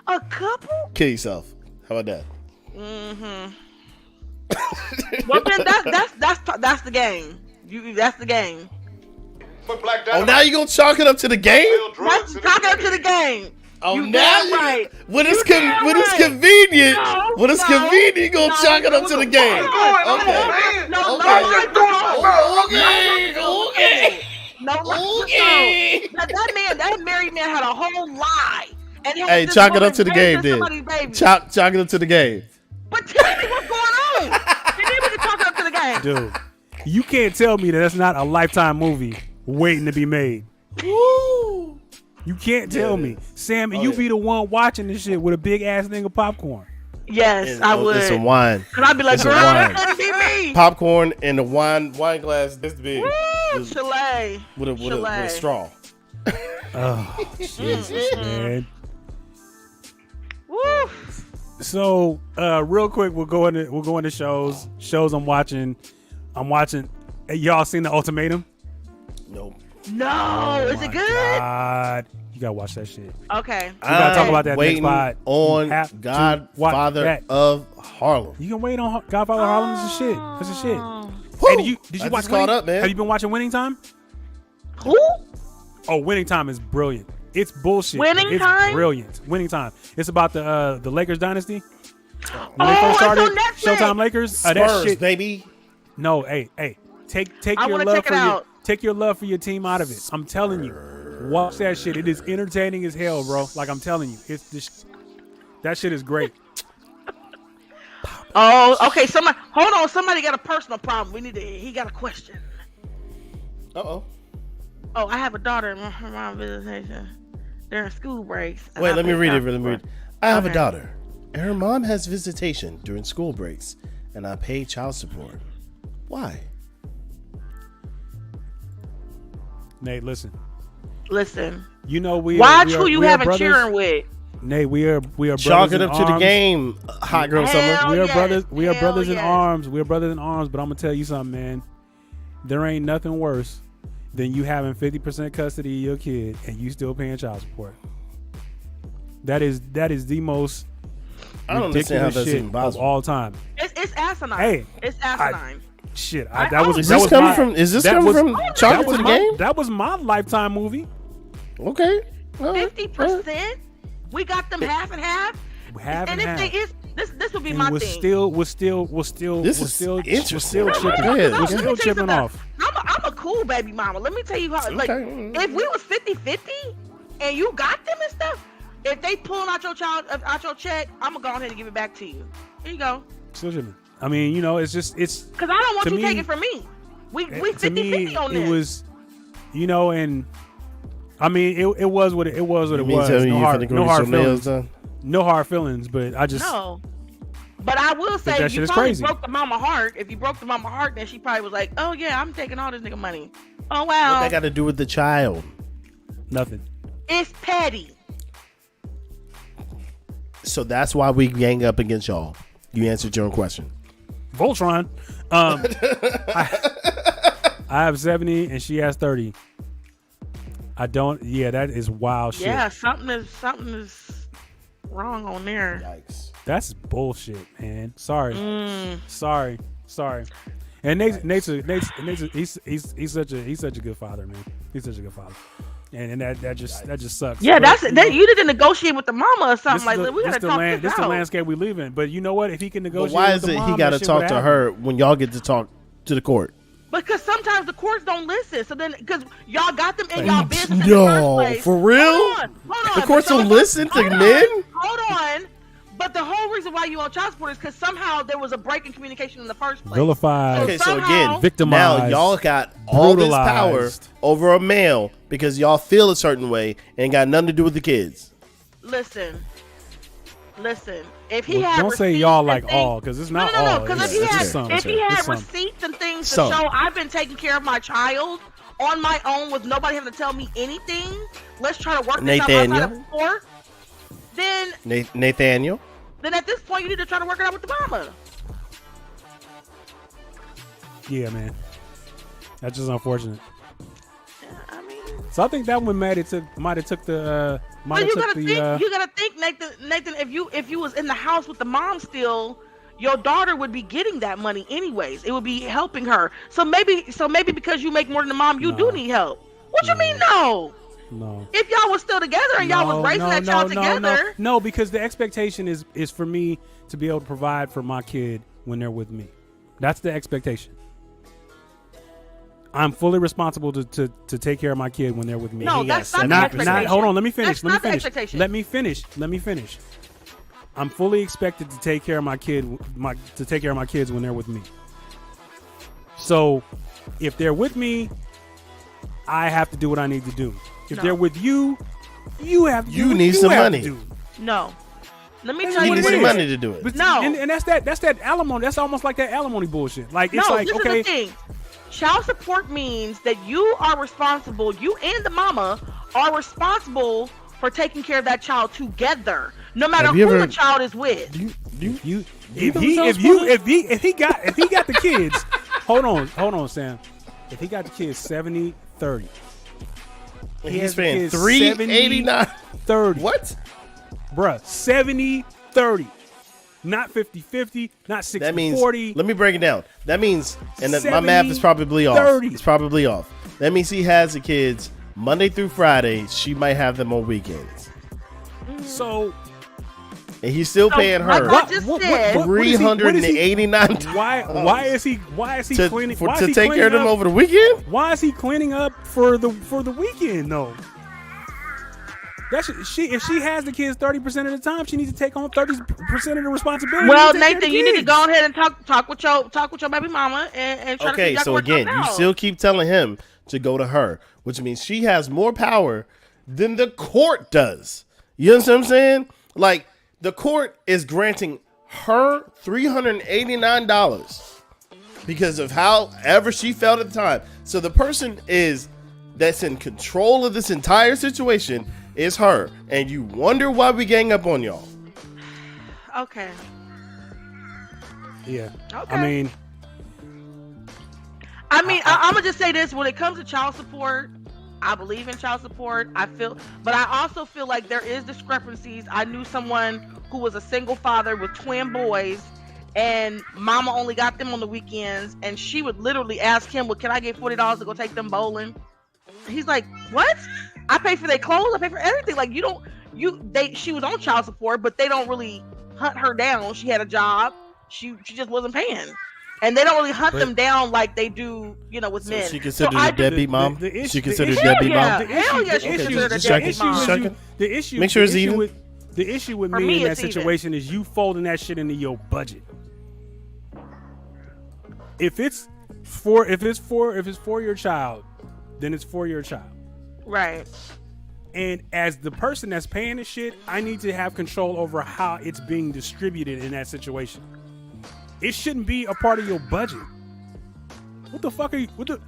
A couple? Kill yourself. How about that? Mm-hmm. Well, then that's the game. That's the game. Oh, now you gonna chalk it up to the game? That's chalk it up to the game. Oh, You now damn you right. when it's You damn when it's right. convenient. No, When it's no, convenient, you gonna no, chalk it up to the game. Okay. No, that married man had a whole lie. And had Hey, this chalk it woman up to the raise game, then. somebody's baby. Chalk it up to the game. But tell me what's going on. You need me to chalk it up to the game. Dude, you can't tell me that that's not a Lifetime movie waiting to be made. Woo! You can't tell me, Sam, and Oh, you yeah. be the one watching this shit with a big ass thing of popcorn. Yes, And, I would. It's some wine. Cause I'd be like, It's some girl, wine. that couldn't be me. Popcorn and the wine glass this big. Woo, Chile. With a straw. Oh, Jesus, man. Woo. So, real quick, we'll go into shows. Shows I'm watching. Hey, y'all seen The Ultimatum? Nope. No, is it good? God, you gotta watch that shit. Okay. We gotta talk about that next waiting pod. You on have to watch Godfather that. of Harlem. You can wait on Godfather of Harlem. Is a shit. That's a shit. Woo! Hey, did you I watch just caught Winning? up, man. Have you been watching Winning Time? Who? Oh, Winning Time is brilliant. It's bullshit. Winning it's Time? Brilliant. Winning Time. It's about the Lakers dynasty. When Oh, they first it's started, on Netflix. Showtime Lakers. That Spurs, shit. baby. No, hey, take I your wanna love check it for out. take your love for your team out of it. I'm telling you, watch that shit. It is entertaining as hell, bro. Like I'm telling you, that shit is great. Oh, okay. Hold on. Somebody got a personal problem. He got a question. Uh-oh. Oh, I have a daughter in her mom visitation during school breaks. and Wait, I let me pay read it. child Let me read it. support. I have a Okay. daughter, and her mom has visitation during school breaks, and I pay child support. Why? Nate, listen. Listen. You know Watch who you we are having brothers. cheering with. Nate, we are brothers Chalk it in up to the arms. game, hot girl Hell summer. We are yes. brothers. We are Hell brothers in yes. arms. We are brothers in arms. But I'm gonna tell you something, man. There ain't nothing worse than you having 50% custody of your kid and you still paying child support. That is the most I don't understand how ridiculous that's shit even possible. of all time. It's asinine. Hey, It's asinine. Shit, I- that was Is that this was coming my, from? Is this that coming was- from that Chalk It was to the my- game? That was my Lifetime movie. Okay. All right. 50%. We got them half and half. Half and and if half. they is this would be And my was thing. still This is still interesting. chipping. Go ahead. We're Let me still tell you chipping something. off. I'm a cool baby mama. Let me tell you how. Like, Okay. if we was 50-50 and you got them and stuff, if they pulling out your check, I'm gonna go ahead and give it back to you. Here you go. Still chipping. I mean, you know, it's Because I don't want to you me- taking from me. We to 50-50 me, on it this. was, you know, and I mean, it was what it was. What You it mean was. tell me No you hard, finna go no get hard your nails feelings. done? No hard feelings, but I just No. But I will say, that shit you is probably crazy. broke the mama heart. If you broke the mama heart, then she probably was like, "Oh yeah, I'm taking all this nigga money." Oh What wow, that got to do with the child? nothing. it's petty. So that's why we gang up against y'all. You answered your own question. Voltron. I have 70 and she has 30. I don't. Yeah, that is wild shit. Yeah, something is wrong on there. Yikes. That's bullshit, man. Sorry. Mm. Sorry. And Nate's he's such a good father, man. He's such a good father. And that just sucks. Yeah, But, that you didn't negotiate with the mama or something like that. We gotta talk this this the out. landscape we live in. But you know what? If he can But negotiate, why with is the it mom, he got to that shit talk would to happen. her when y'all get to talk to the court? Because sometimes the courts don't listen. So then, because y'all got them in y'all business in the No, first place. for real? Hold on. The courts But y'all don't listen to hold on, men? Hold on. But the whole reason why you on child support is because somehow there was a break in communication in the first place. Vilified. Okay, so somehow- again, Victimized, now y'all got all this power brutalized. over a male because y'all feel a certain way and got nothing to do with the kids. Listen. If he Well, had don't say receipts y'all and like things- all, because it's not no, all. because It's if he just had, some. if he It's had some. receipts and things to Some. show I've been taking care of my child on my own with nobody having to tell me anything, let's try to work this out Nathaniel? outside of court, then Nathaniel? at this point you need to try to work it out with the mama. Yeah, man. That's just unfortunate. I mean, So I think that one might have took the but you gotta think, Nathan, if you was in the house with the mom still, your daughter would be getting that money anyways. It would be helping her. So maybe because you make more than the mom, you do need help. What you mean no? No. If y'all was still together and y'all was raising that child together. No, because the expectation is for me to be able to provide for my kid when they're with me. That's the expectation. I'm fully responsible to take care of my kid when they're with me. No, that's not the expectation. Hold on, let me finish. That's not the expectation. Let me finish. I'm fully expected to take care of my kids when they're with me. So, if they're with me, I have to do what I need to do. If they're with you, You have to. You need some money. No. Let me That's tell You you need what some it is. money to do it. But No. and that's that alimony. That's almost like that alimony bullshit. Like it's No, like this okay, is the thing. Child support means that you are responsible. You and the mama are responsible for taking care of that child together, no matter who the child is with. if he got the kids, hold on, Sam. If he got the kids 70-30, he's paying $389. 30. What? Bruh, 70-30. Not 50-50, not 60-40. That means, let me break it down. That means, and my math is probably off. 30. It's probably off. That means he has the kids Monday through Friday. She might have them on weekends. So, and he's still paying her $389. Why is he cleaning? To take care of them over the weekend? Why is he cleaning up for the weekend though? If she has the kids 30% of the time, she needs to take on 30% of the responsibility. Well, Nathan, you need to go ahead and talk with your baby mama and try to figure out so what again, comes you out. still keep telling him to go to her, which means she has more power than the court does. You understand what I'm saying? Like the court is granting her $389 because of however she felt at the time. So the person that's in control of this entire situation is her, and you wonder why we gang up on y'all. Okay. Yeah. Okay. I mean, I'm gonna just say this: when it comes to child support, I believe in child support. But I also feel like there is discrepancies. I knew someone who was a single father with twin boys, and mama only got them on the weekends, and she would literally ask him, "Well, can I get $40 to go take them bowling?" He's like, "What? I pay for their clothes. I pay for everything. Like she was on child support, but they don't really hunt her down. She had a job. She just wasn't paying, and they don't really hunt them down like they do, with men." She considered a deadbeat mom. She considered a deadbeat mom. Hell yeah, she considered a deadbeat mom. Make sure it's even. The issue with me in that situation is you folding that shit into your budget. If it's for your child, then it's for your child. Right. And as the person that's paying the shit, I need to have control over how it's being distributed in that situation. It shouldn't be a part of your budget. What the fuck are you? It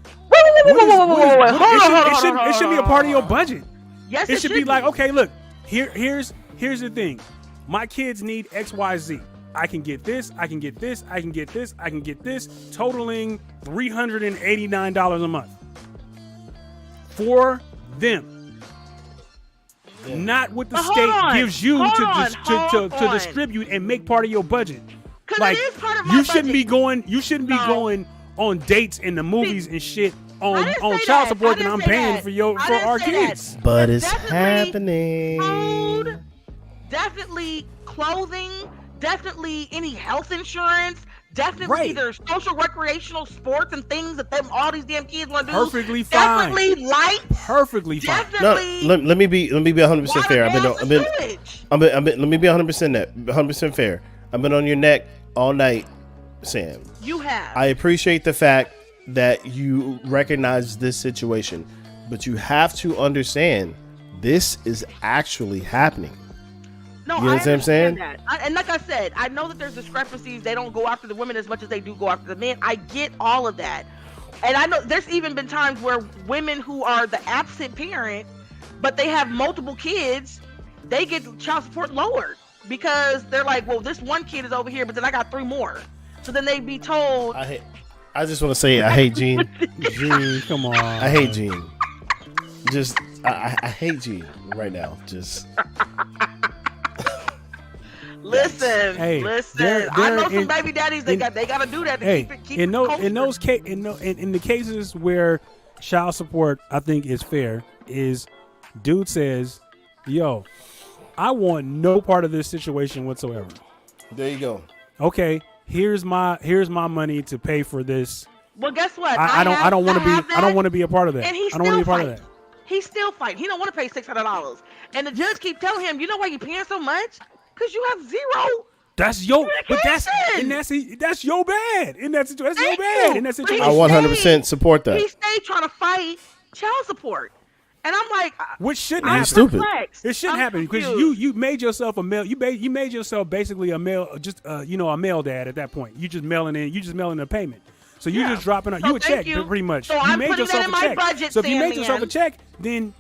shouldn't be a part of your budget. Yes, it should be like, okay, look, here's the thing. My kids need XYZ. I can get this, I can get this, I can get this, I can get this, totaling $389 a month. For them. Not what the state gives you to distribute and make part of your budget. Like you shouldn't be going on dates in the movies and shit on child support that I'm paying for our kids. But it's happening. Food, definitely clothing, definitely any health insurance, definitely their social recreational sports and things that all these damn kids want to do. Perfectly fine. Definitely light. Perfectly fine. Definitely. No, let me be 100% fair. Let me be 100% fair. I've been on your neck all night, Sam. You have. I appreciate the fact that you recognize this situation, but you have to understand this is actually happening. No, you know what I'm saying? That. And like I said, I know that there's discrepancies. They don't go after the women as much as they do go after the men. I get all of that. And I know there's even been times where women who are the absent parent, but they have multiple kids, they get child support lowered because they're like, well, this one kid is over here, but then I got 3 more. So then they'd be told. I just want to say I hate Gene. Gene, come on. I hate Gene. I hate Gene right now. Just. Listen. I know some baby daddies. They got to do that to keep in the cases where child support, I think is fair. Is dude says, "Yo, I want no part of this situation whatsoever." There you go. Okay, here's my money to pay for this. Well, guess what? I don't want to be a part of that. And I don't want to be a part of that. He's still fighting. He don't want to pay $600. And the judge keep telling him, you know why you're paying so much? Because you have zero. That's your that's your bad in that situation. That's your bad in that situation. I 100% support that. He stayed trying to fight child support. And I'm like, which shouldn't You're happen. stupid. It shouldn't happen because you made yourself a male. You made yourself basically a male, just a male dad at that point. You just mailing in a payment. So you just dropping out. So You a check thank you. pretty much. So you I'm made putting yourself that in a my check. budget, So if you made Sandman. yourself a check, then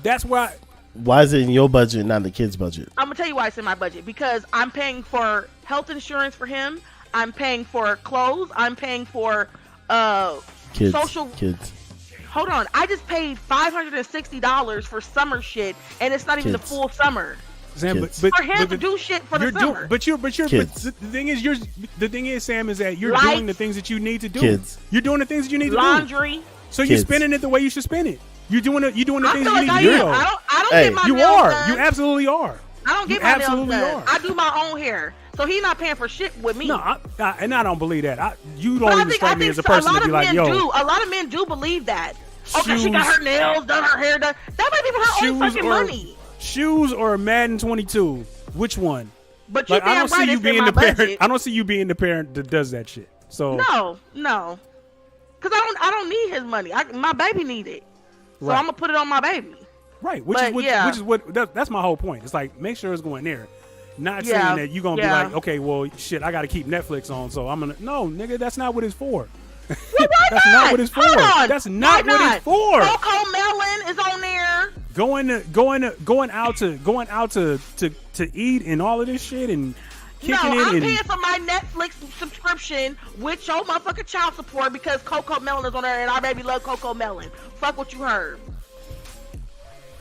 that's why. Why is it in your budget, not the kid's budget? I'm gonna tell you why it's in my budget, because I'm paying for health insurance for him. I'm paying for clothes. I'm paying for Kids. social. Kids. Hold on, I just paid $560 for summer shit, and it's not even the Kids. full summer. Sam, Kids. but For him to the- do shit for the you're summer. but Kids. the thing is, Sam, is that you're Lights. doing the things that you need to do. Kids. You're doing the things that you need to do. Laundry. So you're Kids. spending it the way you should spend it. You're doing the I things feel that you like need I to do. am. I don't Hey. get my You nails are. done. You absolutely are. I don't get You my nails absolutely done. are. I do my own hair, so he's not paying for shit with me. No, and I don't believe that. You But don't I even think, strike me as a person to be like, men yo, do. A lot of men do believe that. Okay, she got Shoes. her nails done, her hair done. That might be for her own fucking money. Shoes or Madden 22. Which one? But you Like, I damn don't see right you it's in being my the parent. budget. I don't see you being the parent that does that shit. So No, because I don't need his money. My baby need it, so Right. I'm gonna put it on my baby. right, But, which yeah. is what that's my whole point. It's like make sure it's going there. Not Yeah, saying that you're gonna yeah. be like, okay, well, shit, I got to keep Netflix on, so I'm gonna. No, nigga, that's not what it's for. Well, why That's not what it's for. Hold on. That's not Why what not? it's for. Coco Melon is on there. Going out to eat and all of this shit and No, kicking I'm it paying and for my Netflix subscription with your motherfucking child support because Coco Melon is on there and our baby love Coco Melon. Fuck what you heard.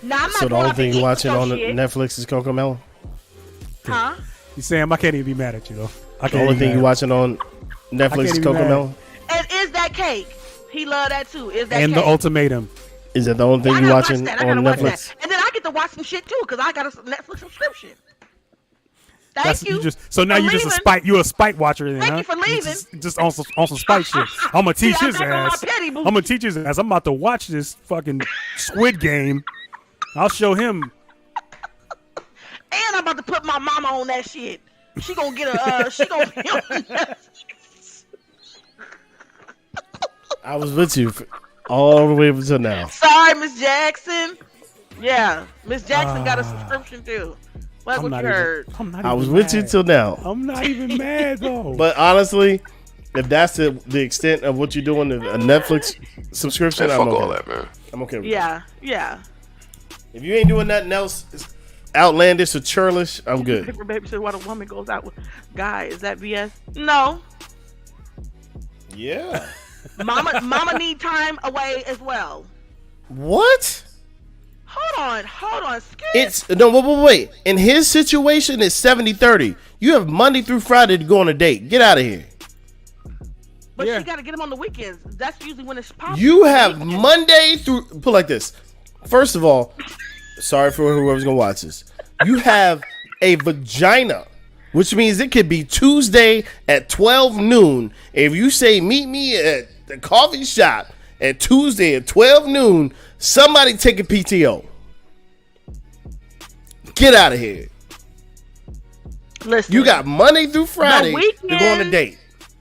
Now, I'm not So the going only out to thing eat you're with watching your on shit. Netflix is Coco Melon? Huh? Sam, I can't even be mad at you though. The only thing you're watching on Netflix is even Coco mad. Melon? And is that cake? He love that too. Is that And cake? the ultimatum. Is that the only thing I you're gotta watch watching that. I gotta on watch Netflix? that. And then I get to watch some shit too because I got a Netflix subscription. Thank That's you. so now for you're just a leaving. spite. You're a spite watcher then, Thank huh? you for leaving. Just on some spite shit. I'm gonna teach See, I'm his back on my ass. petty I'm booty. gonna teach his ass. I'm about to watch this fucking Squid Game. I'll show him. And I'm about to put my mama on that shit. She gonna get a. She gonna be on that. I was with you all the way up until now. Sorry, Miss Jackson. Yeah, Miss Jackson got a subscription too. What I'm you not heard? even. I'm not I even was with you mad. till now. I'm not even mad though. But honestly, if that's the extent of what you're doing, a Netflix subscription, Man, I'm fuck okay. all that, man. I'm okay with Yeah, yeah. it. If you ain't doing nothing else outlandish or churlish, I'm good. Paper baby said, "What a woman goes out with guy is that BS?" No, Yeah. mama need time away as well. What? Hold on. It's no wait. In his situation, it's 70-30. You have Monday through Friday to go on a date. Get out of here. But Yeah. she got to get him on the weekends. That's usually when it's possible. You have Monday through. Put it like this. First of all, sorry for whoever's gonna watch this. You have a vagina, which means it could be Tuesday at 12 noon. If you say meet me at the coffee shop at Tuesday at 12 noon, somebody take a PTO. Get out of here. Listen, You got Monday through Friday to go on a weekends date.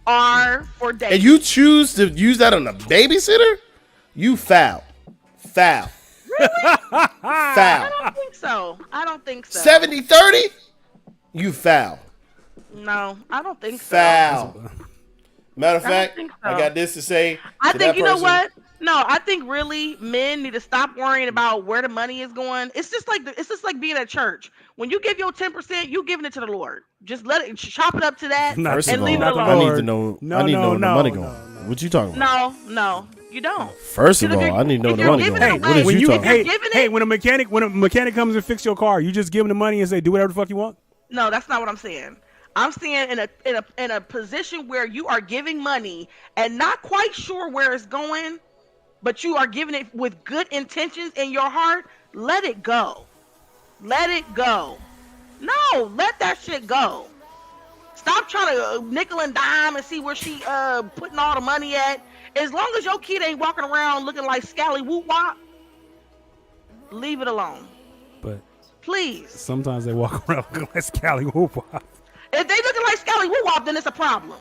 are for dates. And you choose to use that on a babysitter? You foul. Foul. Foul. I don't think so. 70-30? You foul. No, I don't think so. Foul. Matter of I don't fact, think so. I got this to say. I to think that you know person. what? No, I think really men need to stop worrying about where the money is going. It's just like being at church. When you give your 10%, you giving it to the Lord. Just let it chop it up to that Not First and of all, leave it not the I alone. need to know. No, I need to know no, where the no, money no, going. What you talking about? No, you don't. First of Because all, I need to know if the you're money giving going. it What away- is when you you talking hey, about? giving it- hey, when a mechanic comes and fix your car, you just give him the money and say do whatever the fuck you want. No, that's not what I'm saying. I'm saying in a position where you are giving money and not quite sure where it's going, but you are giving it with good intentions in your heart. Let it go. Let it go. No, let that shit go. Stop trying to nickel and dime and see where she putting all the money at. As long as your kid ain't walking around looking like Scally Whoop Wop, leave it alone, But please. sometimes they walk around looking like Scally Whoop Wop. If they looking like Scally Woo Wop, then it's a problem.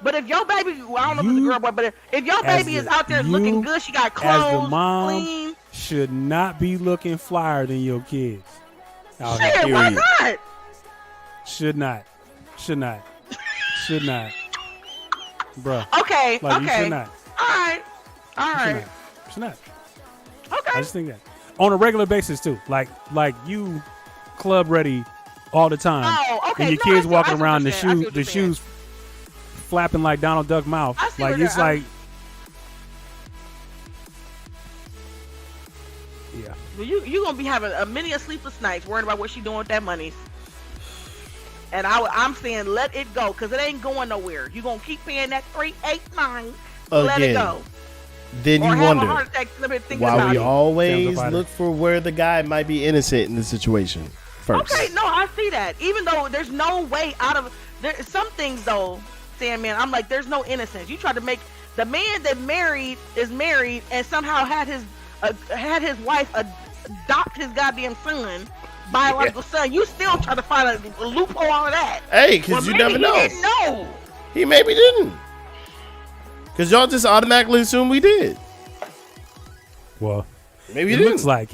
But if your baby, well, I don't know if it's a girl, boy, but if your baby is out there looking good, she got clothes, as the mom, clean, should not be looking flyer than your kids. Shit, why not? Should not. Bruh. Okay, like, okay. You should not. All right. Should not. Okay. I just think that on a regular basis too. Like you club ready all the time. Oh, okay. And your kids walking around the shoes flapping like Donald Duck mouth. Like it's like yeah. Well, you gonna be having a many a sleepless nights worrying about what she doing with that money. And I'm saying let it go because it ain't going nowhere. You gonna keep paying that $389. Let it go. Then or you have wonder a heart attack why we always Sounds look for where the guy might be innocent in the situation first. Okay, no, I see that. Even though there's no way out of there, some things though, Sandman, I'm like, there's no innocence. You try to make the man that is married and somehow had his wife adopt his goddamn son, biological son. You still try to find a loophole on that. Hey, because you never know. He didn't know. He maybe didn't. Because y'all just automatically assume we did. Well, maybe it looks like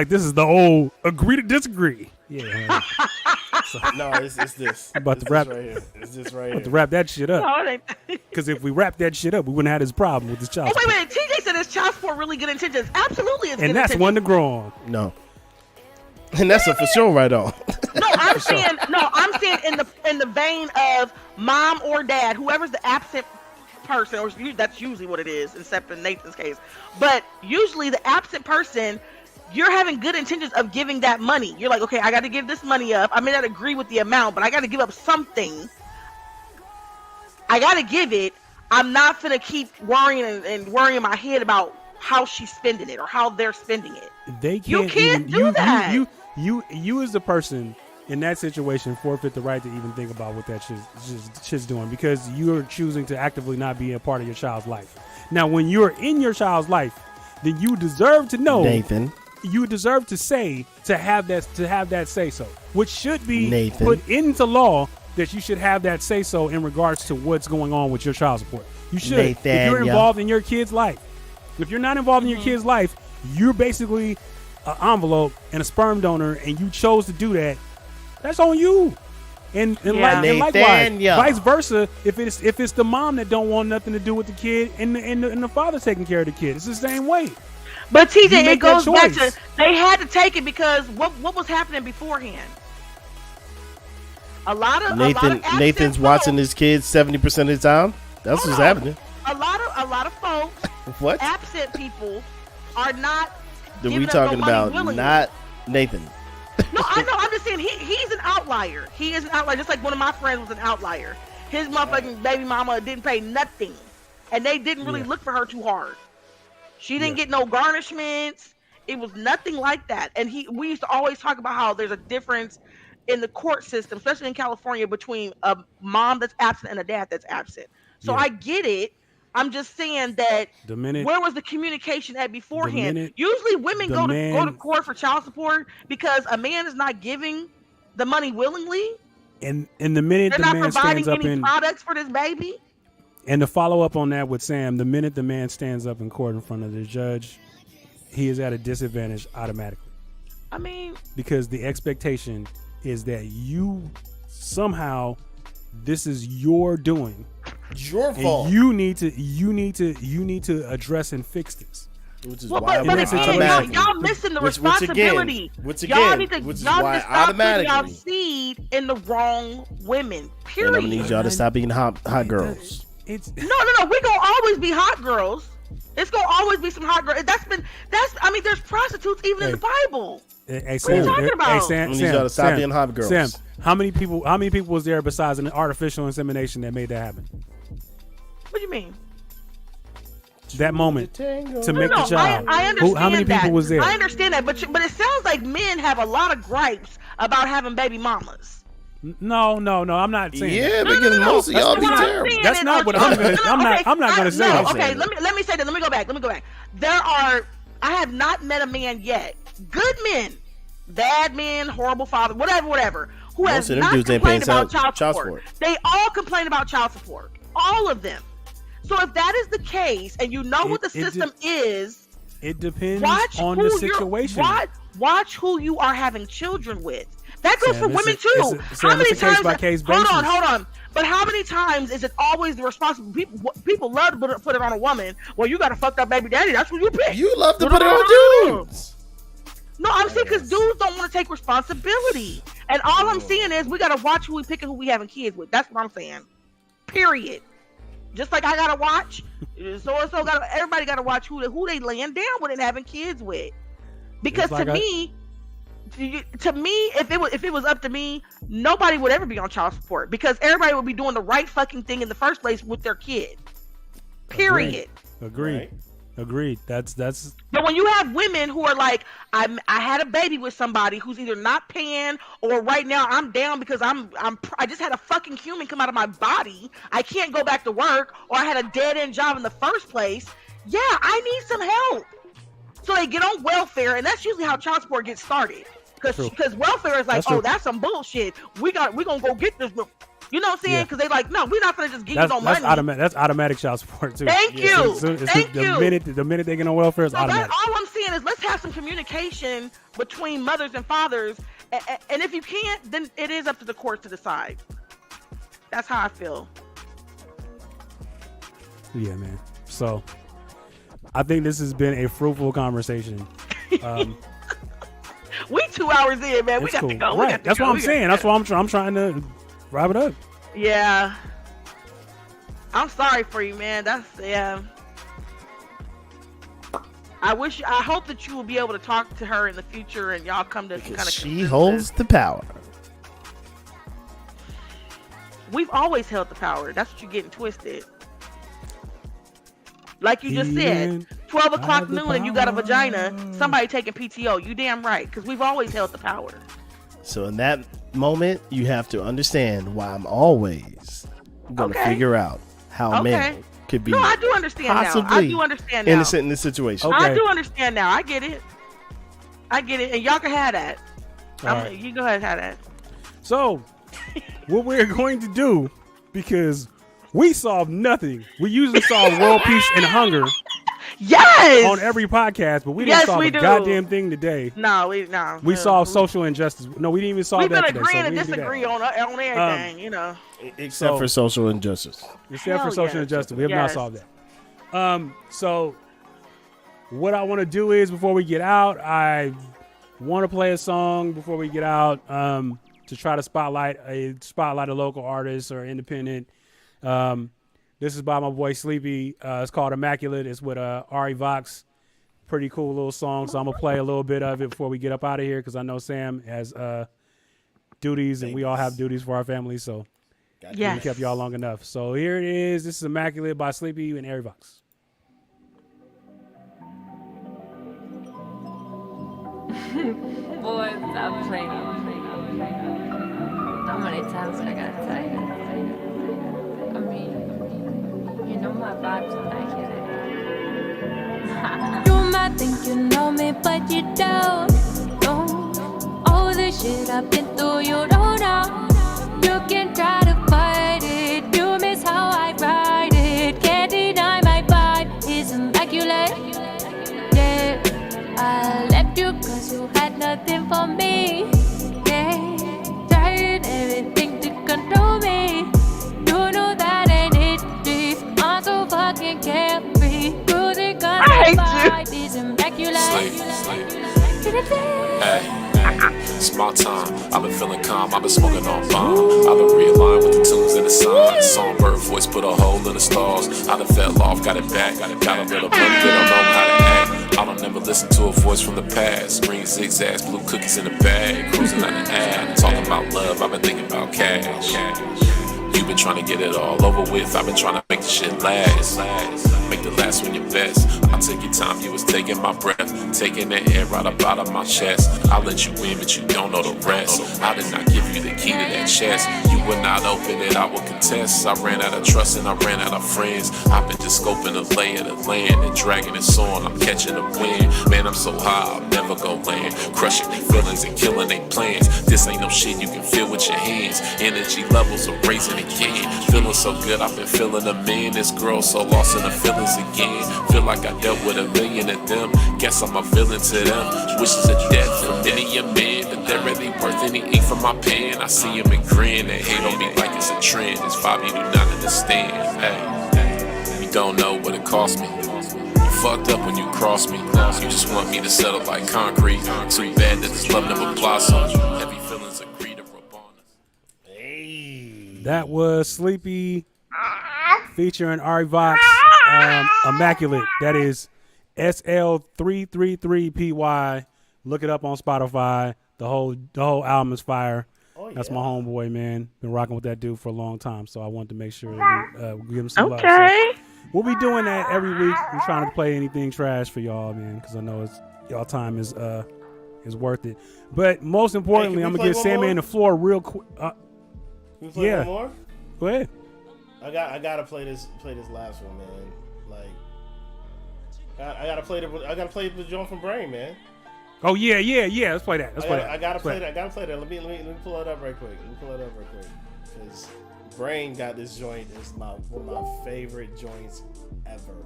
this is the old agree to disagree. Yeah. No, it's this. About to wrap. Right here. It's this right here. To wrap that shit up. No, Because if we wrap that shit up, we wouldn't have this problem with this child. Oh wait, TJ said his child support really good intentions. Absolutely, it's good and that's intentions. one to grow on. No. And that's a for sure right on. No, I'm saying in the vein of mom or dad, whoever's the absent person, or that's usually what it is, except in Nathan's case. But usually the absent person, you're having good intentions of giving that money. You're like, okay, I got to give this money up. I may not agree with the amount, but I got to give up something. I got to give it. I'm not gonna keep worrying and worrying in my head about how she's spending it or how they're spending it. They can't. You can't do that. You as the person in that situation forfeit the right to even think about what that shit's doing because you're choosing to actively not be a part of your child's life. Now, when you're in your child's life, then you deserve to know, Nathan. You deserve to have that say so, which should be Nathan. put into law that you should have that say so in regards to what's going on with your child support. You should. Nathan, if you're involved in your kid's life. If you're not involved in your kid's life, you're basically an envelope and a sperm donor, and you chose to do that. That's on you. And likewise, vice versa. If it's the mom that don't want nothing to do with the kid, and the father taking care of the kid, it's the same way. But TJ, it goes back to they had to take it because what was happening beforehand. Nathan's watching his kids 70% of the time. That's what's happening. A lot of folks, what? Absent people, are not. That we talking about? Not Nathan. No, I know. I'm just saying he's an outlier. He is an outlier. Just like one of my friends was an outlier. His motherfucking baby mama didn't pay nothing, and they didn't really look for her too hard. She didn't get no garnishments. It was nothing like that. And we used to always talk about how there's a difference in the court system, especially in California, between a mom that's absent and a dad that's absent. So I get it. I'm just saying that where was the communication at beforehand? Usually women go to court for child support because a man is not giving the money willingly. And the minute they're not providing any products for this baby. And to follow up on that with Sam, the minute the man stands up in court in front of the judge, he is at a disadvantage automatically. I mean, because the expectation is that you somehow, this is your doing. It's your fault. You need to address and fix this. Which is why but again, y'all missing the responsibility. Y'all need to stop putting y'all seed in the wrong women. Period. And I'm gonna need y'all to stop being hot girls. No. We're gonna always be hot girls. It's gonna always be some hot girls. There's prostitutes even in the Bible. Hey, what are you talking about? Hey, Sam, need y'all to stop being hot girls. Sam, how many people was there besides an artificial insemination that made that happen? What do you mean? That moment to make the child. I understand how many people was there? I understand that, but it sounds like men have a lot of gripes about having baby mamas. No, I'm not saying. Yeah, because most of y'all be terrible. That's not what I'm gonna. I'm not gonna say. Okay, let me say that. Let me go back. I have not met a man yet. Good men, bad men, horrible father, whatever, who has not complained about child support. They all complain about child support. all of them. So if that is the case, and you know what the system is, it depends on the situation. Watch who you are having children with. That goes for women too. How many times? Hold on. But how many times is it always the responsible people? People love to put it on a woman. Well, you got a fucked up baby daddy. That's who you pick. You love to put it on dudes. No, I'm saying because dudes don't want to take responsibility. And all I'm saying is we gotta watch who we pick and who we having kids with. That's what I'm saying. Period. Just like I gotta watch, everybody gotta watch who they laying down with and having kids with. Because to me, if it was up to me, nobody would ever be on child support because everybody would be doing the right fucking thing in the first place with their kid. Period. Agreed. That's. But when you have women who are like, I had a baby with somebody who's either not paying or right now I'm down because I just had a fucking human come out of my body. I can't go back to work, or I had a dead end job in the first place. Yeah, I need some help. So they get on welfare, and that's usually how child support gets started. Because welfare is like, that's some bullshit. We gonna go get this. You know what I'm saying? Because they like, no, we're not gonna just give you no money. That's automatic child support too. Thank you. The minute they get on welfare, it's automatic. All I'm saying is let's have some communication between mothers and fathers, and if you can't, then it is up to the courts to decide. That's how I feel. Yeah, man. So I think this has been a fruitful conversation. We 2 hours in, man. We got to go. Right. That's what I'm saying. That's why I'm trying to wrap it up. Yeah. I'm sorry for you, man. I hope that you will be able to talk to her in the future and y'all come to kind of. She holds the power. We've always held the power. That's what you're getting twisted. Like you just said, 12 o'clock noon and you got a vagina, somebody taking PTO. You damn right, because we've always held the power. So in that moment, you have to understand why I'm always going to figure out how men could be. No, I do understand now. I do understand now. Innocent in this situation. I do understand now. I get it. And y'all can have that. You go ahead and have that. So, what we're going to do, because we solve nothing. We usually solve world peace and hunger. Yes. On every podcast, but we didn't solve a goddamn thing today. No, we solved social injustice. No, we didn't even solve that today. We've been agreeing and disagree on everything, you know. Except for social injustice. Except for social injustice. We have not solved that. So what I want to do is, before we get out, I want to play a song before we get out to try to spotlight a local artist or independent. This is by my boy Sleepy. It's called Immaculate. It's with Ari Vox. Pretty cool little song. So I'm gonna play a little bit of it before we get up out of here, because I know Sam has duties and we all have duties for our families. So we kept y'all long enough. So here it is. This is Immaculate by Sleepy and Ari Vox. Boy, stop playing. How many times I gotta tell you? I mean, you know my vibes when I hear it. You might think you know me, but you don't. No, all the shit I've been through, you don't know. You can try to fight it. You miss how I ride it. Can't deny my vibe is immaculate. Yeah, I left you 'cause you had nothing for me. Yeah, tried everything to control me. You know that ain't it, deep. I'm so fucking carefree. Cruising 'cause my vibe is immaculate. Hey, small time. I've been feeling calm. I've been smoking on bomb. I've been realigning with the tunes and the signs. Songbird voice put a hole in the stars. I done fell off, got it back. Got a little bump, they don't know how to act. I don't never listen to a voice from the past. Green zigzags, blue cookies in the bag. Cruising on the ad. Talking about love, I've been thinking about cash. You've been trying to get it all over with. I've been trying to make the shit last. Make the last one your best. I took your time, you was taking my breath. Taking the air right up out of my chest. I let you in, but you don't know the rest. I did not give you the key to that chest. You would not open it, I would contest. I ran out of trust and I ran out of friends. I've been just scoping the lay of the land and dragging it on. I'm catching the wind. Man, I'm so high, I'll never go land. Crushing their feelings and killing their plans. This ain't no shit you can feel with your hands. Energy levels are raising again. again. Feeling so good, I've been feeling them in. This girl so lost in the feelings again. Feel like I dealt with a million of them. Guess I'm a villain to them. Wishes of death for many a man, but they're really worth any ink from my pen. I see him and grin. They hate on me like it's a trend. It's vibe you do not understand. Hey, you don't know what it cost me. You fucked up when you crossed me. You just want me to settle like concrete. Too bad that this love never blossomed. Heavy feelings agree to rub on us. That was Sleepy featuring Ari Vox, Immaculate. That is SL333PY. Look it up on Spotify. The whole album is fire. Oh, That's my homeboy, man. Been rocking with that dude for a long time, so I wanted to make sure we give him some love. So we'll be doing that every week. We're trying to play anything trash for y'all, man, because I know y'all time is worth it. But most importantly, I'm gonna give Sandman the floor real quick. Can we play one more? Go ahead. I gotta play this last one, man. Like, I gotta play the joint from Brain, man. Oh yeah. Let's play that. I gotta play that. Let me pull it up right quick. Because Brain got this joint. It's one of my favorite joints ever.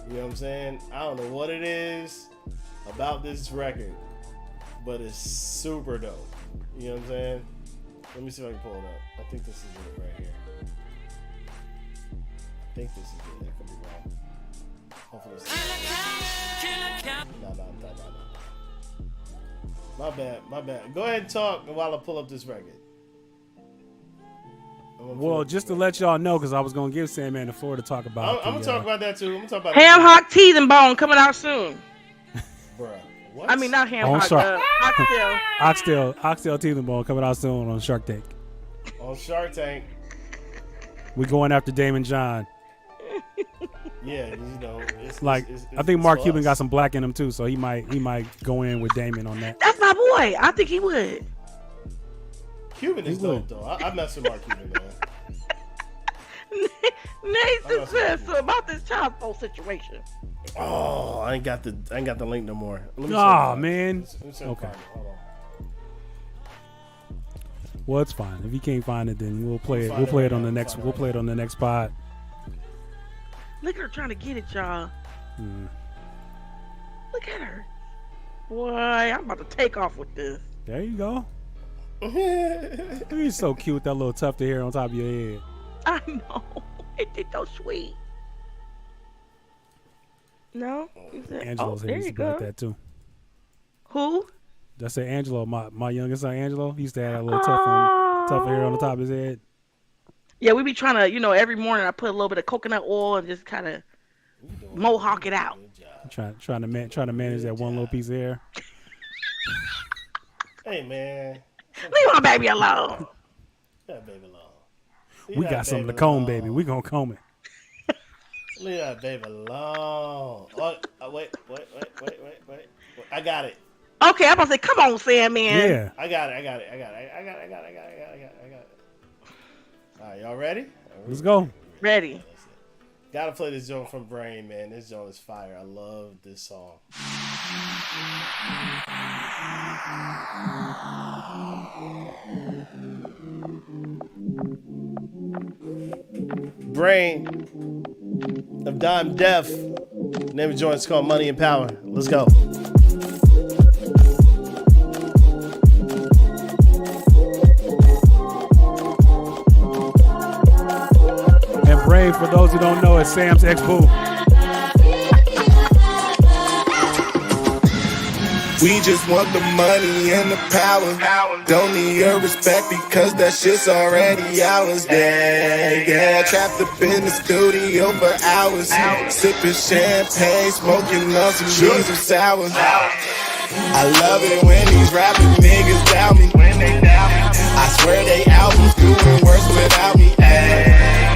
You know what I'm saying? I don't know what it is about this record, but it's super dope. You know what I'm saying? Let me see if I can pull it up. I think this is it right here. I think this is it. I could be wrong. Hopefully it's No. My bad. Go ahead and talk while I pull up this record. Well, just to let y'all know, because I was going to give Sandman the floor to talk about. I'm going to talk about that too. Ham Hock Teething Bone coming out soon. Bruh, what? I mean, not Ham Hock. Oxtail Teething Bone coming out soon on Shark Tank. On Shark Tank. We going after Damon John. Yeah, you know, I think Mark Cuban got some black in him too, so he might go in with Damon on that. That's my boy. I think he would. Cuban is dope though. I mess with Mark Cuban, man. Nathan said so about this child support situation. Oh, I ain't got the link no more. Oh man. Okay. Hold on. Well, it's fine. If you can't find it, then we'll play it. We'll play it on the next. We'll play it on the next pod. Look at her trying to get it, y'all. Look at her. Boy, I'm about to take off with this. There you go. You're so cute with that little tuft of hair on top of your head. I know. It's so sweet. No? Angelo's hair used to be like that too. Who? Did I say Angelo? My youngest son, Angelo, he used to have that little tuft of hair on the top of his head. Yeah, we be trying to, every morning I put a little bit of coconut oil and just kind of mohawk it out. Trying to manage that one little piece of hair. Hey man, leave my baby alone. That baby alone. We got something to comb, baby. We gonna comb it. Leave that baby alone. Wait. I got it. Okay, I'm about to say, come on, Sandman. Yeah. I got it. All right, y'all ready? Let's go. Ready. Gotta play this joint from Brain, man. This joint is fire. I love this song. Brain of Dime Def. Name of the joint's called Money and Power. Let's go. Brain, for those who don't know, is Sam's ex-boo. We just want the money and the power. Don't need your respect because that shit's already ours. Yeah. Trapped up in the studio for hours. Sipping champagne, smoking on some cheese and sour. I love it when these rapping niggas doubt me. I swear they albums doing worse without me.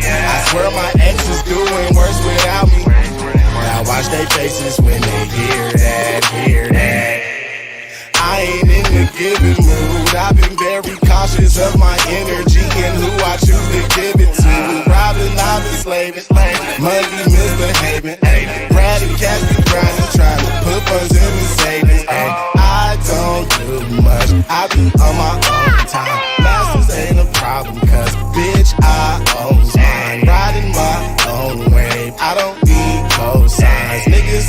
I swear my ex is doing worse without me. Now watch they faces when they hear that. I ain't in the giving mood. I've been very cautious of my energy and who I choose to give it to. Robbing, I've been slaving, money misbehaving. Ratty cats be grinding, trying to put funds in the savings. I don't do much, I be on my own time. Masters ain't a problem, cause bitch,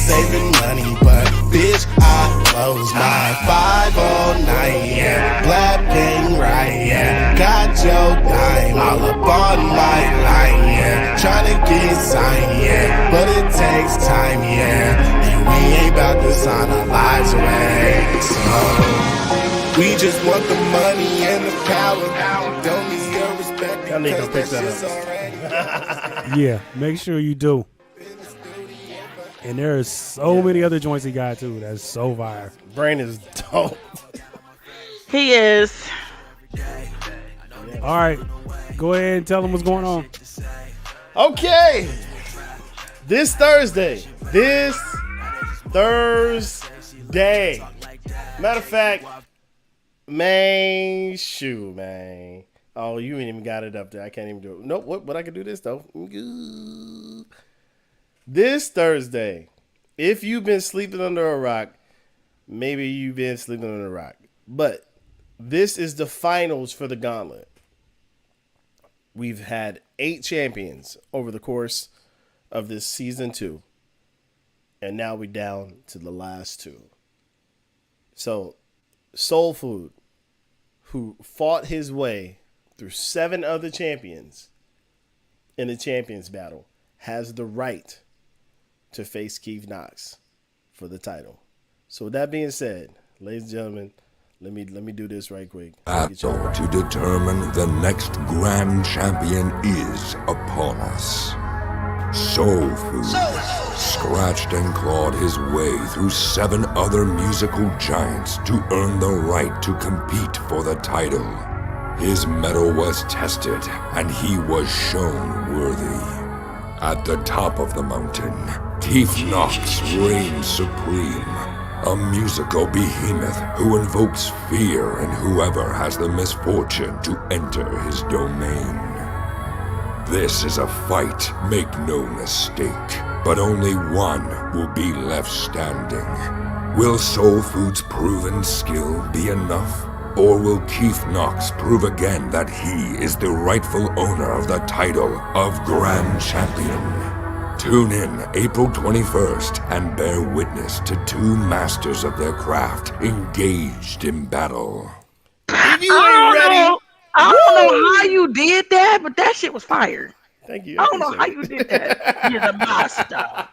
saving money, but bitch, I close my 509, yeah. Black gang right, yeah. Got your dime all up on my line, yeah. Tryna get signed, yeah. But it takes time, yeah. And we ain't about to sign our lives away. So we just want the money and the power. Don't need your respect. Y'all need to pick that up. Yeah, make sure you do. And there are so many other joints he got too. That's so fire. Brain is dope. He is. All right, go ahead and tell him what's going on. Okay. This Thursday. Matter of fact, man. Oh, you ain't even got it up there. I can't even do it. Nope. But I can do this though. This Thursday, if you've been sleeping under a rock, maybe you've been sleeping under a rock. But this is the finals for the gauntlet. We've had 8 champions over the course of this season 2. And now we're down to the last 2. So, Soul Food, who fought his way through 7 other champions in the champions battle, has the right to face Keith Knox for the title. So with that being said, ladies and gentlemen, let me do this right quick. Battle to determine the next grand champion is upon us. Soul Food scratched and clawed his way through 7 other musical giants to earn the right to compete for the title. His mettle was tested, and he was shown worthy. At the top of the mountain, Keith Knox reigns supreme, a musical behemoth who invokes fear in whoever has the misfortune to enter his domain. This is a fight, make no mistake, but only one will be left standing. Will Soul Food's proven skill be enough? Or will Keith Knox prove again that he is the rightful owner of the title of Grand Champion? Tune in April 21st and bear witness to 2 masters of their craft engaged in battle. If you ain't ready, I don't know how you did that, but that shit was fire. Thank you. I don't know how you did that. You're the master.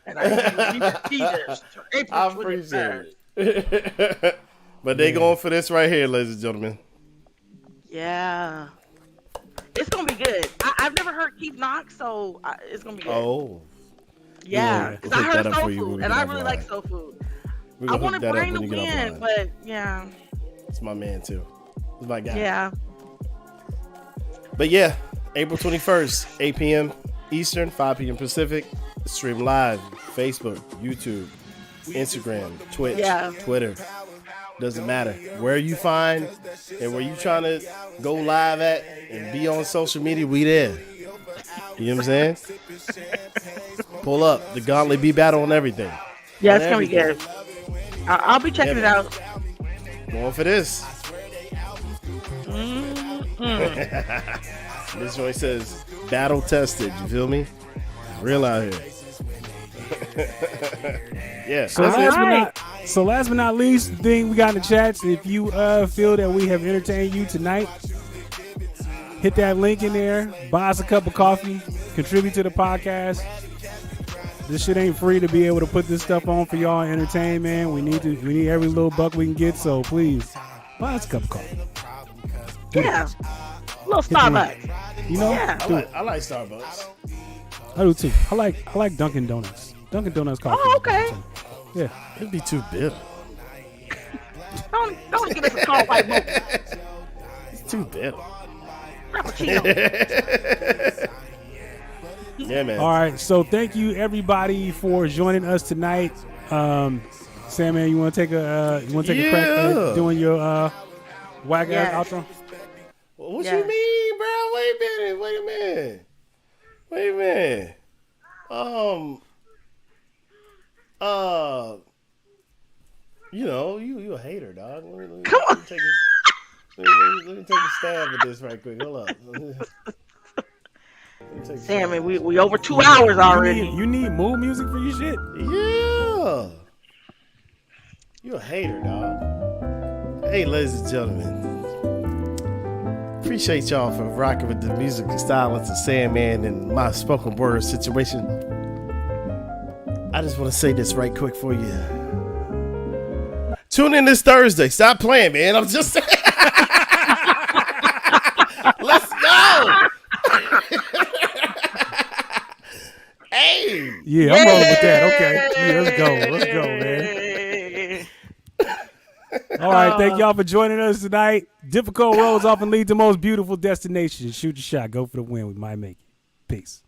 And I see this. I appreciate it. But they going for this right here, ladies and gentlemen. Yeah. It's going to be good. I've never heard Keith Knox, so it's going to be good. Oh. Yeah. Because I heard Soul Food, and I really like Soul Food. I wanted Brain to win, but yeah. It's my man, too. It's my guy. Yeah. But yeah, April 21st, 8 p.m. Eastern, 5 p.m. Pacific. Stream live, Facebook, YouTube, Instagram, Twitch, Twitter. Doesn't matter where you find and where you trying to go live at and be on social media, we there. You know what I'm saying? Pull up the Gauntlet B battle and everything. Yeah, it's gonna be good. I'll be checking it out. Going for this. Mm-hmm. This joint says battle tested. You feel me? Real out here. Yeah. So last but not least, the thing we got in the chats, if you feel that we have entertained you tonight, hit that link in there, buy us a cup of coffee, contribute to the podcast. This shit ain't free to be able to put this stuff on for y'all and entertain, man. We need every little buck we can get, so please buy us a cup of coffee. Yeah. A little Starbucks. You know? Yeah. I like Starbucks. I do too. I like Dunkin' Donuts. Dunkin' Donuts coffee. Oh, okay. Yeah. It'd be too bitter. Don't give us a cold white mocha. It's too bitter. Frappuccino. Yeah, man. All right. So thank you everybody for joining us tonight. Sandman, you want to take a crack at doing your whack ass outro? What you mean, bro? Wait a minute. You know, you a hater, dog. Let me take a stab at this right quick. Hold up. Damn it, we over 2 hours already. You need mood music for your shit? Yeah. Ugh. You a hater, dog. Hey, ladies and gentlemen. Appreciate y'all for rocking with the music and stylings of Sandman and my spoken word situation. I just want to say this right quick for you. Tune in this Thursday. Stop playing, man. I'm just saying. Let's go. Hey. Yeah, I'm rolling with that. Okay. Yeah, let's go, man. All right, thank y'all for joining us tonight. Difficult roads often lead to most beautiful destinations. Shoot your shot. Go for the win. We might make it. Peace.